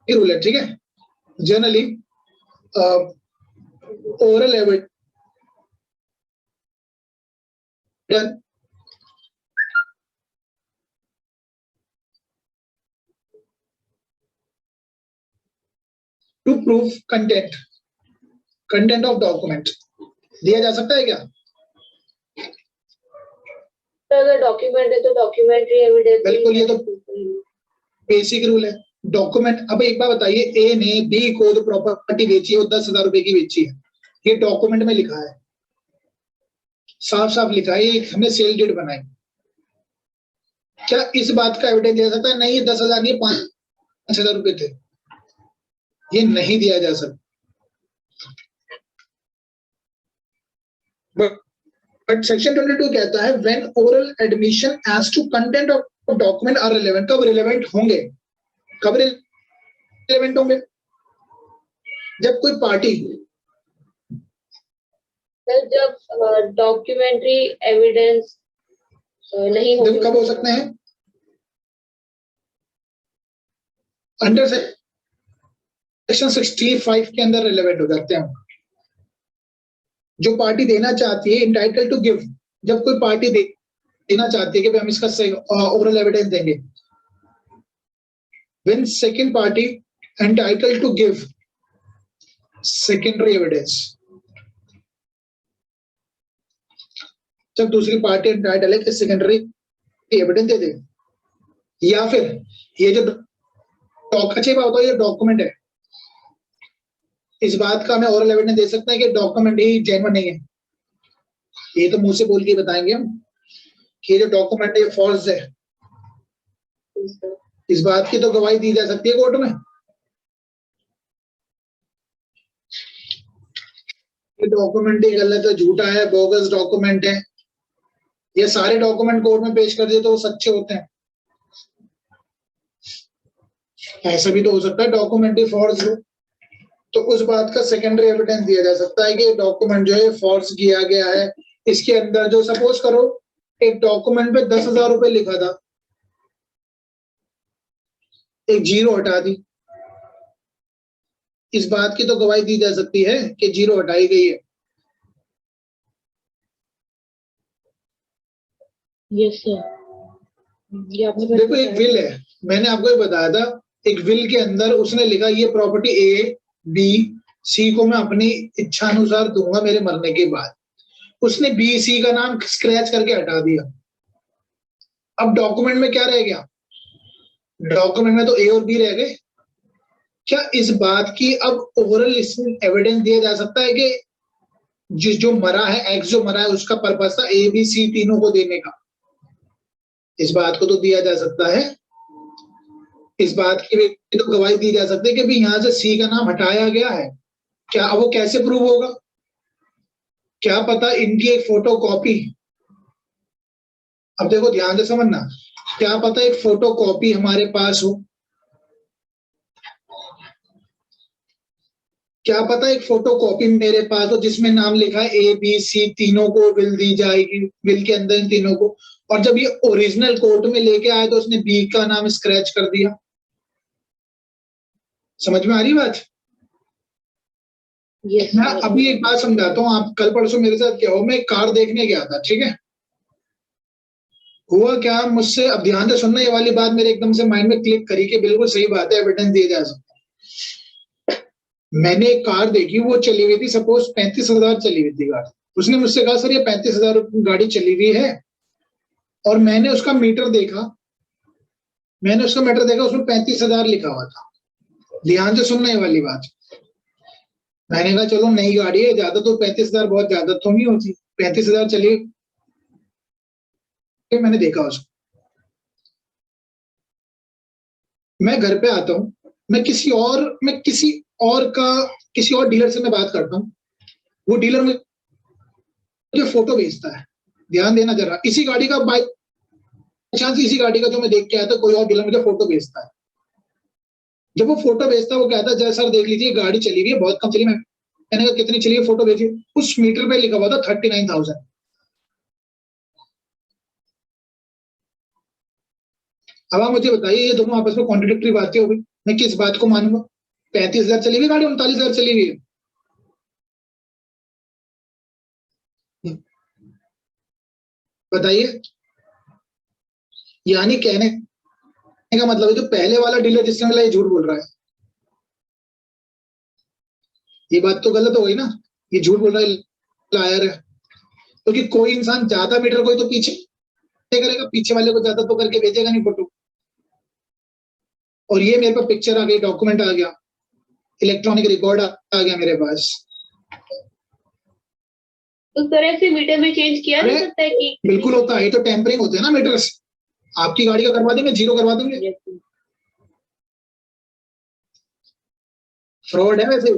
रूल है, ठीक है। Generally oral evidence to prove content of document दिया जा सकता है क्या? तो अगर डॉक्यूमेंट है तो डॉक्यूमेंट्री एविडेंस, बिल्कुल, ये तो बेसिक रूल है। डॉक्यूमेंट, अब एक बार बताइए, ए ने बी को जो प्रॉपर्टी बेची है वो 10,000 रुपए की बेची है, ये डॉक्यूमेंट में लिखा है, साफ साफ लिखा है, ये हमने सेल डीड बनाई। क्या इस बात का एविडेंस दिया सकता है? नहीं, ये 10,000 नहीं 5,000 रुपए थे, ये नहीं दिया जा सकता। बट सेक्शन 22 कहता है when oral admission as to content of document are relevant. कब रिलेवेंट होंगे? कब रिलेवेंट होंगे? जब कोई पार्टी, जब डॉक्यूमेंट्री एविडेंस नहीं हो। कब हो सकते हैं? अंडर सेक्शन 65 के अंदर रिलेवेंट हो जाते हैं। जो पार्टी देना चाहती है इंटाइटल टू गिव, जब कोई पार्टी देना चाहती है कि हम इसका ओरल एविडेंस देंगे, when second party entitled to give secondary evidence, जब दूसरी पार्टी एंटाइटल है कि सेकेंडरी एविडेंस दे दे, या फिर ये जो अच्छी बात होता है ये डॉक्यूमेंट है, इस बात का हमें ओरल एविडेंस दे सकते हैं कि डॉक्यूमेंट ही जेन्युइन नहीं है। ये तो मुंह से बोल के बताएंगे हम कि ये जो डॉक्यूमेंट है ये फॉल्स है, इस बात की तो गवाही दी जा सकती है कोर्ट में। ये डॉक्यूमेंट ही गलत है, झूठा है, बोगस डॉक्यूमेंट है, ये सारे डॉक्यूमेंट कोर्ट में पेश कर दिए तो वो सच्चे होते हैं। ऐसा भी तो हो सकता है डॉक्यूमेंट ही फॉल्स हो, तो उस बात का सेकेंडरी एविडेंस दिया जा सकता है कि डॉक्यूमेंट जो है फॉल्स किया गया है। इसके अंदर जो सपोज करो एक डॉक्यूमेंट पे 10,000 रुपए लिखा था, एक जीरो हटा दी, इस बात की तो गवाही दी जा सकती है कि जीरो हटाई गई है। यस सर, ये आपने देखो एक विल है, मैंने आपको ये बताया था, एक विल के अंदर उसने लिखा ये प्रॉपर्टी ए बी सी को मैं अपनी इच्छा अनुसार दूंगा मेरे मरने के बाद, उसने बी सी का नाम स्क्रैच करके हटा दिया। अब डॉक्यूमेंट में क्या रह गया? डॉक्यूमेंट में तो ए और बी रह गए। क्या इस बात की अब ओवरऑल एविडेंस दिया जा सकता है कि जो मरा है, एक्स जो मरा है, उसका पर्पस था ए बी सी तीनों को देने का? इस बात को तो दिया जा सकता है, इस बात की तो गवाही दी जा सकती है कि भाई यहाँ से सी का नाम हटाया गया है। क्या अब वो कैसे प्रूव होगा? क्या पता इनकी एक फोटो कॉपी, अब देखो ध्यान से समझना, क्या पता एक फोटो कॉपी हमारे पास हो, क्या पता एक फोटो कॉपी मेरे पास हो जिसमें नाम लिखा है ABC, तीनों को बिल दी जाएगी, बिल के अंदर इन तीनों को, और जब ये ओरिजिनल कोर्ट में लेके आए तो उसने B का नाम स्क्रैच कर दिया। समझ में आ रही बात? Yes, मैं sir. अभी एक बात समझाता हूँ, आप कल परसों मेरे साथ क्या हो, मैं कार देखने गया था, ठीक है। हुआ क्या, मुझसे, अब ध्यान से सुनना, ये वाली बात मेरे एकदम से माइंड में क्लिक करी कि बिल्कुल सही बात है, एविडेंस दिया जा सकता है। मैंने एक कार देखी, वो चली हुई थी, सपोज 35,000 चली हुई थी गाड़ी। उसने मुझसे कहा सर ये 35,000 गाड़ी चली हुई है, और मैंने उसका मीटर देखा, उसमें 35,000 लिखा हुआ था। ध्यान से सुनना ये वाली बात। मैंने कहा चलो नई गाड़ी है, ज्यादा तो 35,000 बहुत ज्यादा तो नहीं होती, 35,000 चली। मैंने देखा उसको, मैं घर पे आता हूँ, मैं किसी और डीलर से मैं बात करता हूँ, वो डीलर मुझे फोटो भेजता है। ध्यान देना जरा, इसी गाड़ी का बाई चांस, इसी गाड़ी का जो मैं देख के आया था, कोई और डीलर मुझे फोटो भेजता है। जब वो फोटो भेजता है, वो कहता है जय सर देख लीजिए गाड़ी चली हुई है, बहुत कम चली। मैंने कहा कितनी चली है, फोटो भेजिए। उस मीटर पे लिखा हुआ था 39,000। अब आप मुझे बताइए, ये दोनों आपस में कॉन्ट्रडिक्टरी बातें हो गई, मैं किस बात को मानूंगा? 35,000 चली हुई गाड़ी, 39,000 चली हुई है। बताइए, यानी कहने का मतलब है जो पहले वाला डीलर जिसने मिला ये झूठ बोल रहा है। ये बात तो गलत हो गई ना, ये झूठ बोल रहा है, लायर है। क्योंकि कोई इंसान ज्यादा मीटर कोई तो पीछे करेगा, पीछे वाले को ज्यादा तो करके भेजेगा नहीं फोटो। और ये मेरे पास पिक्चर आ गई, डॉक्यूमेंट आ गया, इलेक्ट्रॉनिक रिकॉर्ड आ गया मेरे पास। उस तरह से मीटर में चेंज किया जा सकता है कि बिल्कुल होता है, ये तो टेम्परिंग होते हैं ना मीटर्स। आपकी गाड़ी का करवा देंगे, जीरो करवा देंगे, फ्रॉड है वैसे।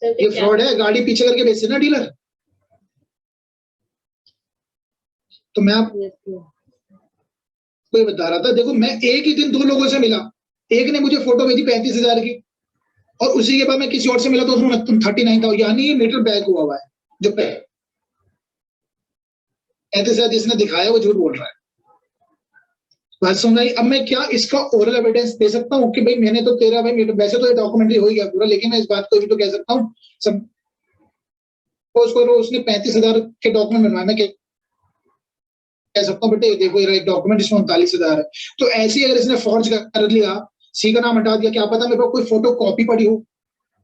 ये फ्रॉड है, गाड़ी पीछे करके बेचते ना डीलर। तो मैं आपको बता रहा था, देखो मैं एक ही दिन 2 लोगों से मिला, एक ने मुझे फोटो भेजी 35,000 की, और उसी के बाद मैं किसी और से मिला तो उसमें 39,000, यानी ये मीटर बैक हुआ है। जो 35,000 जिसने दिखाया वो झूठ बोल रहा है। बात समझ आई? अब मैं क्या इसका ओरल एविडेंस दे सकता हूँ कि भाई मैंने तो तेरा भाई मीटर, वैसे तो ये डॉक्यूमेंट्री हो ही गया पूरा, लेकिन मैं इस बात को भी तो कह सकता हूँ, सब उसको उसने 35,000 के डॉक्यूमेंट बनवाए, मैं कह सकता हूँ बेटे देखो ये एक डॉक्यूमेंट इसमें 39,000 है। तो ऐसे ही अगर इसने फॉर्ज कर लिया, सी का नाम हटा दिया, क्या पता मेरे पास कोई फोटो कॉपी पड़ी हो,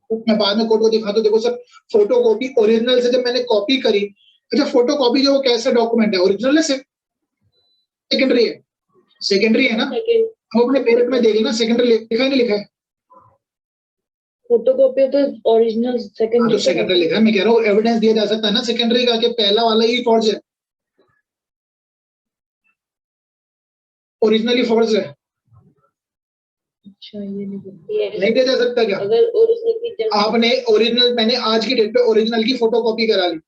मैं बाद में कोर्ट को दिखा, तो देखो सर फोटो कॉपी ओरिजिनल से जब मैंने कॉपी करी। अच्छा, फोटो कॉपी जो कैसा डॉक्यूमेंट है, ओरिजिनल है सेकेंडरी है? सेकेंडरी है ना। हम अपने पेरेंट में देख लेना, सेकेंडरी लिखा है नहीं लिखा है? फोटोकॉपी तो ओरिजिनल सेकेंडरी, तो सेकेंडरी लिखा है। मैं कह रहा हूँ एविडेंस दिया जा सकता है ना सेकेंडरी का, कि पहला वाला ही फॉर्ज है, ओरिजिनली फॉर्ज है। अच्छा, ये नहीं दिया जा सकता क्या? अगर ओरिजिनल आपने ओरिजिनल, मैंने आज की डेट पे ओरिजिनल की फोटो कॉपी करा ली,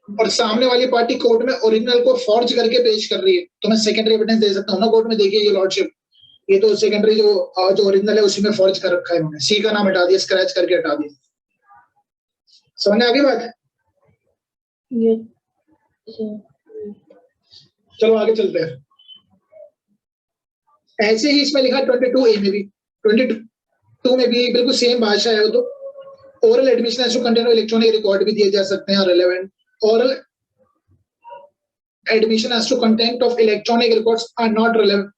और सामने वाली पार्टी कोर्ट में ओरिजिनल को फॉर्ज करके पेश कर रही है, तो मैं सेकेंडरी एविडेंस दे सकता हूँ ना कोर्ट में, देखिए ये लॉर्डशिप, ये तो सेकेंडरी जो ओरिजिनल है उसी में फॉर्ज कर रखा है उन्होंने, सी का नाम हटा दिया, स्क्रैच करके हटा दिया। समझ आगे बात? ये चलो आगे चलते हैं। ऐसे ही इसमें लिखा 22A में भी, 22 में भी बिल्कुल सेम भाषा है। तो oral admission as to content of electronic record भी दिए जा सकते हैं, relevant oral admission as to content of electronic records are not relevant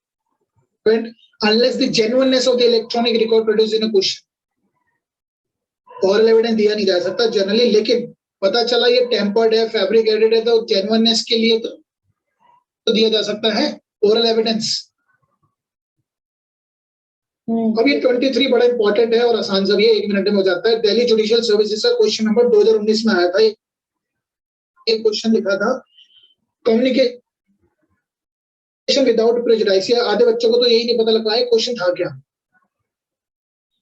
unless the genuineness of the electronic record produced in a question. oral evidence दिया नहीं जा सकता generally, लेकिन पता चला ये टेम्पर्ड है, फैब्रिकेटेड है, तो जेन्युइननेस के लिए तो दिया जा सकता है ओरल एविडेंस। अब ये 23 बड़ा इंपॉर्टेंट है और आसान सा भी है, 1 मिनट में हो जाता है। दिल्ली जुडिशियल सर्विसेज का क्वेश्चन नंबर 2019 में आया था, एक क्वेश्चन लिखा था कम्युनिकेशन विदाउट प्रेजुडिस। आधे बच्चों को तो यही नहीं पता लगा है क्वेश्चन था क्या।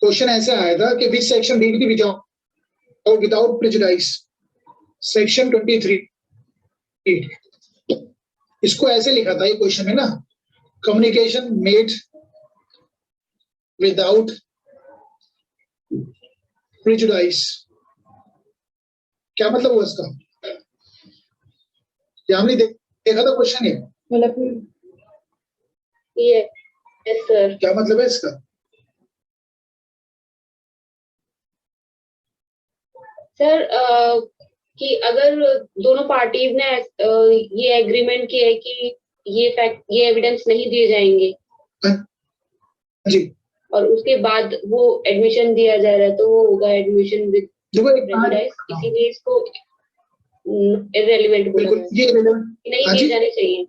क्वेश्चन ऐसे आया था कि which section read the without prejudice, section 23। इसको ऐसे लिखा था ये क्वेश्चन है ना, कम्युनिकेशन मेड विदाउट प्रिजुडाइस, क्या मतलब हुआ इसका? क्या हमने देखा था क्वेश्चन ये? मतलब यस सर। क्या मतलब है इसका? सर कि अगर दोनों पार्टीज ने ये एग्रीमेंट किया है कि ये एविडेंस नहीं दिए जाएंगे जी, और उसके बाद वो एडमिशन दिया जा रहा है तो वो होगा एडमिशन विद देखो प्रेजुडाइस, इसीलिए इसको इररेलेवेंट बोला बिल्कुल जाए ये रिलेवेंट, कि नहीं हाँ दिए जी, जाने चाहिए।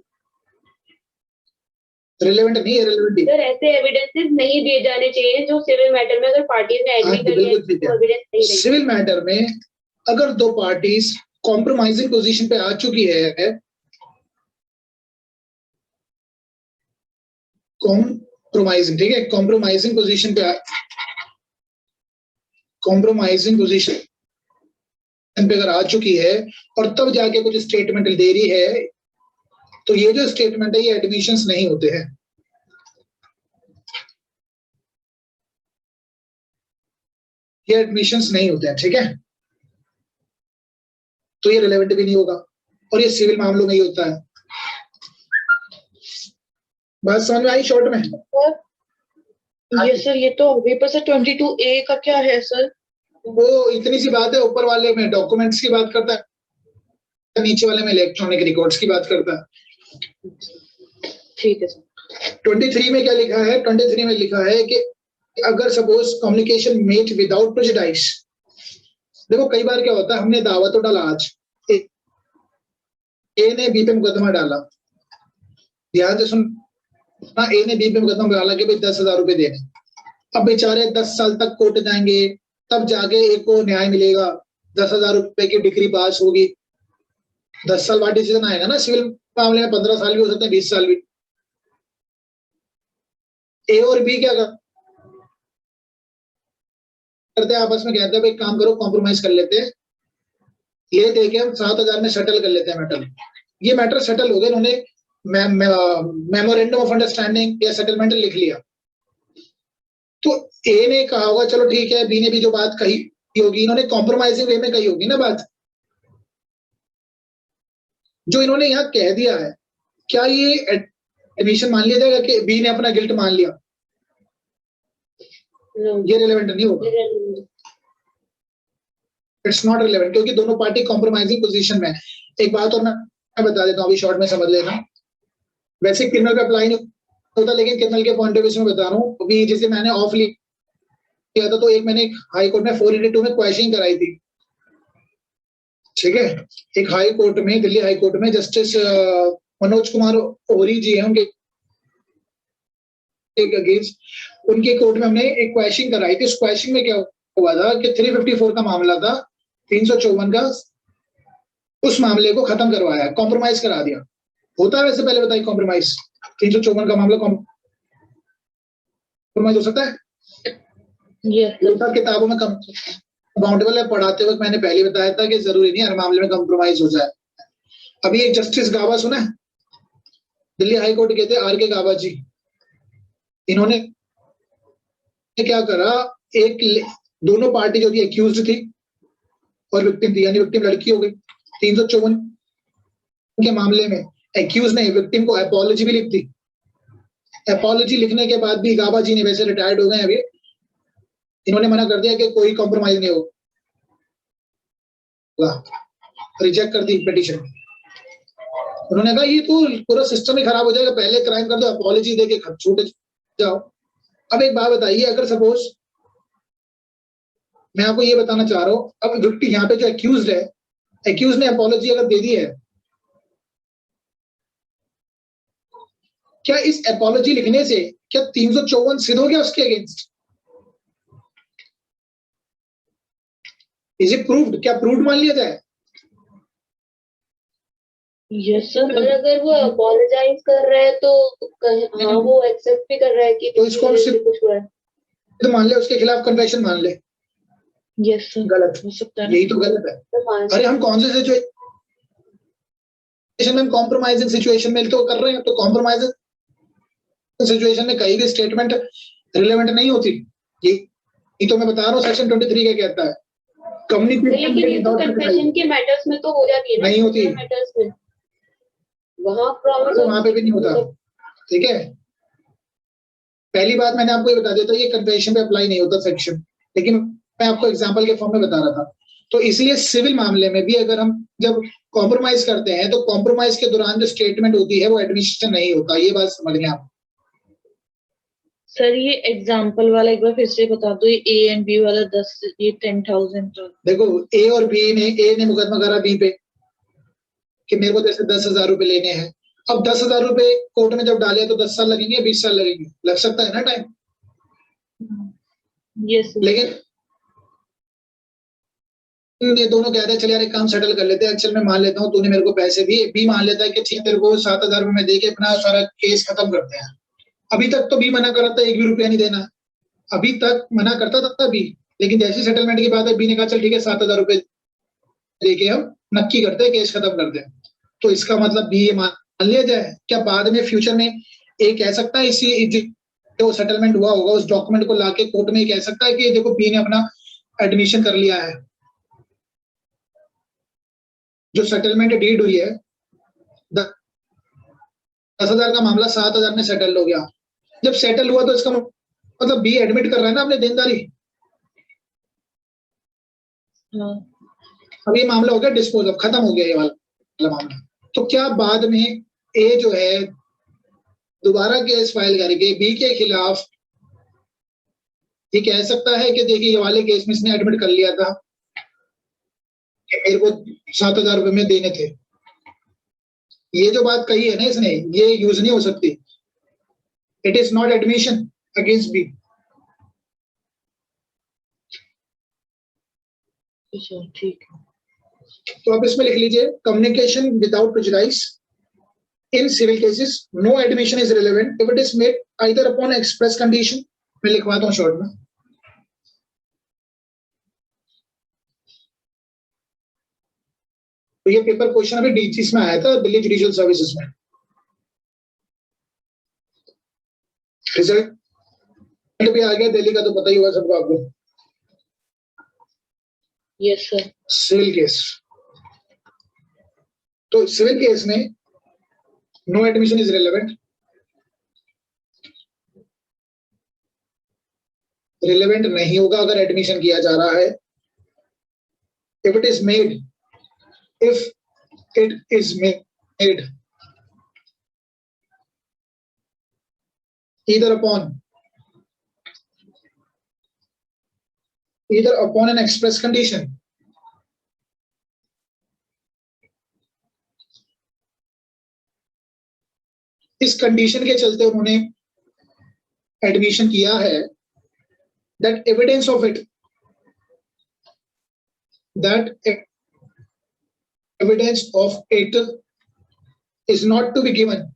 रिलेवेंट नहीं है, रिलेवेंट ही, सर ऐसे एविडेंसेस नहीं दिए जाने चाहिए जो सिविल मैटर में अगर पार्टीज ने हाँ एग्री जी, कर लिया बिल्कुल ठीक तो है। एविडेंस नहीं रहेगी। सिविल मैटर में अगर दो पार्टीज कॉम्प्रोमाइजिंग पोजीशन पे आ चुकी है, कॉम्प्रोमाइजिंग, ठीक है, कॉम्प्रोमाइजिंग पोजीशन पे कॉम्प्रोमाइजिंग पोजीशन पे अगर आ चुकी है और तब जाके कुछ स्टेटमेंट दे रही है, तो ये जो स्टेटमेंट है ये एडमिशंस नहीं होते हैं। ये एडमिशंस नहीं होते हैं, ठीक है, तो ये रिलेवेंट भी नहीं होगा और ये सिविल मामलों में ही होता है। बात समझ में आई शॉर्ट में? ये सर ये तो अभी पर सर 22A का क्या है सर? वो इतनी सी बात है, ऊपर वाले में डॉक्यूमेंट्स की बात करता है, नीचे वाले में इलेक्ट्रॉनिक रिकॉर्ड्स की बात करता है। ठीक है सर। 23 में क्या लिखा है? 23 में लिखा है कि अगर suppose communication made without prejudice, देखो कई बार क्या होता है, हमने दावा तो डाला आज, ए ने बी पे मुकदमा डाला, ध्यान से सुन, ए ने बी पे मुकदमा डाला कि भाई 10,000 रुपए देने, अब बेचारे 10 साल तक कोर्ट जाएंगे, तब जाके एक को न्याय मिलेगा, 10,000 रुपए की डिग्री पास होगी, 10 साल बाद डिसीजन आएगा ना। सिविल मामले में 15 साल भी हो सकते हैं, 20 साल भी। ए और बी क्या करते हैं आपस में, कहते हैं भाई काम करो, कॉम्प्रोमाइज कर लेते हैं, ये देके हम 7,000 में सेटल कर लेते हैं मैटर। ये मैटर सेटल हो गया, उन्होंने मेमोरेंडम ऑफ अंडरस्टैंडिंग या सेटलमेंट लिख लिया, तो ए ने कहा होगा चलो ठीक है, बी ने भी जो बात कही होगी, इन्होंने कॉम्प्रोमाइजिंग वे में कही होगी ना बात, जो इन्होंने यहाँ कह दिया है, क्या ये एडमिशन मान लिया जाएगा कि बी ने अपना गिल्ट मान लिया? ये रिलेवेंट नहीं होगा, इट्स नॉट रिलेवेंट, क्योंकि दोनों पार्टी कॉम्प्रोमाइजिंग पोजीशन में है। एक बात और मैं बता देता हूँ, अभी शॉर्ट में समझ लेना, वैसे क्रिमिनल पे अप्लाई नहीं होता, लेकिन क्रिमिनल के पॉइंट ऑफ व्यू से मैं बता रहा हूँ, अभी जैसे मैंने ऑफ किया था, तो एक मैंने हाई कोर्ट में 482 में क्वेश्चनिंग कराई थी, ठीक है, एक हाई कोर्ट में, दिल्ली हाई कोर्ट में जस्टिस मनोज कुमार ओरी जी हैं, उनके अगेंस्ट, उनके कोर्ट में हमने एक क्वेश्चनिंग कराई थी। उस क्वेश्चनिंग में क्या हुआ था कि 354 का मामला था, 354 का, उस मामले को खत्म करवाया, कॉम्प्रोमाइज करा दिया। होता है वैसे, पहले बताइए, कॉम्प्रोमाइज 354 का मामला कॉम्प्रोमाइज हो सकता है? किताबों में काउंटेबल है, पढ़ाते वक्त मैंने पहले बताया था कि जरूरी नहीं हर मामले में कॉम्प्रोमाइज हो जाए। अभी एक जस्टिस गावा सुना है, दिल्ली हाई कोर्ट के थे, आर के गावा जी, इन्होंने क्या करा, एक दोनों पार्टी जो थी एक्यूज्ड थी और विक्टिम थी, यानी विक्टिम लड़की हो गई, 354 के मामले में एक्यूज ने विक्टिम को अपॉलॉजी भी लिख दी। अपॉलॉजी लिखने के बाद भी गाबा जी ने, वैसे रिटायर्ड हो गए अभी, इन्होंने मना कर दिया कि कोई कॉम्प्रोमाइज नहीं होगा, रिजेक्ट कर दी पिटीशन। उन्होंने कहा ये तो पूरा सिस्टम ही खराब हो जाएगा, पहले क्राइम कर दो, अपॉलॉजी देके छूट जाओ। अब एक बात बताइए, अगर सपोज मैं आपको ये बताना चाह रहा हूं, अब विक्टिम यहाँ पे जो एक्यूज है, एक्यूज ने अपॉलॉजी अगर दे दी है, क्या इस अपॉलॉजी लिखने से क्या 354 सिद्ध हो गया उसके अगेंस्ट? Is it proved? क्या प्रूव्ड मान लिया जाए? Yes sir. और अगर वो अपोलोजाइज कर रहा है तो हाँ, वो एक्सेप्ट भी कर रहा है कि तो इसको हम कुछ हुआ है, तो मान ले, उसके खिलाफ कन्फेशन मान ले। यस सर, गलत हो सकता है। यही तो गलत है। तो मान अरे हम कौन से सिचुएशन में, कॉम्प्रोमाइजिंग सिचुएशन में तो कर रहे हैं, तो कॉम्प्रोमाइजिंग सिचुएशन में कहीं भी स्टेटमेंट रिलेवेंट नहीं होती, ये ये तो मैं बता रहा हूँ सेक्शन 23 क्या कहता है, कम्युनिकेशन लेकिन ये तो कन्फेशन के मैटर्स में तो हो जाती है ना, नहीं होती, मैटर्स में वहां प्रॉमिस तो वहां पे भी नहीं होता, ठीक है। पहली बात मैंने आपको ये बता दिया था, ये कन्फेशन पे अप्लाई नहीं होता सेक्शन, लेकिन मैं आपको एग्जांपल के फॉर्म में बता रहा था। तो इसलिए सिविल मामले में भी अगर हम जब कॉम्प्रोमाइज करते हैं तो कॉम्प्रोमाइज के दौरान जो स्टेटमेंट होती है वो एडमिशन नहीं होता, ये बात समझ गए आप। सर ये एग्जांपल वाला एक बार फिर से बता दो, ये ए एंड बी वाला 10 ये 10,000। देखो ए और बी ने, ए ने मुकदमा करा बी पे कि मेरे को जैसे 10,000 रुपए लेने हैं। अब 10,000 रुपए कोर्ट में जब डाले तो 10 साल लगेंगे, 20 साल लगेंगे, लग सकता है ना टाइम। यस लेकिन ये दोनों कहते हैं चल यार एक काम सेटल कर लेते हैं, एक्चुअल में मान लेता हूँ तूने मेरे को पैसे दिए, बी मान लेता है कि ठीक तेरे को 7,000 रुपए में दे के अपना सारा केस खत्म करते हैं। अभी तक तो बी मना कर रहा था, 1 भी रुपया नहीं देना, अभी तक मना करता था बी, लेकिन जैसे सेटलमेंट की बात है बी ने कहा चल ठीक है 7,000 रुपए दे के हम नक्की करते हैं, केस खत्म करते हैं। तो इसका मतलब बी ये मान लिया जाए, क्या बाद में फ्यूचर में ए कह सकता है इसी जो सेटलमेंट हुआ होगा उस डॉक्यूमेंट को लाके कोर्ट में कह सकता है कि देखो बी ने अपना एडमिशन कर लिया है, जो सेटलमेंट डीड हुई है 10,000 का मामला 7,000 में सेटल हो गया। जब सेटल हुआ तो इसका मतलब बी एडमिट कर रहा है ना अपने देनदारी। अब ये मामला हो गया डिस्पोज ऑफ, खत्म हो गया ये वाला मामला। तो क्या बाद में ए जो है दोबारा केस फाइल करके बी के खिलाफ ये कह सकता है कि देखिए ये वाले केस में इसने एडमिट कर लिया था कि मेरे को 7,000 रुपए में देने थे, ये जो बात कही है ना इसने, ये यूज नहीं हो सकती। It is not admission against B. ठीक है, तो आप इसमें लिख लीजिए communication without prejudice in civil cases, no admission is relevant if it is made either upon express condition. मैं लिखवाता हूँ शॉर्ट में। तो ये पेपर क्वेश्चन अभी डीजीएस में आया था, दिल्ली जुडिशियल सर्विसेज में। रिजल्ट भी आ गया दिल्ली का, तो पता ही होगा सबको आपको। Yes sir. सिविल केस, तो सिविल केस में no admission is relevant, relevant नहीं होगा अगर एडमिशन किया जा रहा है। If it is made, if it is made either upon an express condition, इस कंडीशन के चलते उन्होंने एडमिशन किया है, that evidence of it, that evidence of it is not to be given,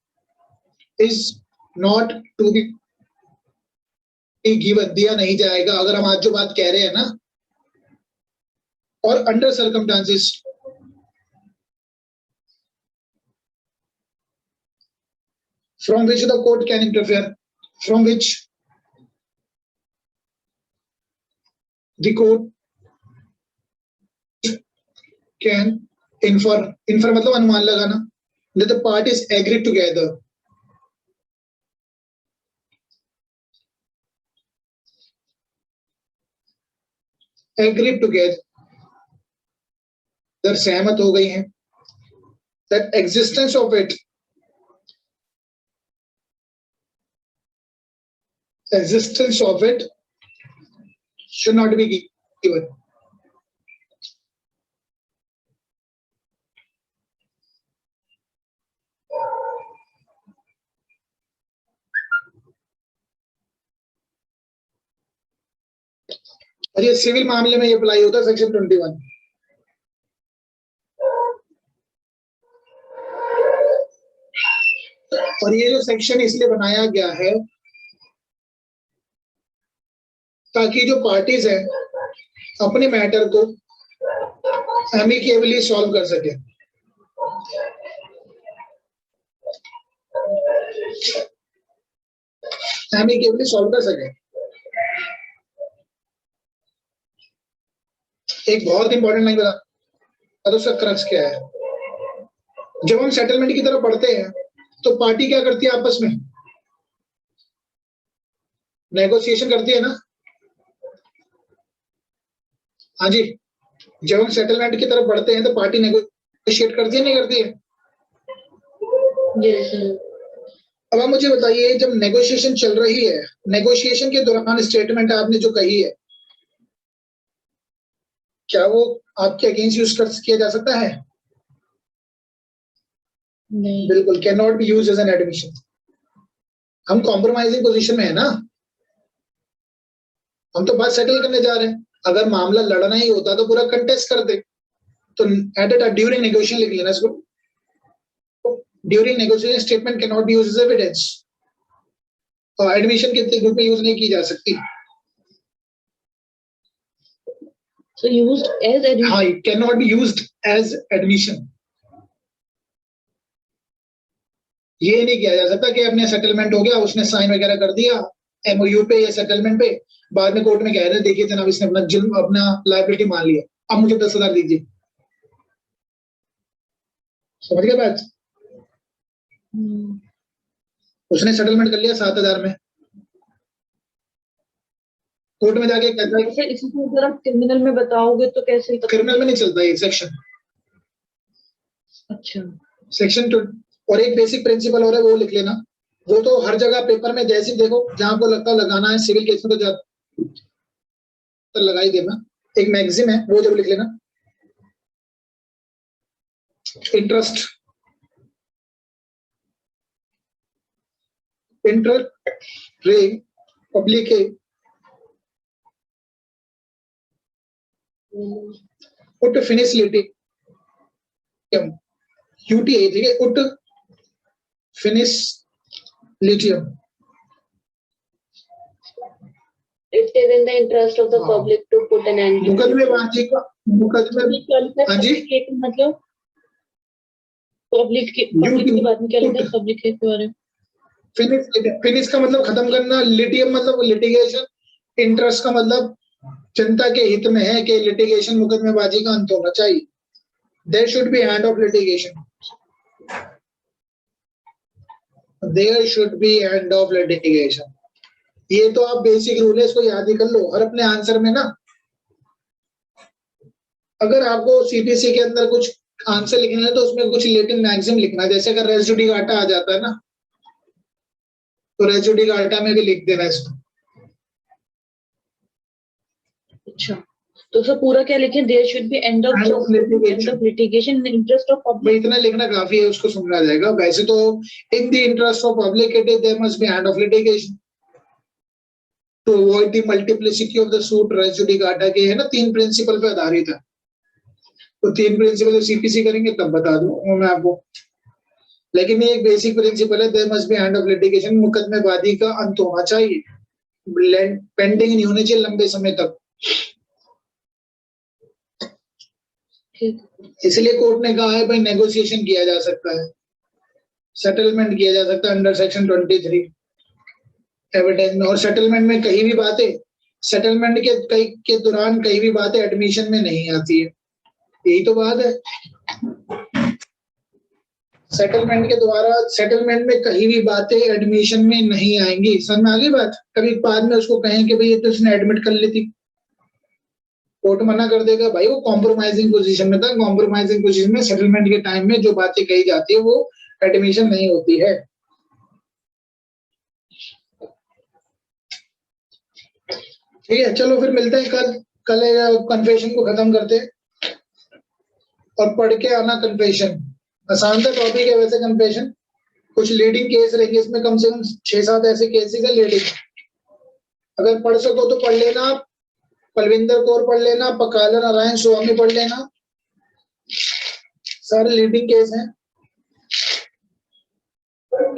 is not to be given, दिया नहीं जाएगा। अगर हम आज जो बात कह रहे हैं ना, और under circumstances from which the court can interfere, from which the court can infer मतलब अनुमान लगाना, that the parties agree together, सहमत हो गई हैं, that existence of it should not be given. और ये सिविल मामले में ये अप्लाई होता है सेक्शन 21। और ये जो सेक्शन इसलिए बनाया गया है ताकि जो पार्टीज हैं अपने मैटर को एमिकेबली सॉल्व कर सके। एमिकेबली सॉल्व कर सके। एक बहुत इंपॉर्टेंट लाइन बता दो, उसका क्रक्स क्या है। जब हम सेटलमेंट की तरफ बढ़ते हैं तो पार्टी क्या करती है, आपस में नेगोशिएशन करती है ना। हाँ जी, जब हम सेटलमेंट की तरफ बढ़ते हैं तो पार्टी नेगोशिएट करती है, नहीं करती है? Yes, sir. अब आप मुझे बताइए, जब नेगोशिएशन चल रही है, नेगोशिएशन के दौरान स्टेटमेंट आपने जो कही है, क्या वो आपके अगेंस्ट यूज किया जा सकता है? नहीं। बिल्कुल, can not be use as an admission. हम कॉम्प्रोमाइजिंग पोजीशन में है ना, हम तो बात सेटल करने जा रहे हैं। अगर मामला लड़ना ही होता तो पूरा कंटेस्ट कर दे, तो एट ड्यूरिंग नेगोशिएशन लिख लेना इसको। During negotiation statement can not be used as evidence, और एडमिशन के रूप में यूज नहीं की जा सकती। So used as admission. हाँ, it cannot be used as admission। ये नहीं किया जा सकता कि अपने सेटलमेंट हो गया, उसने साइन वगैरह कर दिया एमओयू पे या सेटलमेंट पे, बाद में कोर्ट में कह रहे देखिए जनाब इसने अपना जुल्म, अपना लायबिलिटी मान लिया, अब मुझे 10,000 दीजिए। समझ गए बात? उसने सेटलमेंट कर लिया 7,000 में, कोर्ट में जाके कहता है। सर इसी को अगर आप क्रिमिनल में बताओगे तो कैसे? क्रिमिनल में नहीं चलता ये सेक्शन। अच्छा, सेक्शन और एक बेसिक प्रिंसिपल और है, वो लिख लेना। वो तो हर जगह पेपर में जैसे ही देखो जहां को लगता लगाना है, सिविल केस में तो लगा ही देना। एक मैक्सिम है, वो जब लिख लेना, इंटरेस्ट रेट पब्लिक उट फिनिश लिटियम यूटीए, ठीक है, उट finish लिटियम। It is in the interest of the public to put an end to it. मुकदमेबाजी का मुकदमे, हाँ जी, मतलब पब्लिक के बाद में क्या लिखा है पब्लिक के बारे में? फिनिश का मतलब खत्म करना, लिटियम मतलब लिटिगेशन, इंटरेस्ट का मतलब जनता के हित में है कि लिटिगेशन मुकदमेबाजी का अंत होना चाहिए। There should be end of litigation, there should be end of litigation. ये तो आप बेसिक रूल है, इसको याद ही कर लो। और अपने आंसर में ना, अगर आपको सीपीसी के अंदर कुछ आंसर लिखना है तो उसमें कुछ लैटिन मैक्सिम लिखना है। जैसे अगर रेस जुडिकाटा आ जाता है ना, तो रेस जुडिकाटा में भी लिख देना इसको। अच्छा, तो सर पूरा क्या लिखे? There should be end of litigation in interest of public. इतना लिखना काफी है, उसको समझा जाएगा। वैसे तो in the interest of public it is there must be end of litigation to avoid the multiplicity of the suit. Res judicata के है ना 3 प्रिंसिपल पे आधारित है, तो 3 प्रिंसिपल सीपीसी करेंगे तब बता दूं मैं आपको। लेकिन ये एक बेसिक प्रिंसिपल है, there must be end of litigation, मुकदमेबाजी का अंत होना चाहिए, पेंडिंग नहीं होने चाहिए लंबे समय तक। इसलिए कोर्ट ने कहा है भाई नेगोशिएशन किया जा सकता है, सेटलमेंट किया जा सकता है अंडर सेक्शन 23 एविडेंस में। और सेटलमेंट में कहीं भी बातें, सेटलमेंट के दौरान कहीं भी बातें एडमिशन में नहीं आती है, यही तो बात है। सेटलमेंट के द्वारा, सेटलमेंट में कहीं भी बातें एडमिशन में नहीं आएंगी। समझ में आ गई बात? कभी बाद में उसको कहें कि भाई ये तो इसने एडमिट कर ली थी, कोर्ट मना कर देगा भाई वो कॉम्प्रोमाइजिंग पोजीशन में था। कॉम्प्रोमाइजिंग पोजीशन में सेटलमेंट के टाइम में जो बातें कही जाती है वो एडमिशन नहीं होती है। ठीक है, चलो फिर मिलते हैं कल कन्फेशन को खत्म करते हैं और पढ़ के आना कन्फेशन। आसान सा टॉपिक है वैसे कन्फेशन, कुछ लीडिंग केस रहेंगे इसमें, कम से कम 6-7 ऐसे केसेस है लीडिंग। अगर पढ़ सको तो पढ़ लेना, पलविंदर कौर पढ़ लेना, पकाला नारायण स्वामी पढ़ लेना, सारे लीडिंग केस हैं।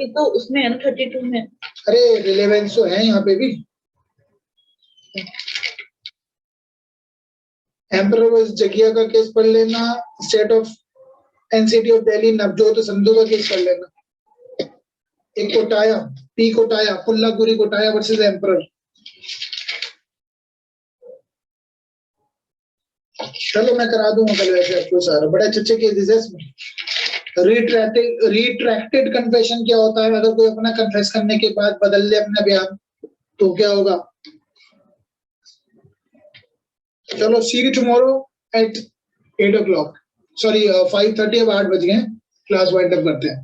तो उसमें है ना 32 में। अरे रिलेवेंस तो है यहाँ पे भी। एम्परर जगिया का केस पढ़ लेना, state of NCT of Delhi Navjot Sandhu का केस पढ़ लेना, एक कोटाया पी कोटाया पुल्लापुरी कोटाया वर्सेस एम्परर। चलो मैं करा दूंगा कल वैसे आपको सारा, बड़े अच्छे केसेस है इसमें। रिट्रैक्टेड कन्फेशन क्या होता है? अगर कोई अपना कन्फेस करने के बाद बदल ले अपना बयान तो क्या होगा? चलो see you tomorrow at 8 o'clock, sorry 5:30, अब 8 बज गए, क्लास वाइंड अप करते हैं।